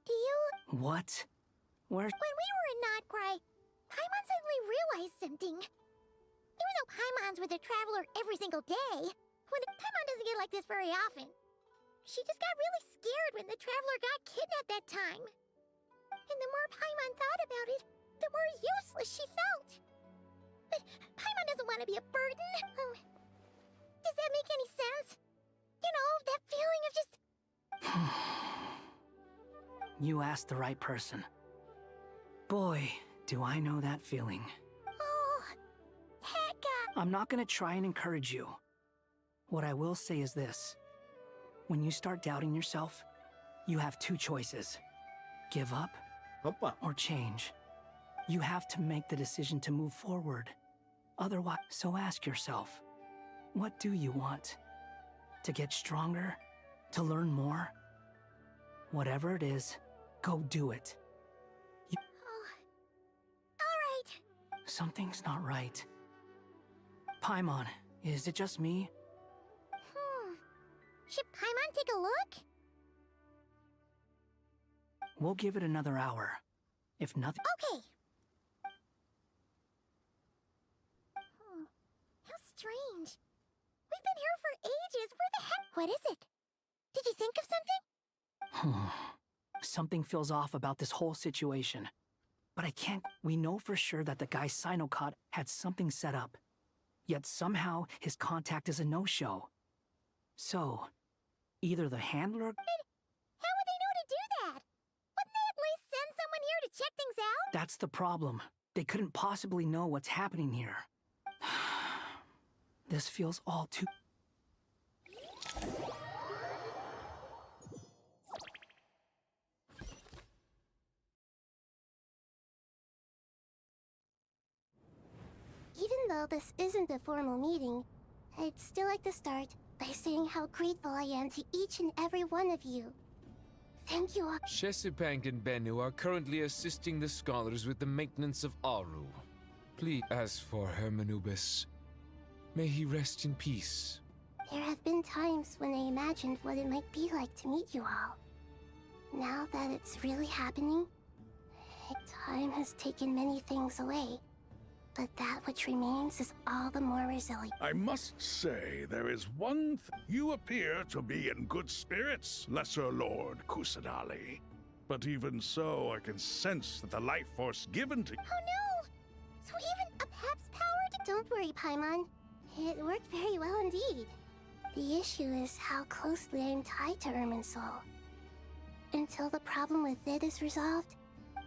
Do you— What? Where— When we were in Notcry, Paimon suddenly realized something. Even though Paimon's with a traveler every single day, Paimon doesn't get like this very often. She just got really scared when the traveler got kidnapped that time. And the more Paimon thought about it, the more useless she felt. But Paimon doesn't want to be a burden. Does that make any sense? You know, that feeling of just— You asked the right person. Boy, do I know that feeling. Oh, Hecka! I'm not gonna try and encourage you. What I will say is this. When you start doubting yourself, you have two choices. Give up or change. You have to make the decision to move forward. Otherwise, so ask yourself, what do you want? To get stronger? To learn more? Whatever it is, go do it. Alright. Something's not right. Paimon, is it just me? Should Paimon take a look? We'll give it another hour. If nothing— Okay. How strange. We've been here for ages. Where the heck— What is it? Did you think of something? Something feels off about this whole situation. But I can't— We know for sure that the guy Sinocot had something set up. Yet somehow his contact is a no-show. So, either the handler— How would they know to do that? Wouldn't they at least send someone here to check things out? That's the problem. They couldn't possibly know what's happening here. This feels all too— Even though this isn't a formal meeting, I'd still like to start by saying how grateful I am to each and every one of you. Thank you all. Shesipank and Bennu are currently assisting the scholars with the maintenance of Aru. Please, as for Hermanubis, may he rest in peace. There have been times when I imagined what it might be like to meet you all. Now that it's really happening, time has taken many things away. But that which remains is all the more resilient. I must say, there is one you appear to be in good spirits, Lesser Lord Kusadali. But even so, I can sense that the life force given to— Oh no! So even a Pep's power— Don't worry, Paimon. It worked very well indeed. The issue is how closely I am tied to Irminsul. Until the problem with it is resolved,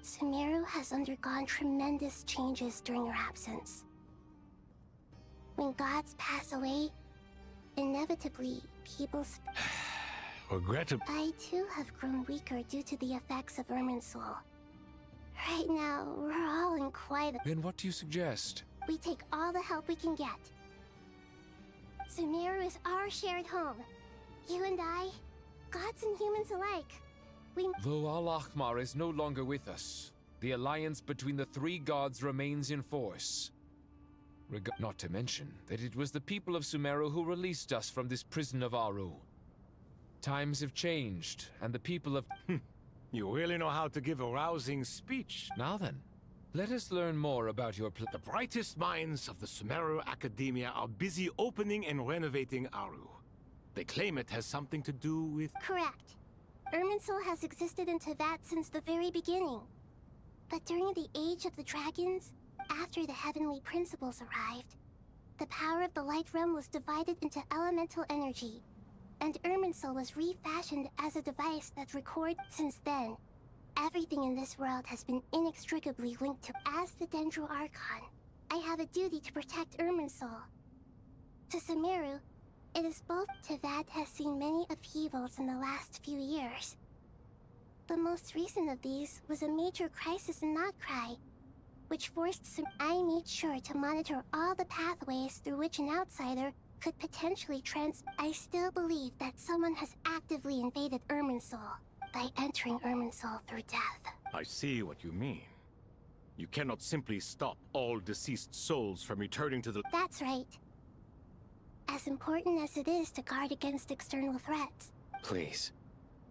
Sumeru has undergone tremendous changes during her absence. When gods pass away, inevitably, people's— Regrettably, I too have grown weaker due to the effects of Irminsul. Right now, we're all in quite a— Then what do you suggest? We take all the help we can get. Sumeru is our shared home. You and I, gods and humans alike. Though Al-Ahmar is no longer with us, the alliance between the three gods remains in force. Not to mention that it was the people of Sumeru who released us from this prison of Aru. Times have changed, and the people of— You really know how to give a rousing speech. Now then, let us learn more about your The brightest minds of the Sumeru Academia are busy opening and renovating Aru. They claim it has something to do with— Correct. Irminsul has existed in Teyvat since the very beginning. But during the Age of the Dragons, after the Heavenly Principles arrived, the power of the Light Realm was divided into elemental energy, and Irminsul was refashioned as a device that records. Since then, everything in this world has been inextricably linked to— As the Dendro Archon, I have a duty to protect Irminsul. To Sumeru, It is both. Tevat has seen many upheavals in the last few years. The most recent of these was a major crisis in Notcry, which forced I made sure to monitor all the pathways through which an outsider could potentially I still believe that someone has actively invaded Irminsul by entering Irminsul through death. I see what you mean. You cannot simply stop all deceased souls from returning to the... That's right. As important as it is to guard against external threats. Please,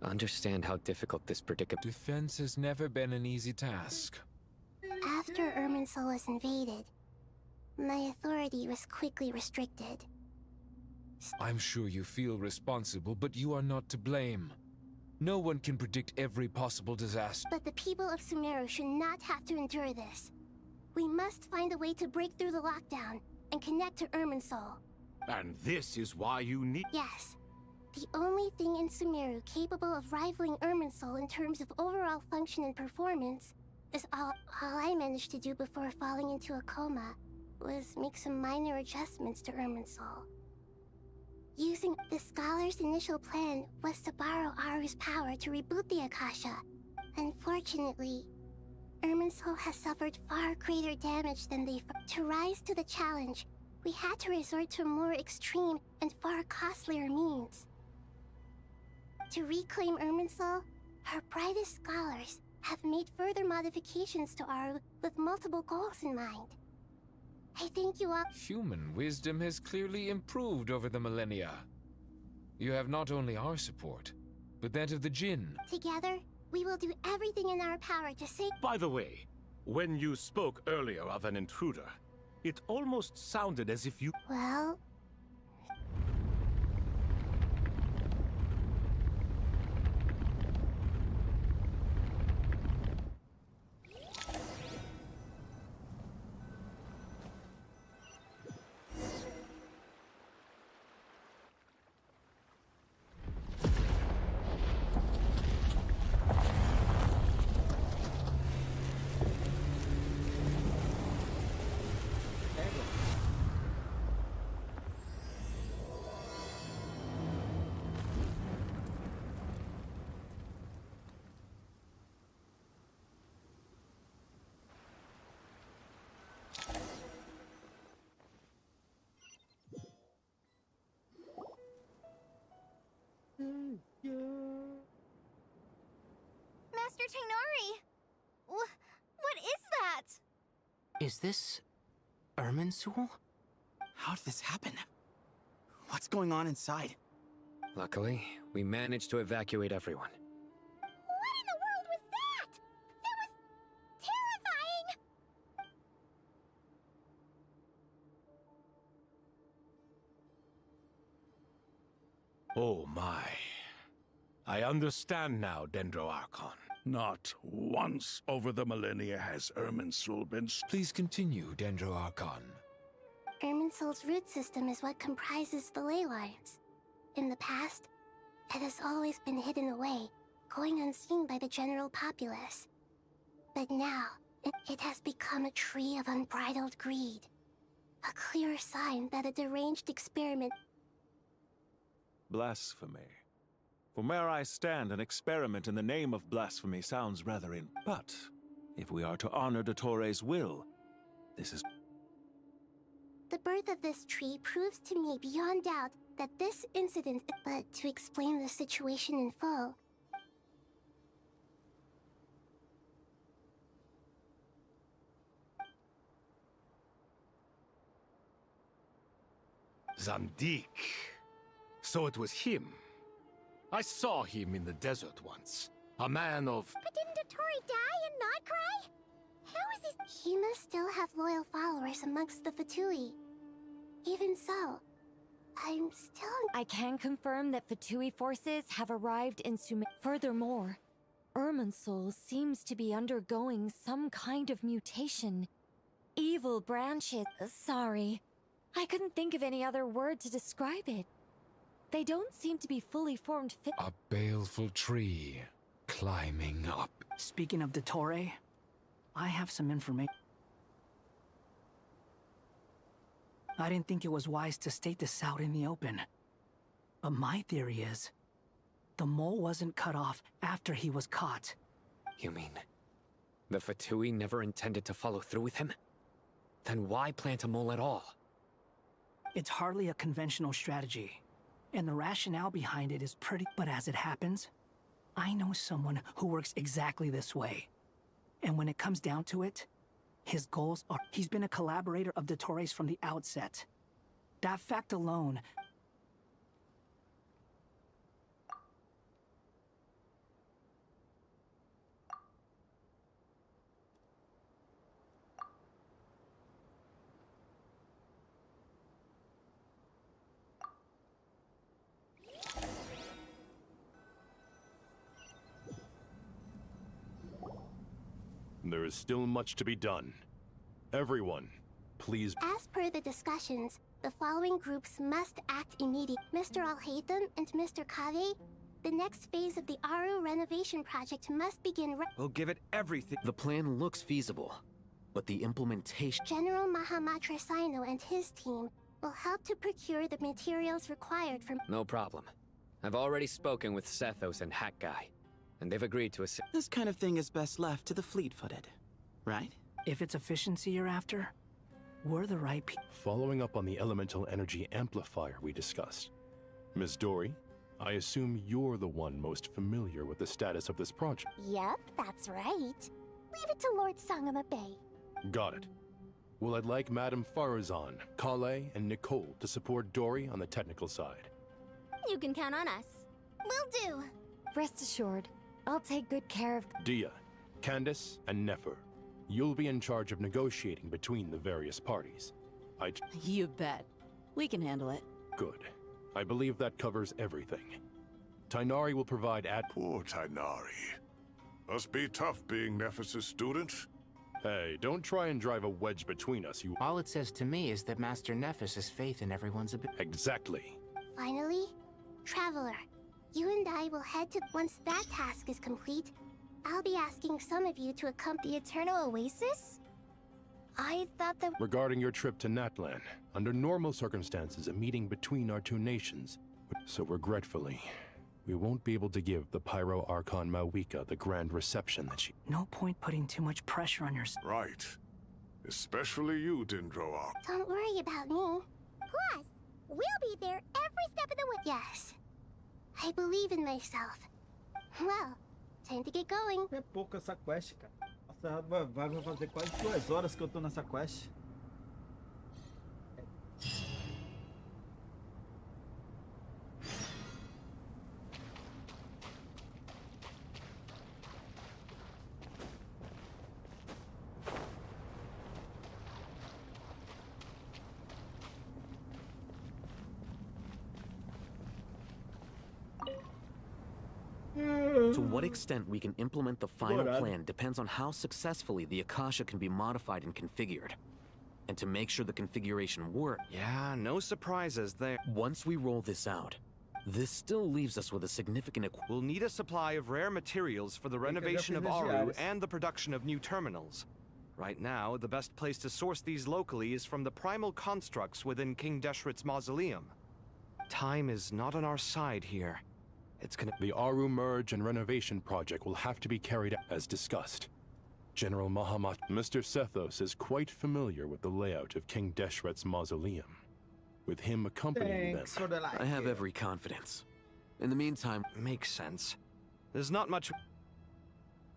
understand how difficult this predicament... Defense has never been an easy task. After Irminsul was invaded, my authority was quickly restricted. I'm sure you feel responsible, but you are not to blame. No one can predict every possible disaster. But the people of Sumeru should not have to endure this. We must find a way to break through the lockdown and connect to Irminsul. And this is why you need... Yes. The only thing in Sumeru capable of rivaling Irminsul in terms of overall function and performance is all I managed to do before falling into a coma was make some minor adjustments to Irminsul. Using the Scholar's initial plan was to borrow Aru's power to reboot the Akasha. Unfortunately, Irminsul has suffered far greater damage than they... To rise to the challenge, we had to resort to a more extreme and far costlier means. To reclaim Irminsul, her brightest scholars have made further modifications to Aru with multiple goals in mind. I think you all... Human wisdom has clearly improved over the millennia. You have not only our support, but that of the Jinn. Together, we will do everything in our power to save... By the way, when you spoke earlier of an intruder, it almost sounded as if you... Well... Master Tainari! What is that? Is this... Irminsul? How did this happen? What's going on inside? Luckily, we managed to evacuate everyone. What in the world was that? That was... terrifying! Oh my. I understand now, Dendro Archon. Not once over the millennia has Irminsul been... Please continue, Dendro Archon. Irminsul's root system is what comprises the ley lines. In the past, it has always been hidden away, going unseen by the general populace. But now, it has become a tree of unbridled greed. A clear sign that a deranged experiment... Blasphemy. From where I stand, an experiment in the name of blasphemy sounds rather in... But, if we are to honor Dottores' will, this is... The birth of this tree proves to me beyond doubt that this incident... But to explain the situation in full... Zandik. So it was him. I saw him in the desert once. A man of... But didn't Dottore die and not cry? How is this... He must still have loyal followers amongst the Fatui. Even so, I'm still... I can confirm that Fatui forces have arrived in Sumeru. Furthermore, Irminsul seems to be undergoing some kind of mutation. Evil branches... Sorry. I couldn't think of any other word to describe it. They don't seem to be fully formed fit. A baleful tree climbing up. Speaking of Dottore, I have some information. I didn't think it was wise to state this out in the open. But my theory is, the mole wasn't cut off after he was caught. You mean, the Fatui never intended to follow through with him? Then why plant a mole at all? It's hardly a conventional strategy, and the rationale behind it is pretty. But as it happens, I know someone who works exactly this way. And when it comes down to it, his goals are... He's been a collaborator of Dottores from the outset. That fact alone... There is still much to be done. Everyone, please... As per the discussions, the following groups must act immediately. Mr. Al-Haytham and Mr. Kave, the next phase of the Aru renovation project must begin We'll give it everything. The plan looks feasible, but the implementation... General Mahamatra Sino and his team will help to procure the materials required for... No problem. I've already spoken with Sethos and Hack Guy, and they've agreed to assist. This kind of thing is best left to the fleet-footed, right? If it's efficiency you're after, we're the right people. Following up on the elemental energy amplifier we discussed. Ms. Dory, I assume you're the one most familiar with the status of this project. Yep, that's right. Leave it to Lord Sangama Bay. Got it. Well, I'd like Madame Farazan, Kale, and Nicole to support Dory on the technical side. You can count on us. Will do. Rest assured, I'll take good care of... Dia, Candace, and Nefer. You'll be in charge of negotiating between the various parties. You bet. We can handle it. Good. I believe that covers everything. Tainari will provide Poor Tainari. Must be tough being Nephis' student. Hey, don't try and drive a wedge between us, you... All it says to me is that Master Nephis has faith in everyone's ability. Exactly. Finally, Traveler, you and I will head to... Once that task is complete, I'll be asking some of you to accompany the Eternal Oasis? I thought that... Regarding your trip to Natlan, under normal circumstances, a meeting between our two nations. So regretfully, we won't be able to give the Pyro Archon Mawika the grand reception that she... No point putting too much pressure on yourself. Right. Especially you, Dendroar. Don't worry about me. Plus, we'll be there every step of the way. Yes. I believe in myself. Well, time to get going. É pouco essa quest, cara. Nossa, vai fazer quase 2 horas que eu tô nessa quest. To what extent we can implement the final plan depends on how successfully the Akasha can be modified and configured. And to make sure the configuration works... Yeah, no surprises there. Once we roll this out, this still leaves us with a significant... We'll need a supply of rare materials for the renovation of Aru and the production of new terminals. Right now, the best place to source these locally is from the primal constructs within King Deshret's mausoleum. Time is not on our side here. It's gonna... The Aru Merge and Renovation Project will have to be carried out as discussed. General Mahamat... Mr. Sethos is quite familiar with the layout of King Deshret's mausoleum. With him accompanying them... I have every confidence. In the meantime... Makes sense. There's not much...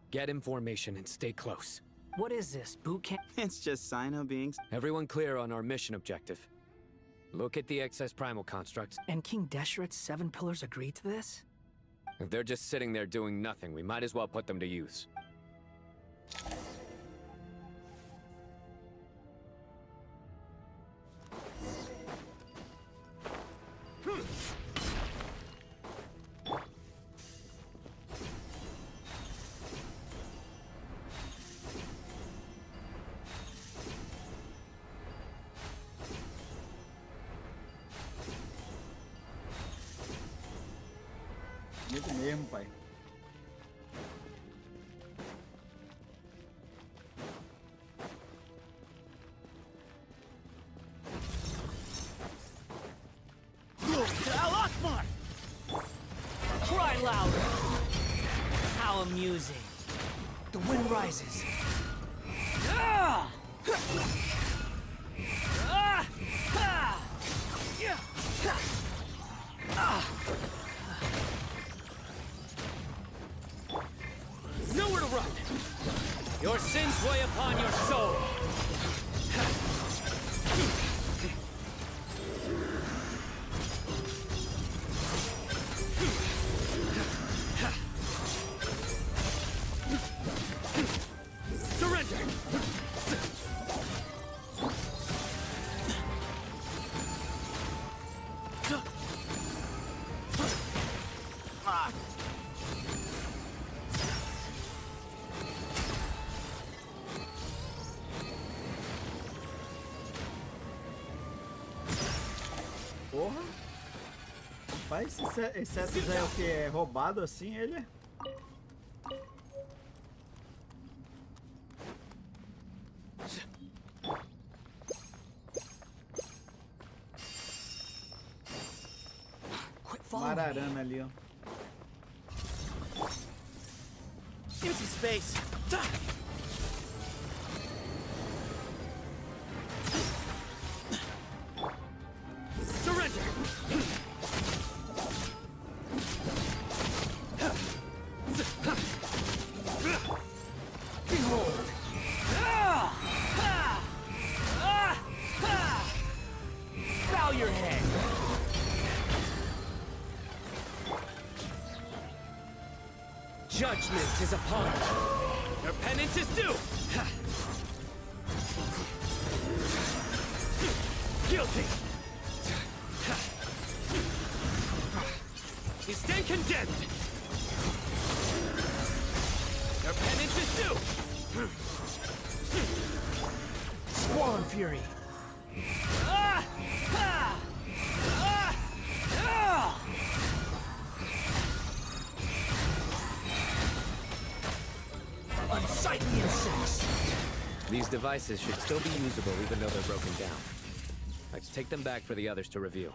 Get information and stay close. What is this, boot camp? It's just Sino being... Everyone clear on our mission objective. Look at the excess primal constructs. And King Deshret's 7 pillars agreed to this? If they're just sitting there doing nothing, we might as well put them to use. Medo mesmo, pai. Al-Akbar! louder. How amusing. The wind rises. Ah! Ah! Ah! Yeah! Ah! Nowhere to run! Your sins weigh upon your soul! Surrender! Porra! Rapaz, esse seto já é o que? É roubado assim, ele? Mararana ali, ó. Empty space. Surrender. Behold. Bow your head. Judgment is upon you. Your penance is due. Guilty. You stand condemned. Your penance is due. Swan fury. Unsightly insects. These devices should still be usable even though they're broken down. Let's take them back for the others to review.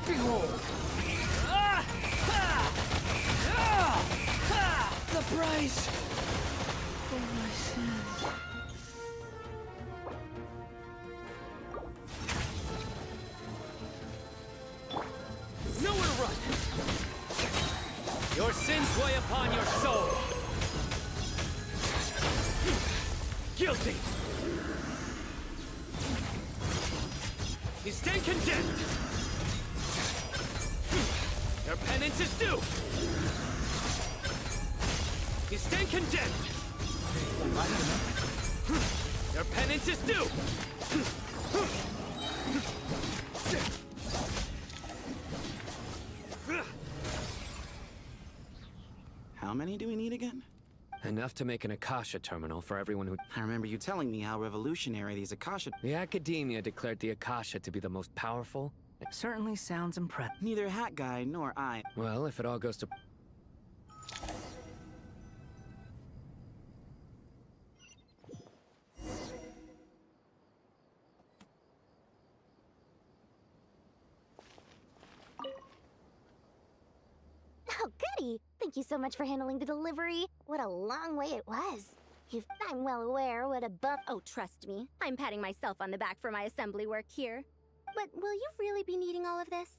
Behold! The price for my sins. Nowhere to run! Your sins weigh upon your soul! Guilty! You stand condemned! Your penance is due! You stand condemned! Your penance is due! How many do we need again? Enough to make an Akasha terminal for everyone who... I remember you telling me how revolutionary these Akasha... The Academia declared the Akasha to be the most powerful... It certainly sounds impressive. Neither Hat Guy nor I... Well, if it all goes to... Oh, goody! Thank you so much for handling the delivery. What a long way it was. I'm well aware what a bump... Oh, trust me. I'm patting myself on the back for my assembly work here. But will you really be needing all of this?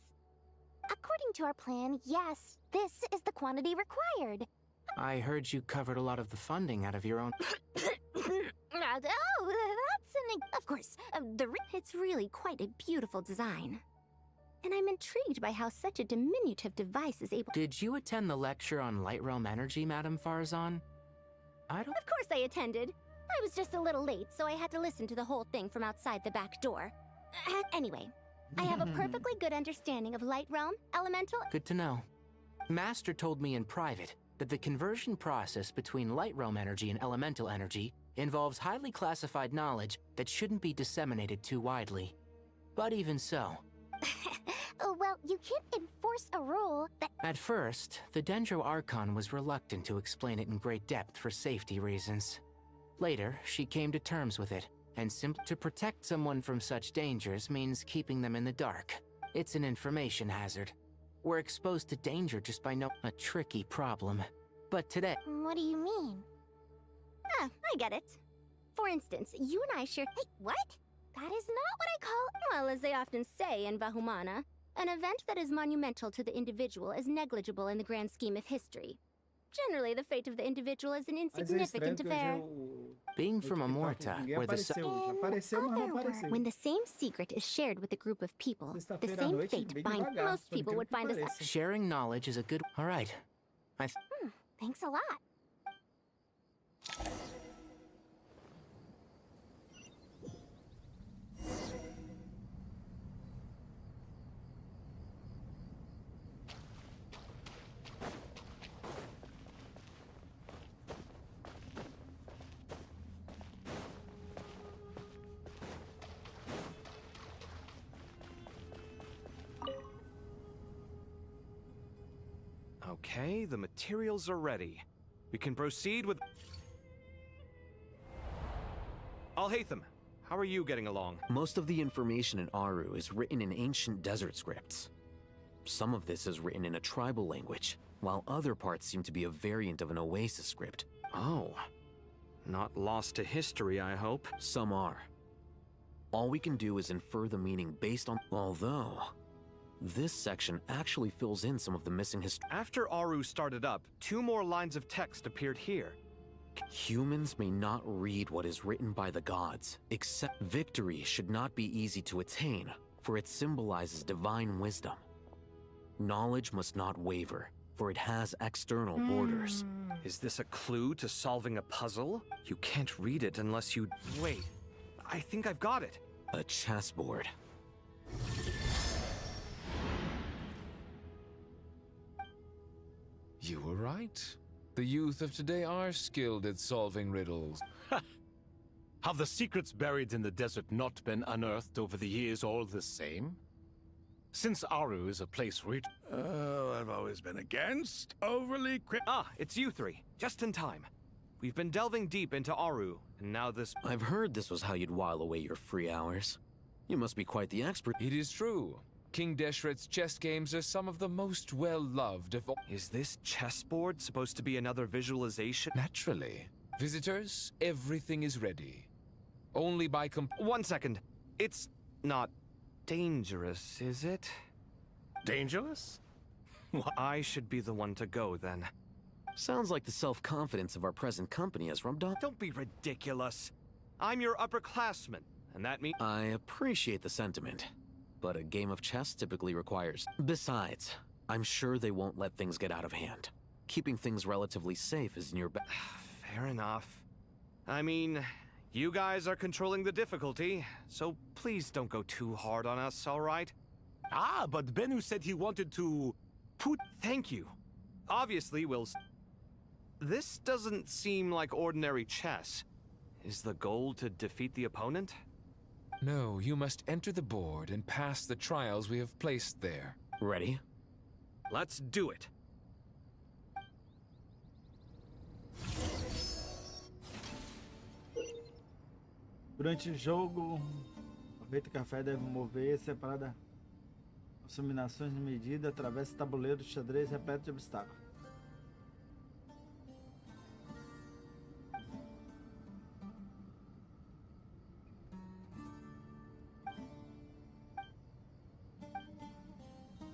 According to our plan, yes, this is the quantity required. I heard you covered a lot of the funding out of your own... Oh, that's an... Of course, it's really quite a beautiful design. And I'm intrigued by how such a diminutive device is able... Did you attend the lecture on Light Realm Energy, Madame Farzan? Of course I attended. I was just a little late, so I had to listen to the whole thing from outside the back door. Anyway, I have a perfectly good understanding of light realm, elemental... Good to know. Master told me in private that the conversion process between light realm energy and elemental energy involves highly classified knowledge that shouldn't be disseminated too widely. But even so... Well, you can't enforce a rule that... At first, the Dendro Archon was reluctant to explain it in great depth for safety reasons. Later, she came to terms with it, and simply to protect someone from such dangers means keeping them in the dark. It's an information hazard. We're exposed to danger just by a tricky problem. But today... What do you mean? Ah, I get it. For instance, you and I share... Hey, what? That is not what I call... Well, as they often say in Bahumana, an event that is monumental to the individual is negligible in the grand scheme of history. Generally, the fate of the individual is an insignificant affair. Being from Amorta, where the... When the same secret is shared with a group of people, the same fate binds... Most people would find us... Sharing knowledge is a good... All right. Thanks a lot. Okay, the materials are ready. We can proceed with... Alhaitham, how are you getting along? Most of the information in Aru is written in ancient desert scripts. Some of this is written in a tribal language, while other parts seem to be a variant of an oasis script. Oh. Not lost to history, I hope. Some are. All we can do is infer the meaning based on... Although... this section actually fills in some of the missing history. After Aru started up, 2 more lines of text appeared here. Humans may not read what is written by the gods, except victory should not be easy to attain, for it symbolizes divine wisdom. Knowledge must not waver, for it has external borders. Is this a clue to solving a puzzle? You can't read it unless you... Wait, I think I've got it. A chessboard. You were right. The youth of today are skilled at solving riddles. Have the secrets buried in the desert not been unearthed over the years all the same? Since Aru is a place where... I've always been against overly it's you 3. Just in time. We've been delving deep into Aru, and now this... I've heard this was how you'd while away your free hours. You must be quite the expert. It is true. King Deshret's chess games are some of the most well-loved of all. Is this chessboard supposed to be another visualization? Naturally. Visitors, everything is ready. Only by 1 second. It's not dangerous, is it? Dangerous? I should be the one to go, then. Sounds like the self-confidence of our present company has rubbed off. Don't be ridiculous. I'm your upperclassman, and that means... I appreciate the sentiment. But a game of chess typically requires... Besides, I'm sure they won't let things get out of hand. Keeping things relatively safe is in your best... Fair enough. I mean, you guys are controlling the difficulty, so please don't go too hard on us, all right? Ah, but Bennu said he wanted to... Thank you. Obviously, we'll... This doesn't seem like ordinary chess. Is the goal to defeat the opponent? No, you must enter the board and pass the trials we have placed there. Ready? Let's do it. Durante o jogo, o rei do café deve mover separada as combinações de medida através do tabuleiro de xadrez repleto de obstáculos.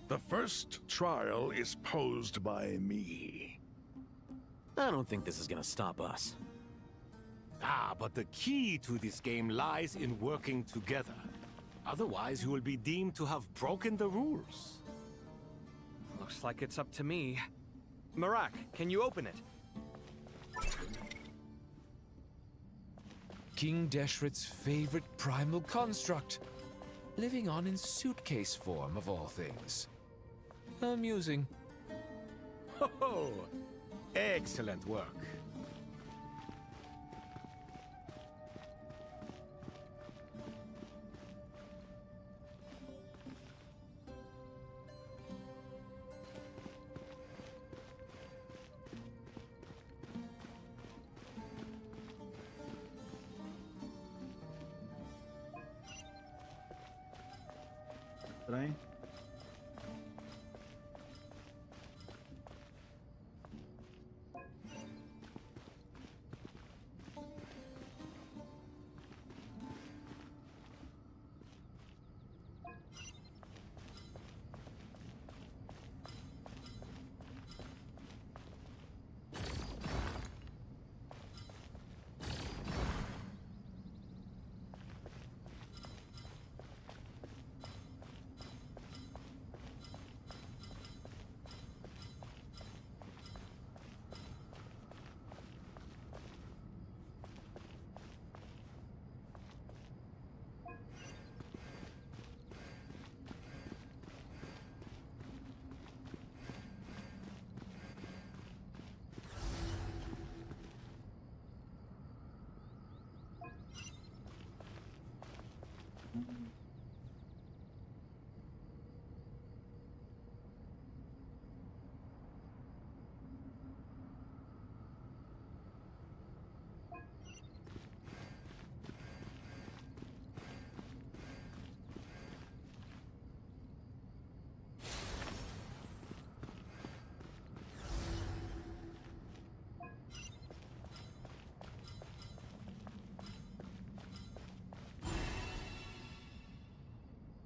The first trial is posed by me. I don't think this is gonna stop us. Ah, but the key to this game lies in working together. Otherwise, you will be deemed to have broken the rules. Looks like it's up to me. Marak, can you open it? King Deshret's favorite primal construct, living on in suitcase form of all things. Amusing. Oh, excellent work. Estranho.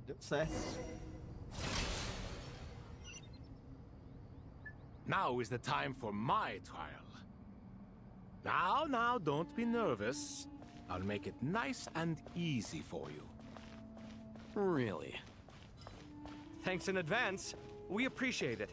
Deu certo. Now is the time for my trial. Now, don't be nervous. I'll make it nice and easy for you. Really? Thanks in advance. We appreciate it.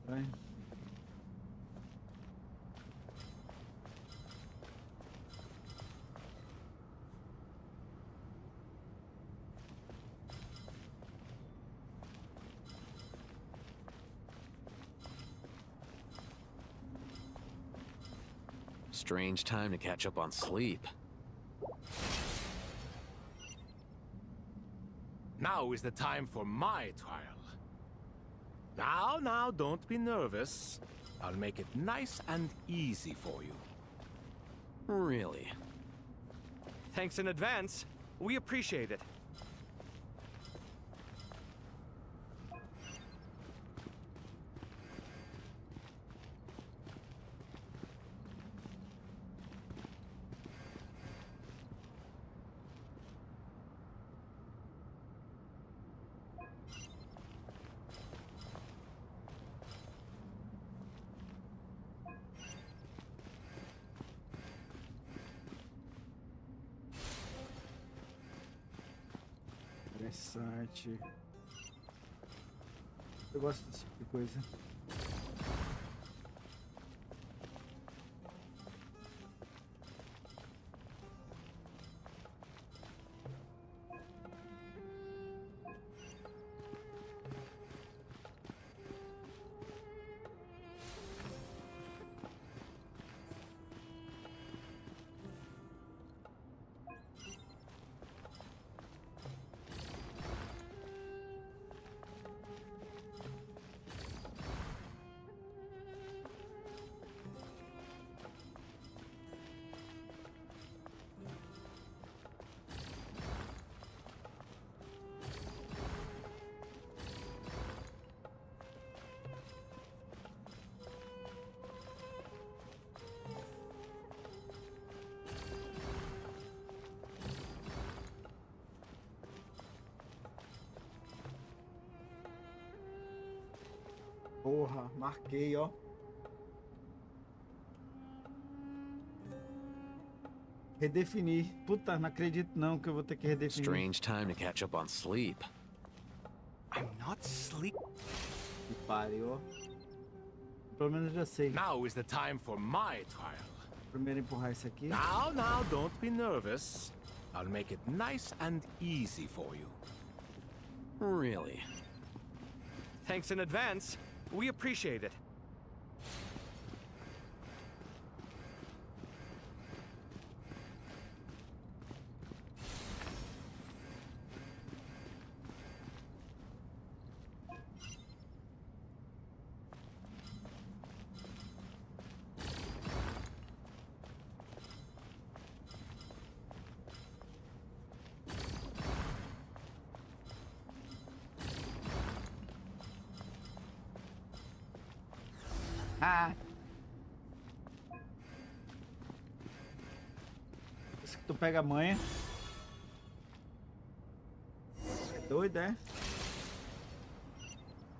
Vai. Strange time to catch up on sleep. Now is the time for my trial. Now, don't be nervous. I'll make it nice and easy for you. Really? Thanks in advance. We appreciate it. Interessante. Eu gosto desse tipo de coisa. Porra, marquei, ó. Redefinir. Puta, não acredito não que eu vou ter que redefinir. Strange time to catch up on sleep. I'm not sleep. Que pariu, ó. Pelo menos eu já sei. Now is the time for my trial. Primeiro empurrar isso aqui. Now, don't be nervous. I'll make it nice and easy for you. Really? Thanks in advance. We appreciate it. Ah. Isso que tu pega a manha. É doido, é?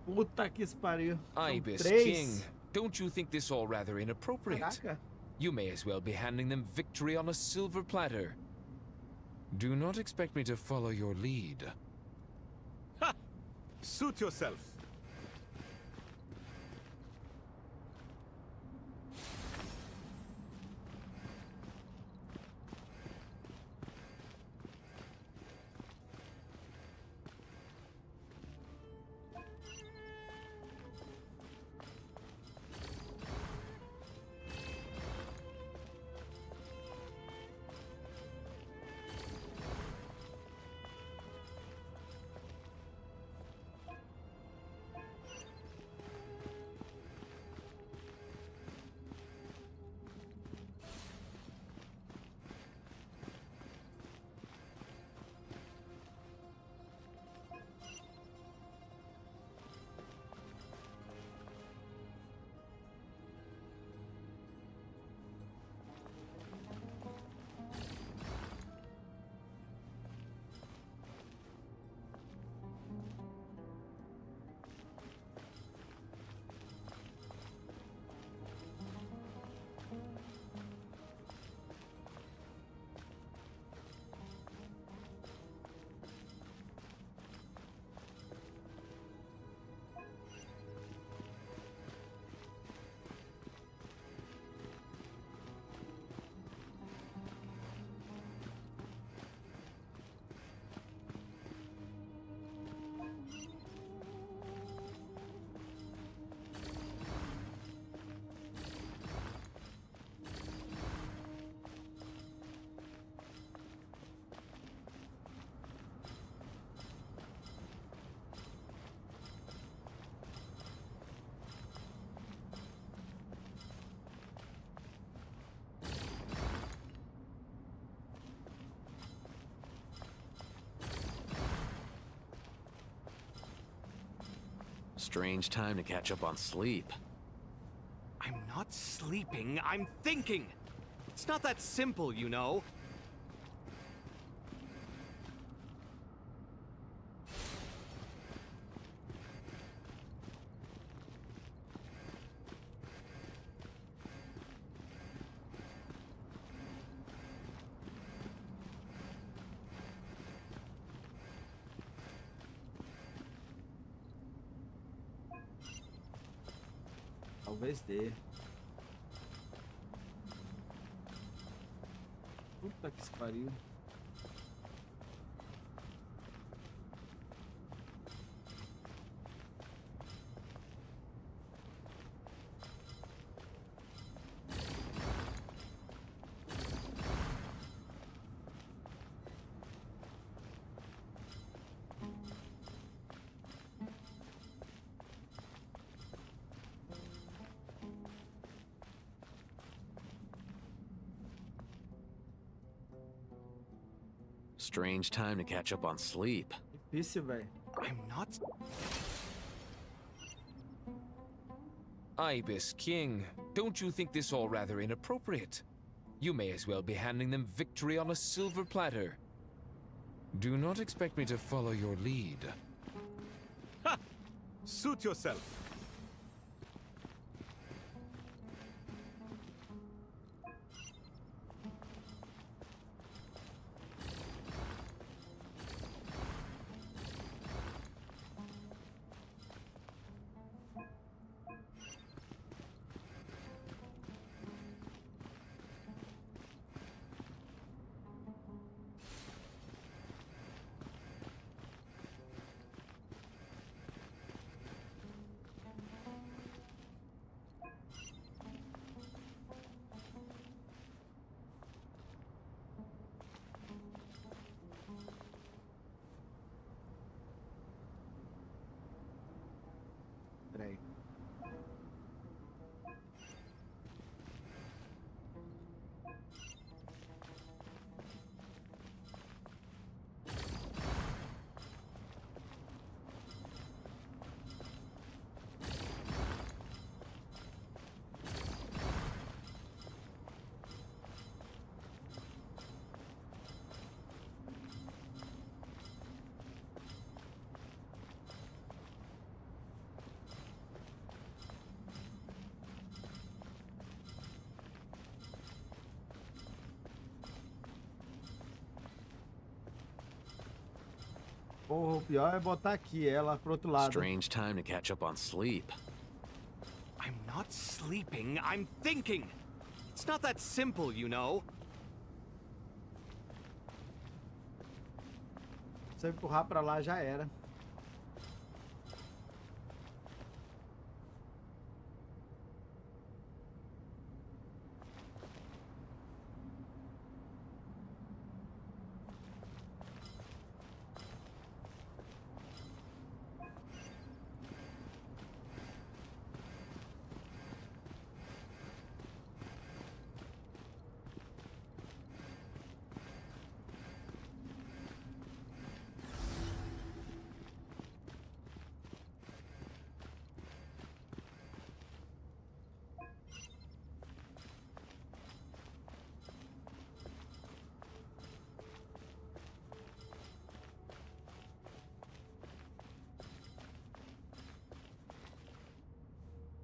Puta que pariu. Ibis King, don't you think this all rather inappropriate? Caraca. You may as well be handing them victory on a silver platter. Do not expect me to follow your lead. Ha! Suit yourself. Strange time to catch up on sleep. I'm not sleeping, I'm thinking! It's not that simple, you know. Talvez dê. Puta que pariu. Strange time to catch up on sleep. Difícil, velho. I'm not. Ibis King, don't you think this all rather inappropriate? You may as well be handing them victory on a silver platter. Do not expect me to follow your lead. Ha! Suit yourself. Porra, o pior é botar aqui ela pro outro lado. Strange time to catch up on sleep. I'm not sleeping, I'm thinking. It's not that simple, you know. Se eu empurrar pra lá, já era.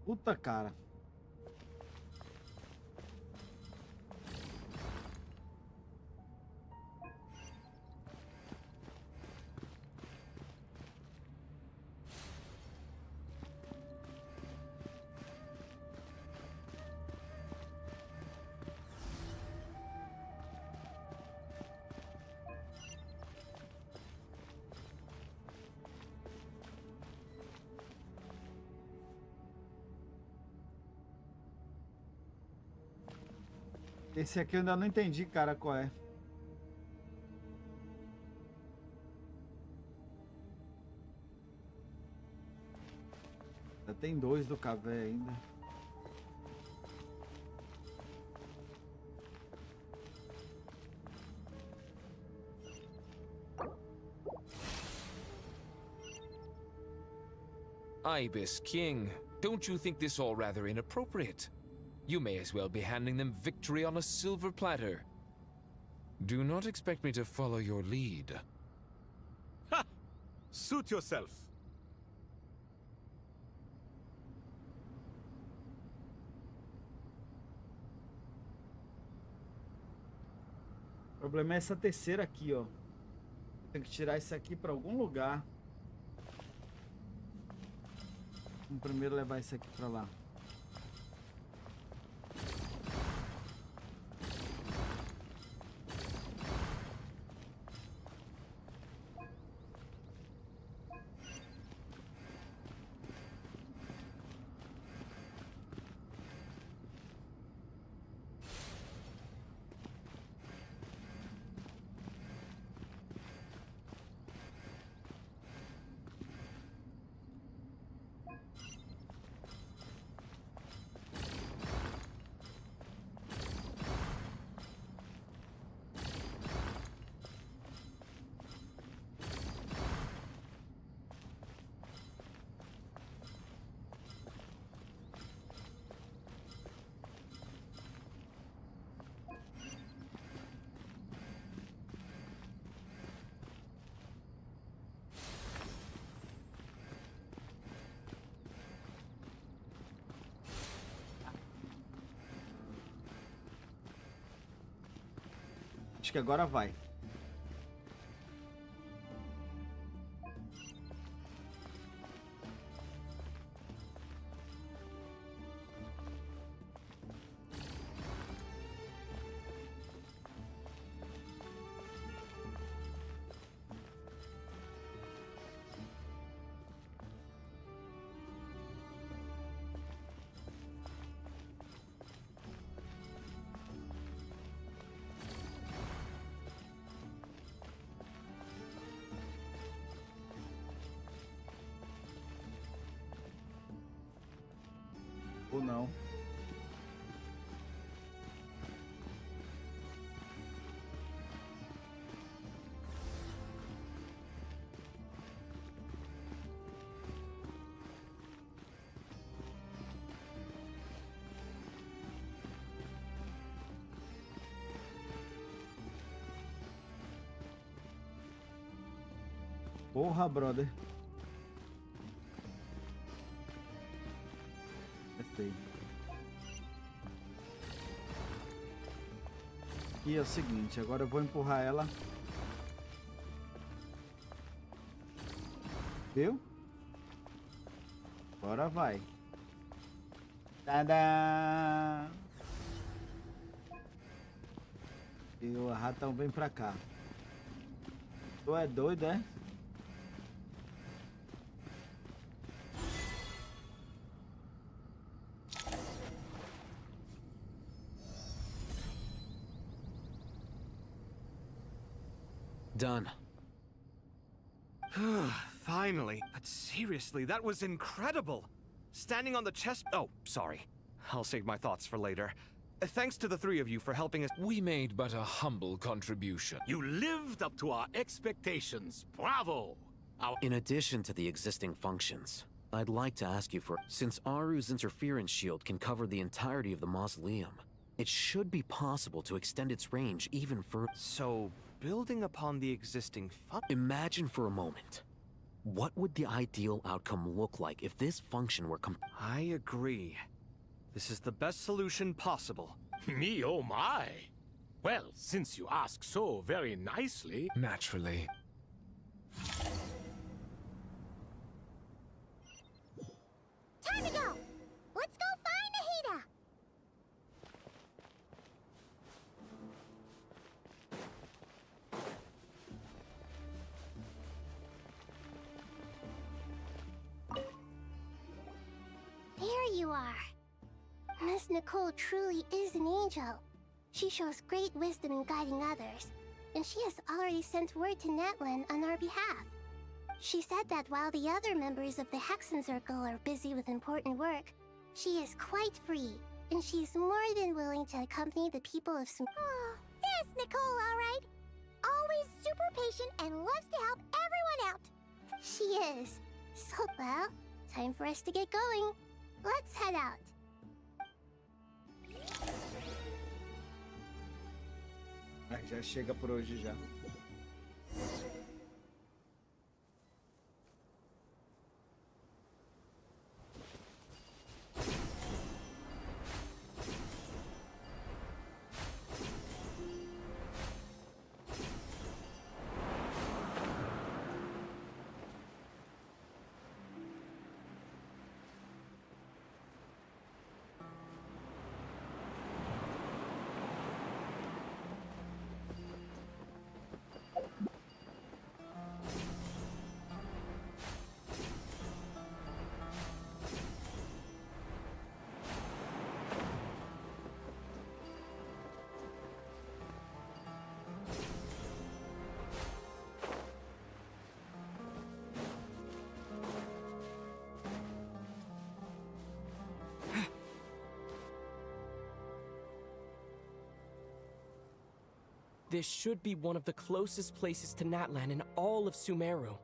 Puta, cara. Esse aqui eu ainda não entendi, cara, qual é. Ainda tem dois do café ainda. Ibis King, don't you think this all rather inappropriate? You may as well be handing them victory on a silver platter. Do not expect me to follow your lead. Ha! Suit yourself. O problema é essa terceira aqui, ó. Tem que tirar isso aqui pra algum lugar. Vamos primeiro levar isso aqui pra lá. Acho que agora vai. Ou não. Porra, brother. E é o seguinte, agora eu vou empurrar ela. Viu? Agora vai. Tadã! E o ratão vem pra cá. Tu é doido, é? Done. Finally. But seriously, that was incredible. Standing on the chest... Oh, sorry. I'll save my thoughts for later. Thanks to the three of you for helping us... We made but a humble contribution. You lived up to our expectations. Bravo! In addition to the existing functions, I'd like to ask you for... Since Aru's interference shield can cover the entirety of the mausoleum, it should be possible to extend its range even further. So, building upon the existing Imagine for a moment. What would the ideal outcome look like if this function were I agree. This is the best solution possible. Me, oh my. Well, since you ask so very nicely... Naturally. Time to go! Let's go find Nahida! There you are. Miss Nicole truly is an angel. She shows great wisdom in guiding others, and she has already sent word to Natlan on our behalf. She said that while the other members of the Hexen Circle are busy with important work, she is quite free, and she's more than willing to accompany the people of Oh, yes, Nicole, all right. Always super patient and loves to help everyone out. She is. So, well, time for us to get going. Let's head out. Já chega por hoje já. This should be one of the closest places to Natlan in all of Sumeru.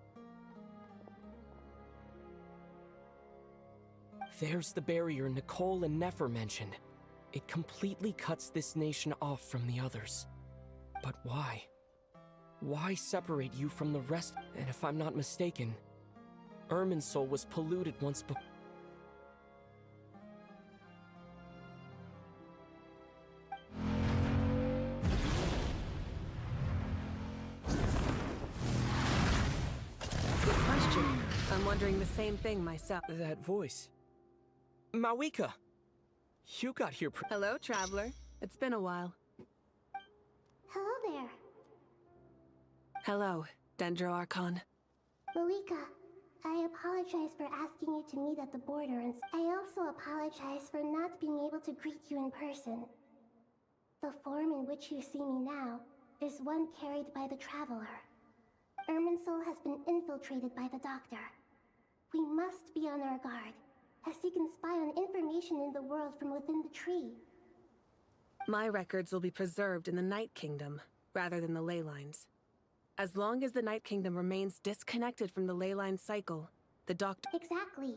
There's the barrier Nicole and Nefer mentioned. It completely cuts this nation off from the others. But why? Why separate you from the rest? And if I'm not mistaken, Irminsul was polluted once before. I'm wondering the same thing myself. That voice. Mawika! You got here Hello, traveler. It's been a while. Hello there. Hello, Dendro Archon. Mawika, I apologize for asking you to meet at the border, and I also apologize for not being able to greet you in person. The form in which you see me now is one carried by the traveler. Irminsul has been infiltrated by the Doctor. We must be on our guard, as he can spy on information in the world from within the tree. My records will be preserved in the Night Kingdom, rather than the ley lines. As long as the Night Kingdom remains disconnected from the ley line cycle, the Doctor... Exactly.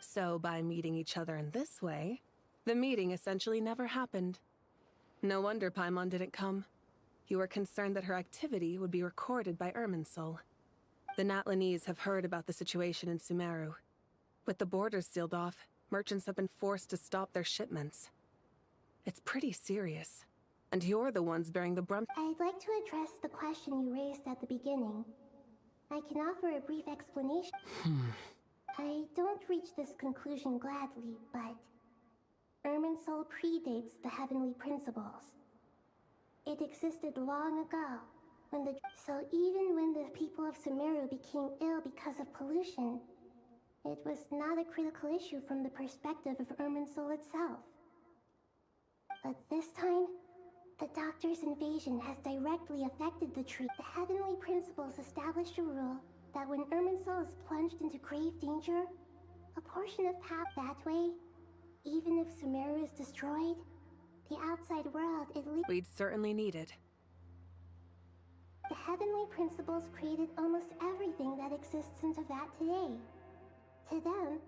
So by meeting each other in this way, the meeting essentially never happened. No wonder Paimon didn't come. You were concerned that her activity would be recorded by Irminsul. The Natlanese have heard about the situation in Sumeru. With the borders sealed off, merchants have been forced to stop their shipments. It's pretty serious. And you're the ones bearing the brunt. I'd like to address the question you raised at the beginning. I can offer a brief explanation. I don't reach this conclusion gladly, but Irminsul predates the heavenly principles. It existed long ago, so even when the people of Sumeru became ill because of pollution, it was not a critical issue from the perspective of Irminsul itself. But this time, the Doctor's invasion has directly affected the tree. The heavenly principles established a rule that when Irminsul is plunged into grave danger, a portion of path that way, even if Sumeru is destroyed, the outside world at least... We'd certainly need it. The heavenly principles created almost everything that exists in Teyvat today. To them,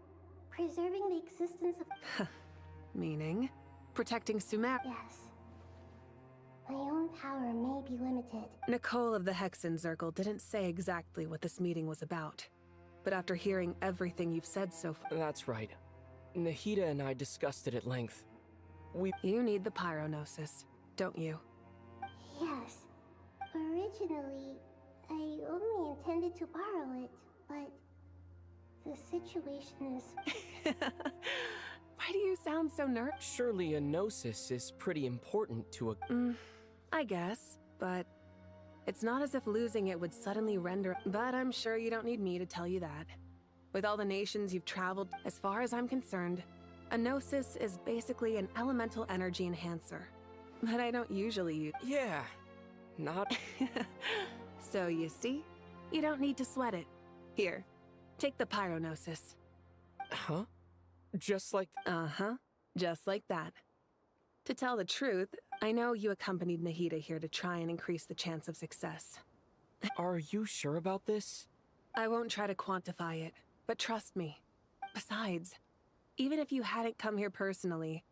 preserving the existence of... Meaning? Protecting Sumeru? Yes. My own power may be limited. Nicole of the Hexen Circle didn't say exactly what this meeting was about. But after hearing everything you've said so far... That's right. Nahida and I discussed it at length. You need the Pyronosis, don't you? Yes. Originally, I only intended to borrow it, but the situation is... Why do you sound so nervous? Surely a Gnosis is pretty important to a... I guess, but it's not as if losing it would suddenly render... But I'm sure you don't need me to tell you that. With all the nations you've traveled, as far as I'm concerned, a Gnosis is basically an elemental energy enhancer. But I don't usually use... Yeah, not... So you see? You don't need to sweat it. Here, take the Pyronosis. Huh? Just like... Uh-huh. Just like that. To tell the truth, I know you accompanied Nahida here to try and increase the chance of success. Are you sure about this? I won't try to quantify it, but trust me. Besides, even if you hadn't come here personally,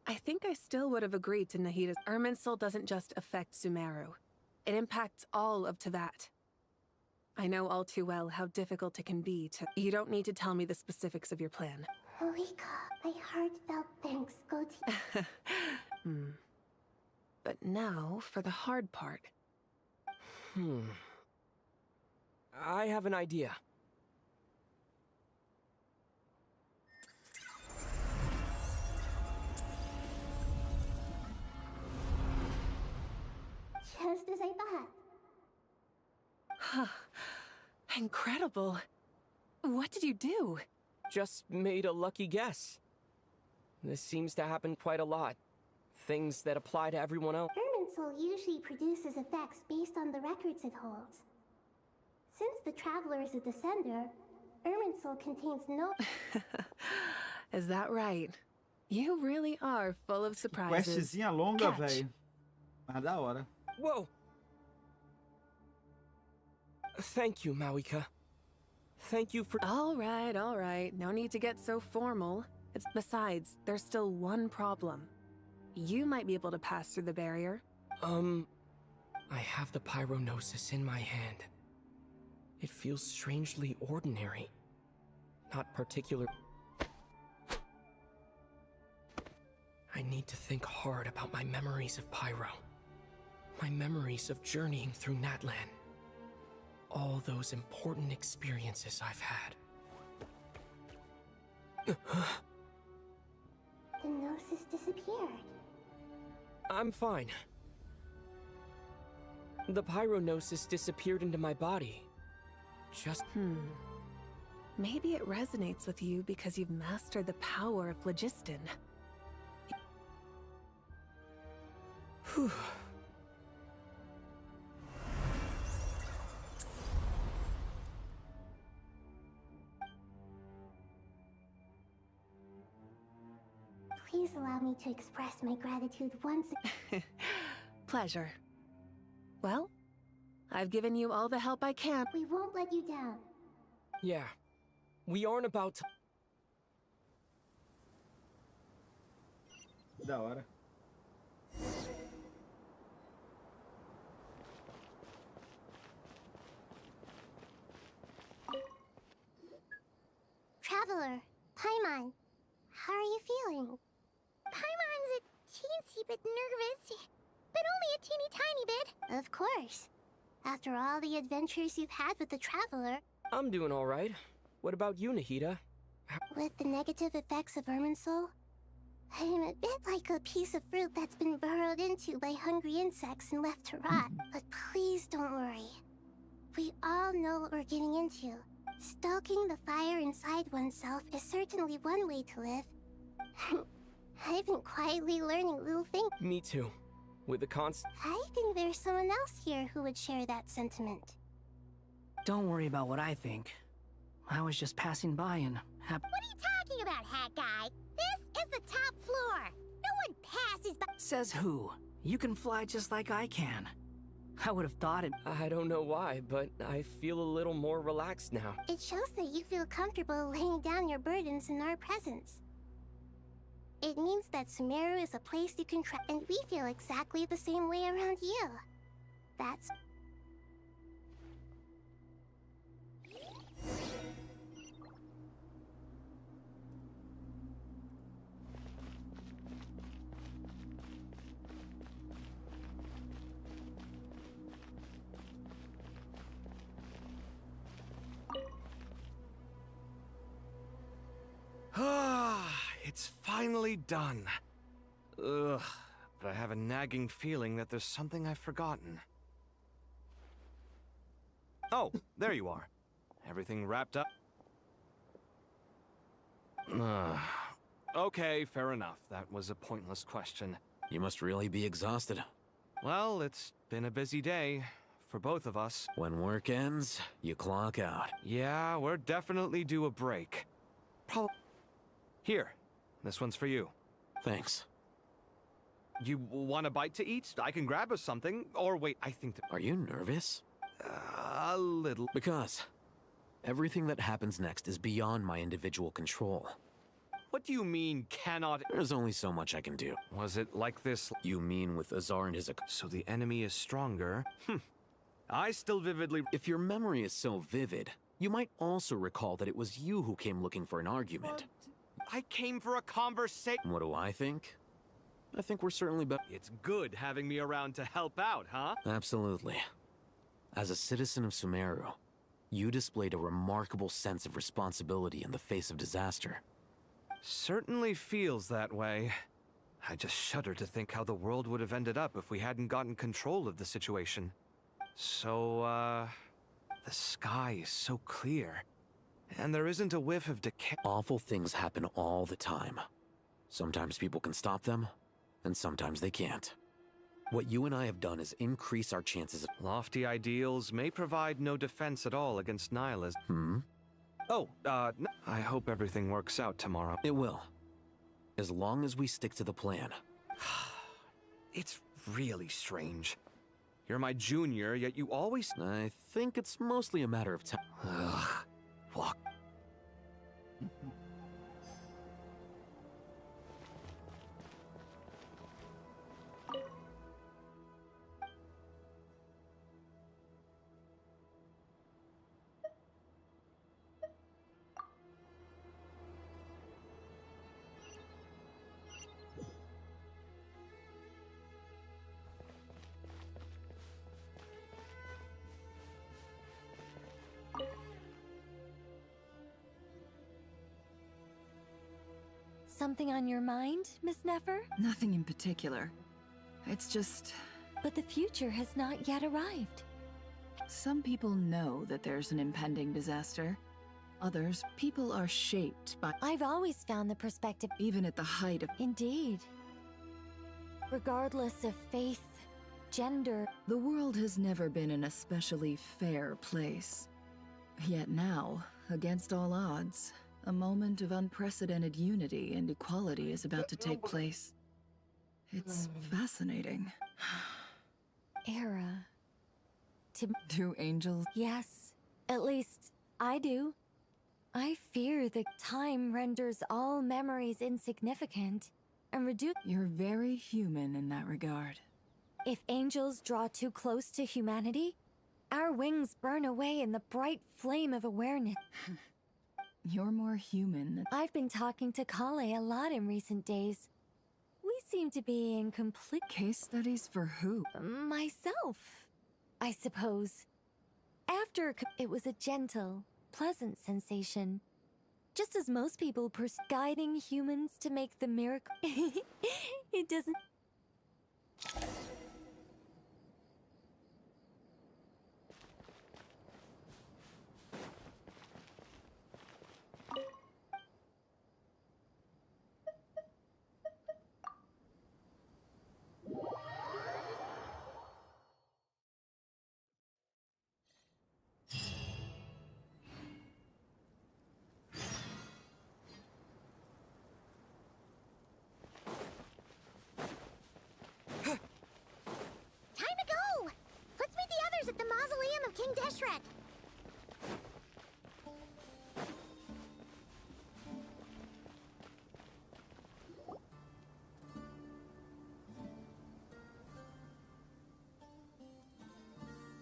I think I still would have agreed to Nahida's... Irminsul doesn't just affect Sumeru. It impacts all of Teyvat. I know all too well how difficult it can be to... You don't need to tell me the specifics of your plan. Malika, my heartfelt thanks go to you. But now for the hard part. I have an idea. Just as I thought. Incredible. What did you do? Just made a lucky guess. This seems to happen quite a lot. Things that apply to everyone else. Irminsul usually produces effects based on the records it holds. Since the Traveler is a Descender, Irminsul contains no... Is that right? You really are full of surprises. Questzinha longa, velho. Mas da hora. Whoa! Thank you, Mawika. Thank you for... All right. No need to get so formal. Besides, there's still one problem. You might be able to pass through the barrier. I have the Pyronosis in my hand. It feels strangely ordinary. Not particular... I need to think hard about my memories of Pyro. My memories of journeying through Natlan. All those important experiences I've had. The Gnosis disappeared. I'm fine. The Pyronosis disappeared into my body. Just... Maybe it resonates with you because you've mastered the power of phlogiston. Whew. Please allow me to express my gratitude once again. Pleasure. Well, I've given you all the help I can. We won't let you down. Yeah. We aren't about to... Da hora. Traveler, Paimon, how are you feeling? Paimon's a teensy bit nervous, but only a teeny tiny bit. Of course. After all the adventures you've had with the Traveler, I'm doing all right. What about you, Nahida? with the negative effects of Irminsul, I'm a bit like a piece of fruit that's been burrowed into by hungry insects and left to rot. But please don't worry. We all know what we're getting into. Stoking the fire inside oneself is certainly one way to live. I've been quietly learning little things. Me too. With the constant... I think there's someone else here who would share that sentiment. Don't worry about what I think. I was just passing by and What are you talking about, hat guy? This is the top floor. No one passes by. Says who? You can fly just like I can. I would have thought it. I don't know why, but I feel a little more relaxed now. It shows that you feel comfortable laying down your burdens in our presence. It means that Sumeru is a place you can trust, and we feel exactly the same way around you. That's... It's finally done. Ugh, but I have a nagging feeling that there's something I've forgotten. Oh, there you are. Everything wrapped up? Okay, fair enough. That was a pointless question. You must really be exhausted. Well, it's been a busy day for both of us. When work ends, you clock out. Yeah, we're definitely due a break. Here, this one's for you. Thanks. You want a bite to eat? I can grab us something. Or wait, I think that... Are you nervous? A little. Because everything that happens next is beyond my individual control. What do you mean, cannot? There's only so much I can do. Was it like this? You mean with Azar and his... So the enemy is stronger? I still vividly... If your memory is so vivid, you might also recall that it was you who came looking for an argument. I came for a conversation. What do I think? I think we're certainly better. It's good having me around to help out, huh? Absolutely. As a citizen of Sumeru, you displayed a remarkable sense of responsibility in the face of disaster. Certainly feels that way. I just shudder to think how the world would have ended up if we hadn't gotten control of the situation. So, the sky is so clear. And there isn't a whiff of decay. Awful things happen all the time. Sometimes people can stop them, and sometimes they can't. What you and I have done is increase our chances of... Lofty ideals may provide no defense at all against nihilism. I hope everything works out tomorrow. It will. As long as we stick to the plan. It's really strange. You're my junior, yet you always... I think it's mostly a matter of time. Ugh. Walk. Something on your mind, Miss Nefer? Nothing in particular. It's just... But the future has not yet arrived. Some people know that there's an impending disaster. Others, people are shaped by... I've always found the perspective... Even at the height of... Indeed. Regardless of faith, gender... The world has never been an especially fair place. Yet now, against all odds, a moment of unprecedented unity and equality is about to take place. It's fascinating. Era. Do angels? Yes. At least, I do. I fear that time renders all memories insignificant and reduce... You're very human in that regard. If angels draw too close to humanity, our wings burn away in the bright flame of awareness. You're more human than... I've been talking to Kale a lot in recent days. We seem to be in complete... Case studies for who? Myself. I suppose. It was a gentle, pleasant sensation. Just as most people guiding humans to make the miracle. It doesn't... At the mausoleum of King Deshret.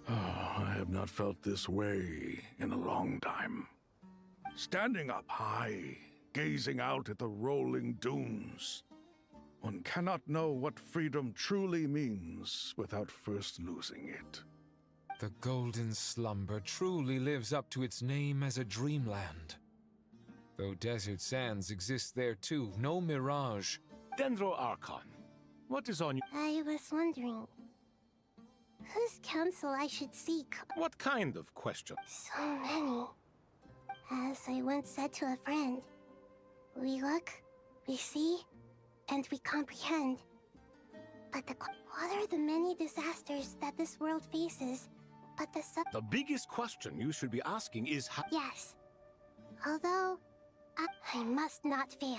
I have not felt this way in a long time. Standing up high, gazing out at the rolling dunes. One cannot know what freedom truly means without first losing it. The golden slumber truly lives up to its name as a dreamland. Though desert sands exist there too, no mirage. Dendro Archon, what is on you? I was wondering whose counsel I should seek. What kind of question? So many. As I once said to a friend, we look, we see, and we comprehend. But what are the many disasters that this world faces? But the biggest question you should be asking is how— Yes. Although, I must not fail.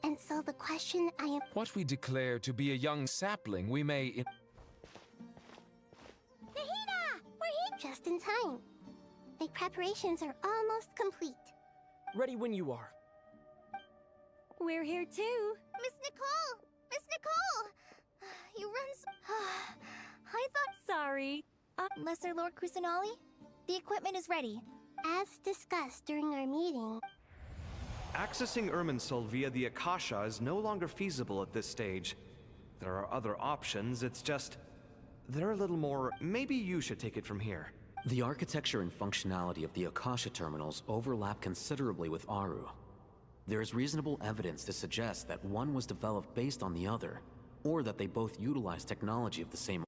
And so the question I am— What we declare to be a young sapling, we may— Nahida! We're here! Just in time. The preparations are almost complete. Ready when you are. We're here too. Miss Nicole! Miss Nicole! You run so— I thought... Sorry. Lesser Lord Kusanali, the equipment is ready. As discussed during our meeting... Accessing Irminsul via the Akasha is no longer feasible at this stage. There are other options, it's just... they're a little more... Maybe you should take it from here. The architecture and functionality of the Akasha terminals overlap considerably with Aru. There is reasonable evidence to suggest that one was developed based on the other, or that they both utilize technology of the same.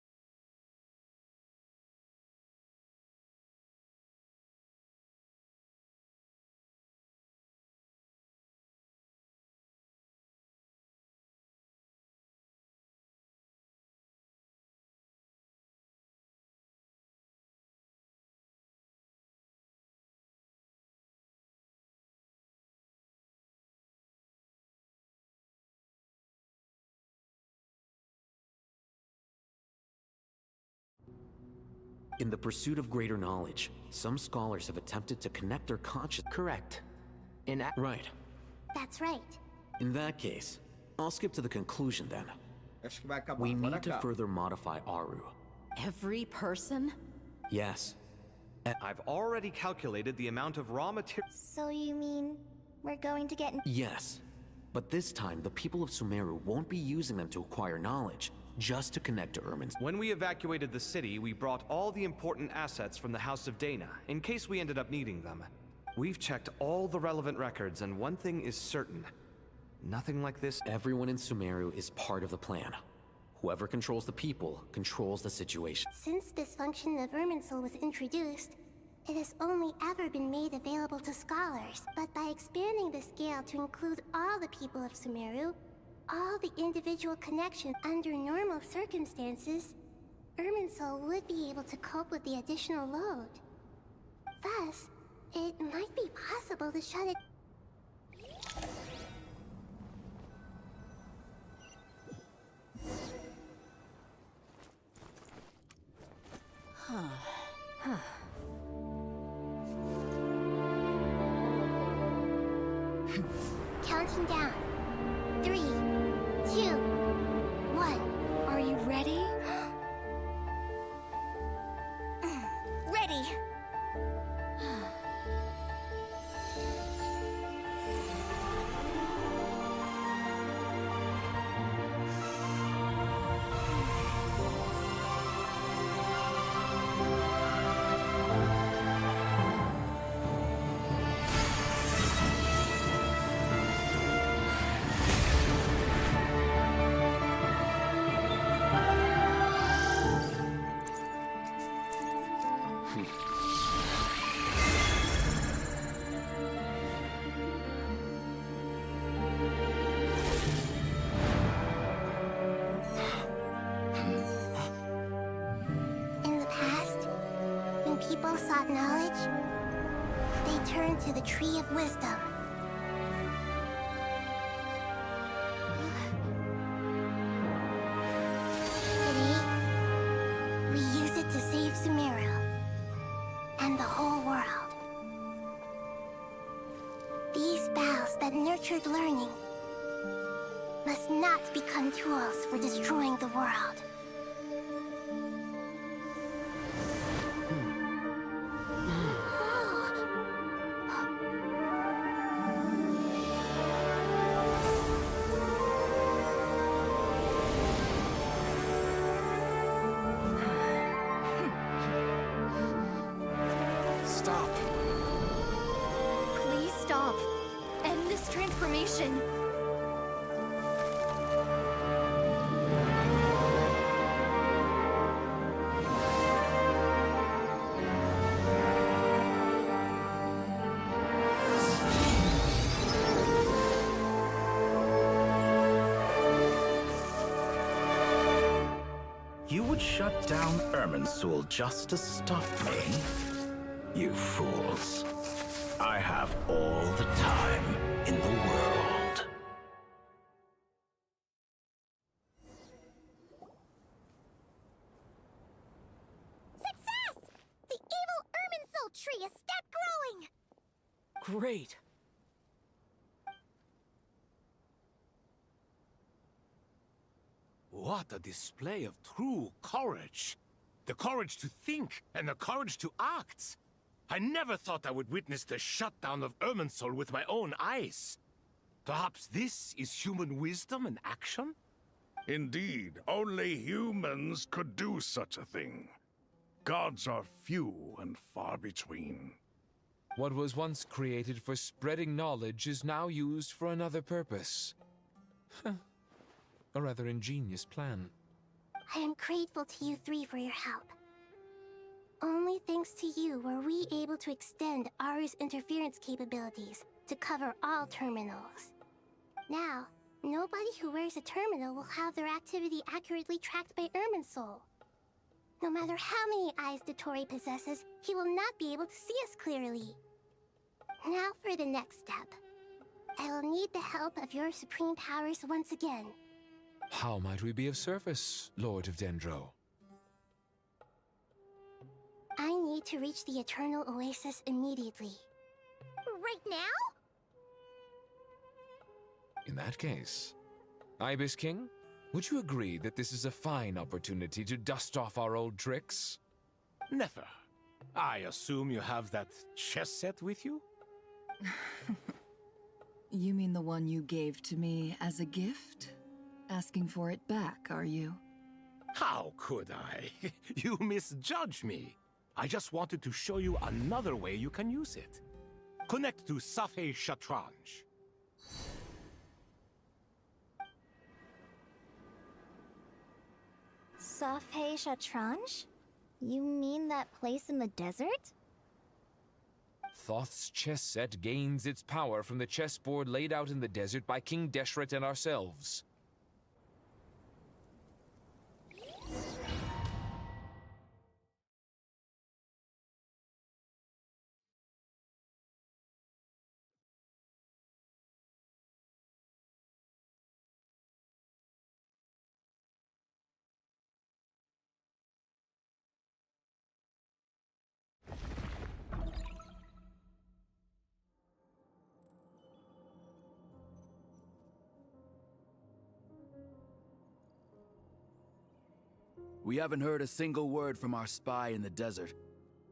In the pursuit of greater knowledge, some scholars have attempted to connect their conscious— Correct. Right. That's right. In that case, I'll skip to the conclusion then. We need to further modify Aru. Every person? Yes. I've already calculated the amount of raw material— So you mean we're going to get— Yes. But this time, the people of Sumeru won't be using them to acquire knowledge, just to connect to Irminsul. When we evacuated the city, we brought all the important assets from the House of Dana, in case we ended up needing them. We've checked all the relevant records, and one thing is certain. Nothing like this— Everyone in Sumeru is part of the plan. Whoever controls the people, controls the situation. Since this function of Irminsul was introduced, it has only ever been made available to scholars. But by expanding the scale to include all the people of Sumeru, all the individual connections under normal circumstances, Irminsul would be able to cope with the additional load. Thus, it might be possible to shut it. Counting down. 3, 2, 1. Are you ready? Ready! sought knowledge, they turned to the Tree of Wisdom. Today, we use it to save Sumeru and the whole world. These boughs that nurtured learning must not become tools for destroying the world. Stop. Please stop. End this transformation. You would shut down Irminsul just to stop me? You fools. I have all the time in the world. Success! The evil Irminsul tree has stopped growing! Great. What a display of true courage. The courage to think and the courage to act. I never thought I would witness the shutdown of Irminsul with my own eyes. Perhaps this is human wisdom in action? Indeed, only humans could do such a thing. Gods are few and far between. What was once created for spreading knowledge is now used for another purpose. A rather ingenious plan. I am grateful to you three for your help. Only thanks to you were we able to extend Aru's interference capabilities to cover all terminals. Now, nobody who wears a terminal will have their activity accurately tracked by Irminsul. No matter how many eyes Dottore possesses, he will not be able to see us clearly. Now for the next step. I will need the help of your supreme powers once again. How might we be of service, Lord of Dendro? I need to reach the Eternal Oasis immediately. Right now? In that case, Ibis King, would you agree that this is a fine opportunity to dust off our old tricks? Never. I assume you have that chess set with you? You mean the one you gave to me as a gift? Asking for it back, are you? How could I? You misjudge me. I just wanted to show you another way you can use it. Connect to Safei Shatranj. Safei Shatranj? You mean that place in the desert? Thoth's chess set gains its power from the chessboard laid out in the desert by King Deshret and ourselves. We haven't heard a single word from our spy in the desert.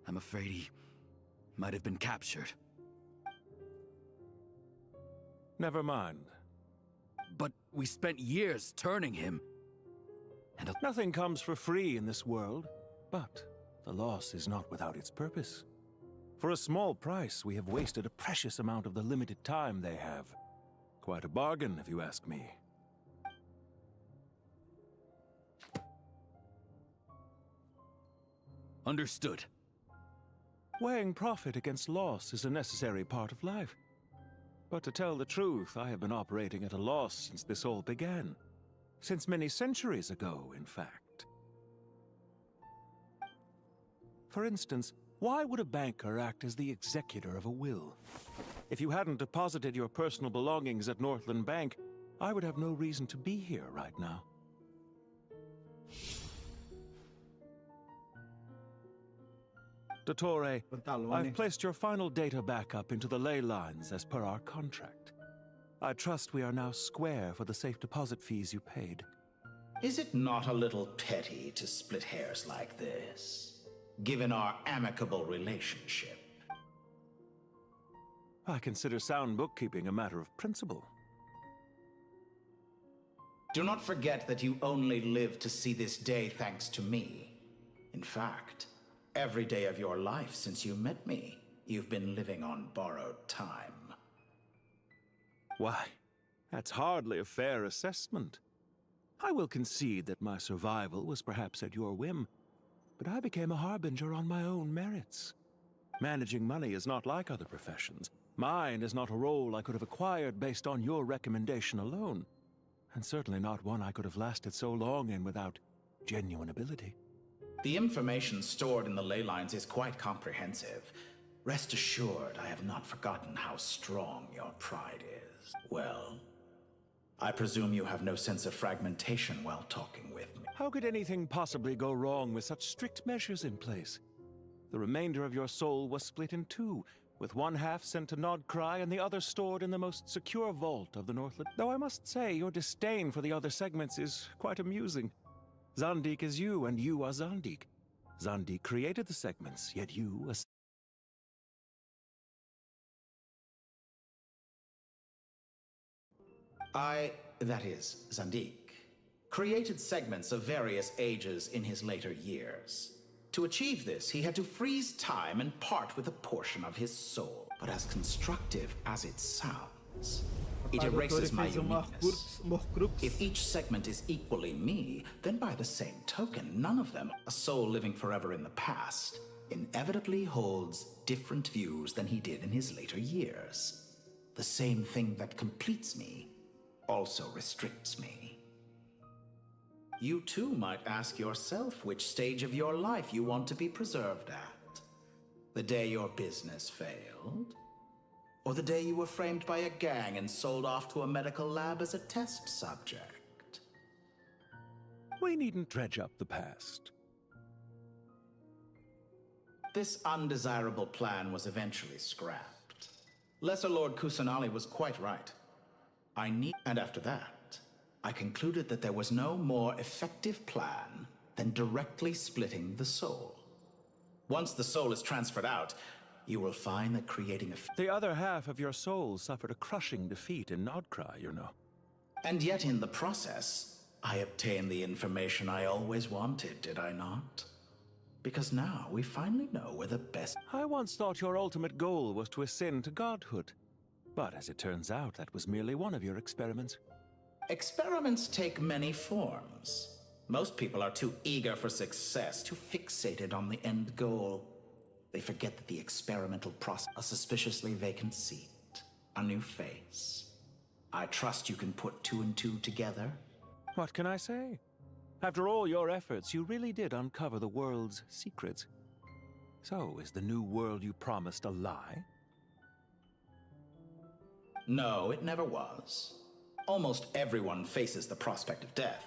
I'm afraid he might have been captured. Never mind. But we spent years turning him. And nothing comes for free in this world, but the loss is not without its purpose. For a small price, we have wasted a precious amount of the limited time they have. Quite a bargain, if you ask me. Understood. Weighing profit against loss is a necessary part of life. But to tell the truth, I have been operating at a loss since this all began. Since many centuries ago, in fact. For instance, Why would a banker act as the executor of a will? If you hadn't deposited your personal belongings at Northland Bank, I would have no reason to be here right now. Dottore, I've placed your final data backup into the ley lines as per our contract. I trust we are now square for the safe deposit fees you paid. Is it not a little petty to split hairs like this, given our amicable relationship? I consider sound bookkeeping a matter of principle. Do not forget that you only live to see this day thanks to me. In fact, every day of your life since you met me, you've been living on borrowed time. Why, that's hardly a fair assessment. I will concede that my survival was perhaps at your whim, but I became a harbinger on my own merits. Managing money is not like other professions. Mine is not a role I could have acquired based on your recommendation alone, and certainly not one I could have lasted so long in without genuine ability. The information stored in the ley lines is quite comprehensive. Rest assured, I have not forgotten how strong your pride is. Well, I presume you have no sense of fragmentation while talking with me. How could anything possibly go wrong with such strict measures in place? The remainder of your soul was split in two, with one half sent to Nodcry and the other stored in the most secure vault of the Northland. Though I must say, your disdain for the other segments is quite amusing. Zandik is you, and you are Zandik. Zandik created the segments, yet you... that is, Zandik, created segments of various ages in his later years. To achieve this, he had to freeze time and part with a portion of his soul. But as constructive as it sounds, it erases my uniqueness. If each segment is equally me, then by the same token, none of them, a soul living forever in the past, inevitably holds different views than he did in his later years. The same thing that completes me also restricts me. You too might ask yourself which stage of your life you want to be preserved at. The day your business failed? Or the day you were framed by a gang and sold off to a medical lab as a test subject? We needn't dredge up the past. This undesirable plan was eventually scrapped. Lesser Lord Kusanali was quite right. And after that, I concluded that there was no more effective plan than directly splitting the soul. Once the soul is transferred out, you will find that creating a... The other half of your soul suffered a crushing defeat in Nodcry, you know. And yet in the process, I obtained the information I always wanted, did I not? Because now we finally know where the best... I once thought your ultimate goal was to ascend to godhood. But as it turns out, that was merely one of your experiments. Experiments take many forms. Most people are too eager for success, too fixated on the end goal. They forget that the experimental process, a suspiciously vacant seat, a new face. I trust you can put two and two together. What can I say? After all your efforts, you really did uncover the world's secrets. So, is the new world you promised a lie? No, it never was. Almost everyone faces the prospect of death.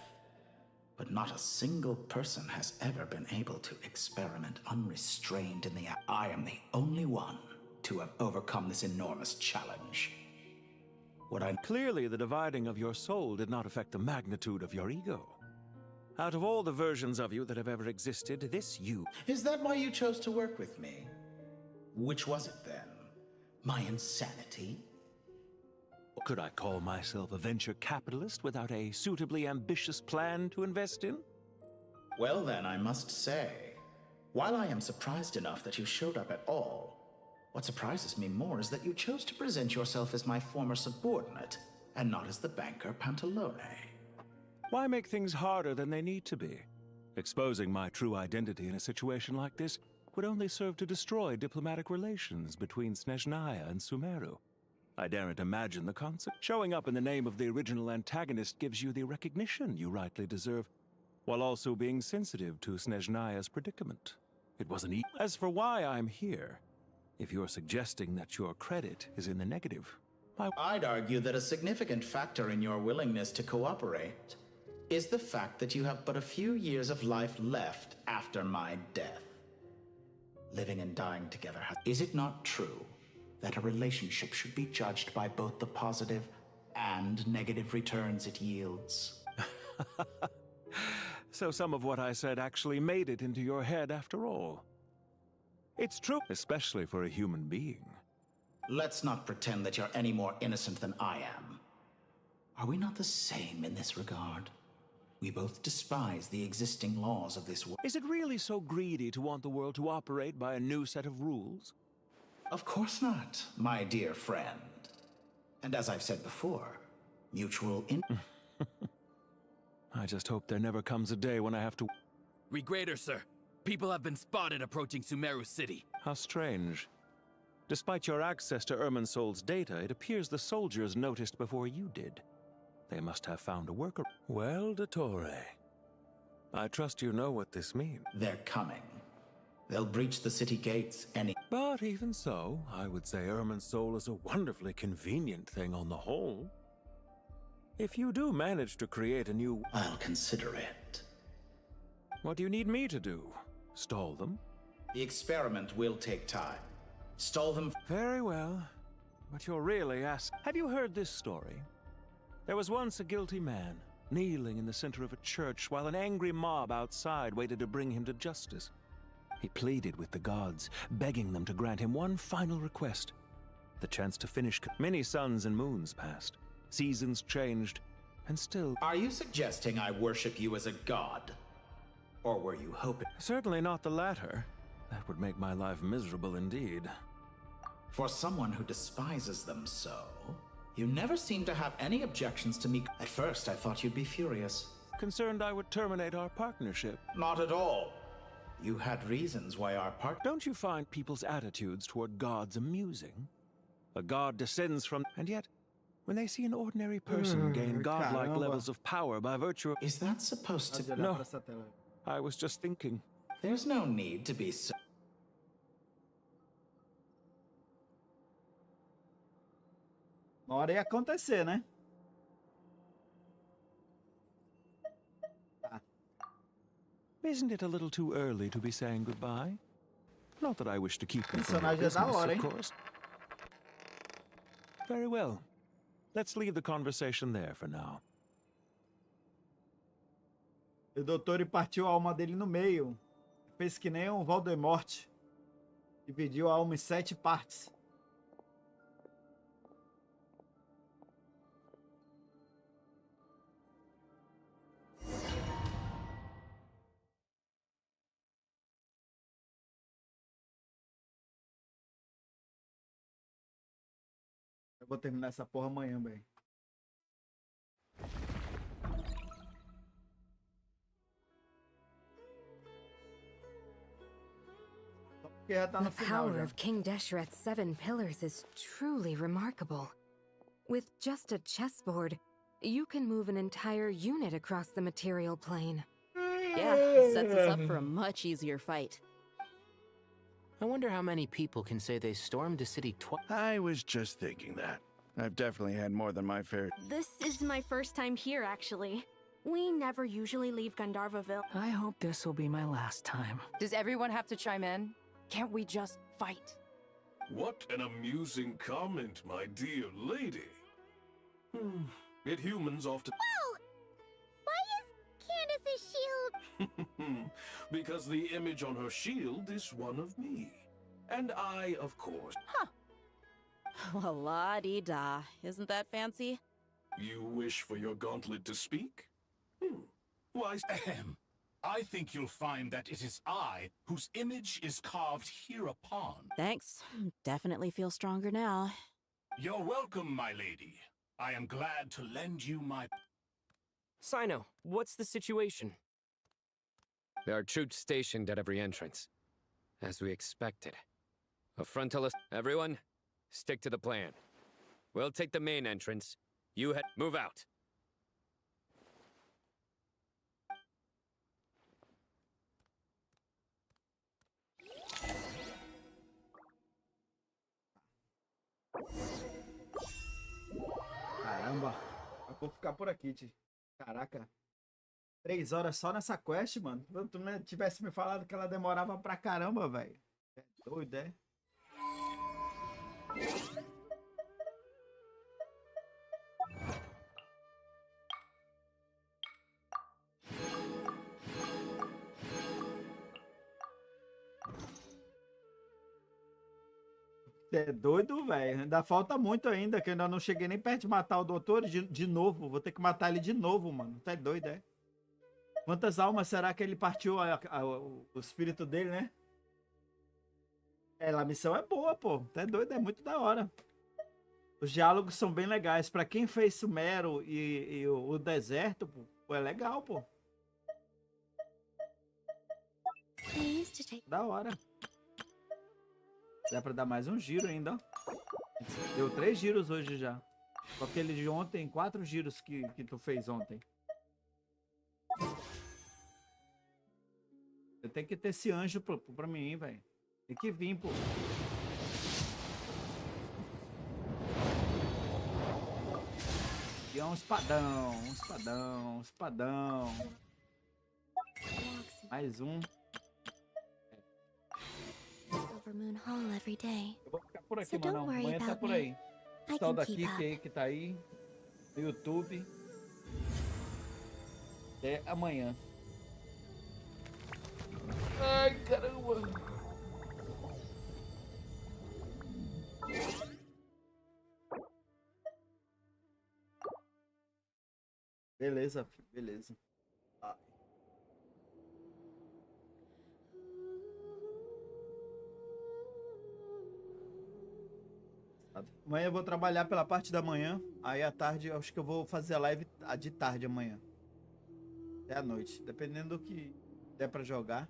But not a single person has ever been able to experiment unrestrained in the... I am the only one to have overcome this enormous challenge. Clearly, the dividing of your soul did not affect the magnitude of your ego. Out of all the versions of you that have ever existed, this you... Is that why you chose to work with me? Which was it then? My insanity? Could I call myself a venture capitalist without a suitably ambitious plan to invest in? Well then, I must say, while I am surprised enough that you showed up at all, what surprises me more is that you chose to present yourself as my former subordinate, and not as the banker Pantalone. Why make things harder than they need to be? Exposing my true identity in a situation like this would only serve to destroy diplomatic relations between Snezhnaya and Sumeru. I daren't imagine the concept. Showing up in the name of the original antagonist gives you the recognition you rightly deserve, while also being sensitive to Snezhnaya's predicament. It wasn't easy. As for why I'm here, if you're suggesting that your credit is in the negative, I'd argue that a significant factor in your willingness to cooperate is the fact that you have but a few years of life left after my death. Living and dying together. Is it not true that a relationship should be judged by both the positive and negative returns it yields? So some of what I said actually made it into your head after all. It's true, especially for a human being. Let's not pretend that you're any more innocent than I am. Are we not the same in this regard? We both despise the existing laws of this world. Is it really so greedy to want the world to operate by a new set of rules? Of course not, my dear friend. And as I've said before, mutual I just hope there never comes a day when I have to... Regrader, sir. People have been spotted approaching Sumeru City. How strange. Despite your access to Irminsol's data, it appears the soldiers noticed before you did. They must have found a worker. Well, Dottore, I trust you know what this means. They're coming. They'll breach the city gates any... But even so, I would say Irminsol is a wonderfully convenient thing on the whole. If you do manage to create a new... I'll consider it. What do you need me to do? Stall them? The experiment will take time. Stall them... Very well. But you're really asking... Have you heard this story? There was once a guilty man, kneeling in the center of a church while an angry mob outside waited to bring him to justice. He pleaded with the gods, begging them to grant him one final request. The chance to finish... Many suns and moons passed. Seasons changed, and still... Are you suggesting I worship you as a god? Or were you hoping... Certainly not the latter. That would make my life miserable indeed. For someone who despises them so, you never seem to have any objections to me. At first, I thought you'd be furious. Concerned I would terminate our partnership. Not at all. You had reasons why our Don't you find people's attitudes toward gods amusing? A god descends from... And yet, when they see an ordinary person gain godlike levels of power by virtue of... Is that supposed to... No. I was just thinking. There's no need to be so... Uma hora ia acontecer, né? Isn't it a little too early to be saying goodbye? Not that I wish to keep you from your Personagem é da business, hora, of hein? course. Very well. Let's leave the conversation there for now. O doutor partiu a alma dele no meio. Fez que nem um Voldemort. Dividiu a alma em 7 partes. Eu vou terminar essa porra amanhã, velho. The power of King Deshret's 7 pillars is truly remarkable. With just a chessboard, you can move an entire unit across the material plane. Yeah, sets us up for a much easier fight. I wonder how many people can say they stormed a city twice. I was just thinking that. I've definitely had more than my fair. This is my first time here, actually. We never usually leave Gandharvaville. I hope this will be my last time. Does everyone have to chime in? Can't we just fight? What an amusing comment, my dear lady. Yet humans often... Whoa! Why is Candace's shield... Because the image on her shield is one of me. And I, of course... Huh. Well, la-di-da. Isn't that fancy? You wish for your gauntlet to speak? Why... Ahem. I think you'll find that it is I whose image is carved hereupon. Thanks. Definitely feel stronger now. You're welcome, my lady. I am glad to lend you my... Sino, what's the situation? There are troops stationed at every entrance, as we expected. A frontalist... Everyone, stick to the plan. We'll take the main entrance. You move out. Vou ficar por aqui, tio. Caraca. 3 horas só nessa quest, mano. Se tu não tivesse me falado que ela demorava pra caramba, velho. É doido, é? É doido, velho. Ainda falta muito ainda, que eu ainda não cheguei nem perto de matar o doutor de novo. Vou ter que matar ele de novo, mano. Tá doido, é? Quantas almas será que ele partiu o espírito dele, né? É, a missão é boa, pô. Tá doido, é muito da hora. Os diálogos são bem legais. Pra quem fez Sumero e o deserto, pô, é legal, pô. Da hora. Dá pra dar mais um giro ainda, ó. Deu 3 giros hoje já. Com aquele de ontem, 4 giros que tu fez ontem. Você tem que ter esse anjo pra mim, velho. Tem que vir, pô. E é um espadão, um espadão, um espadão. Mais um. Moon Hall every day. Eu vou ficar por aqui, mano. Amanhã tá por aí. O tal daqui que tá aí no YouTube. Até amanhã. Ai, caramba. Beleza, filho, beleza. Amanhã eu vou trabalhar pela parte da manhã. Aí à tarde eu acho que eu vou fazer a live de tarde amanhã. Até à noite. Dependendo do que der pra jogar.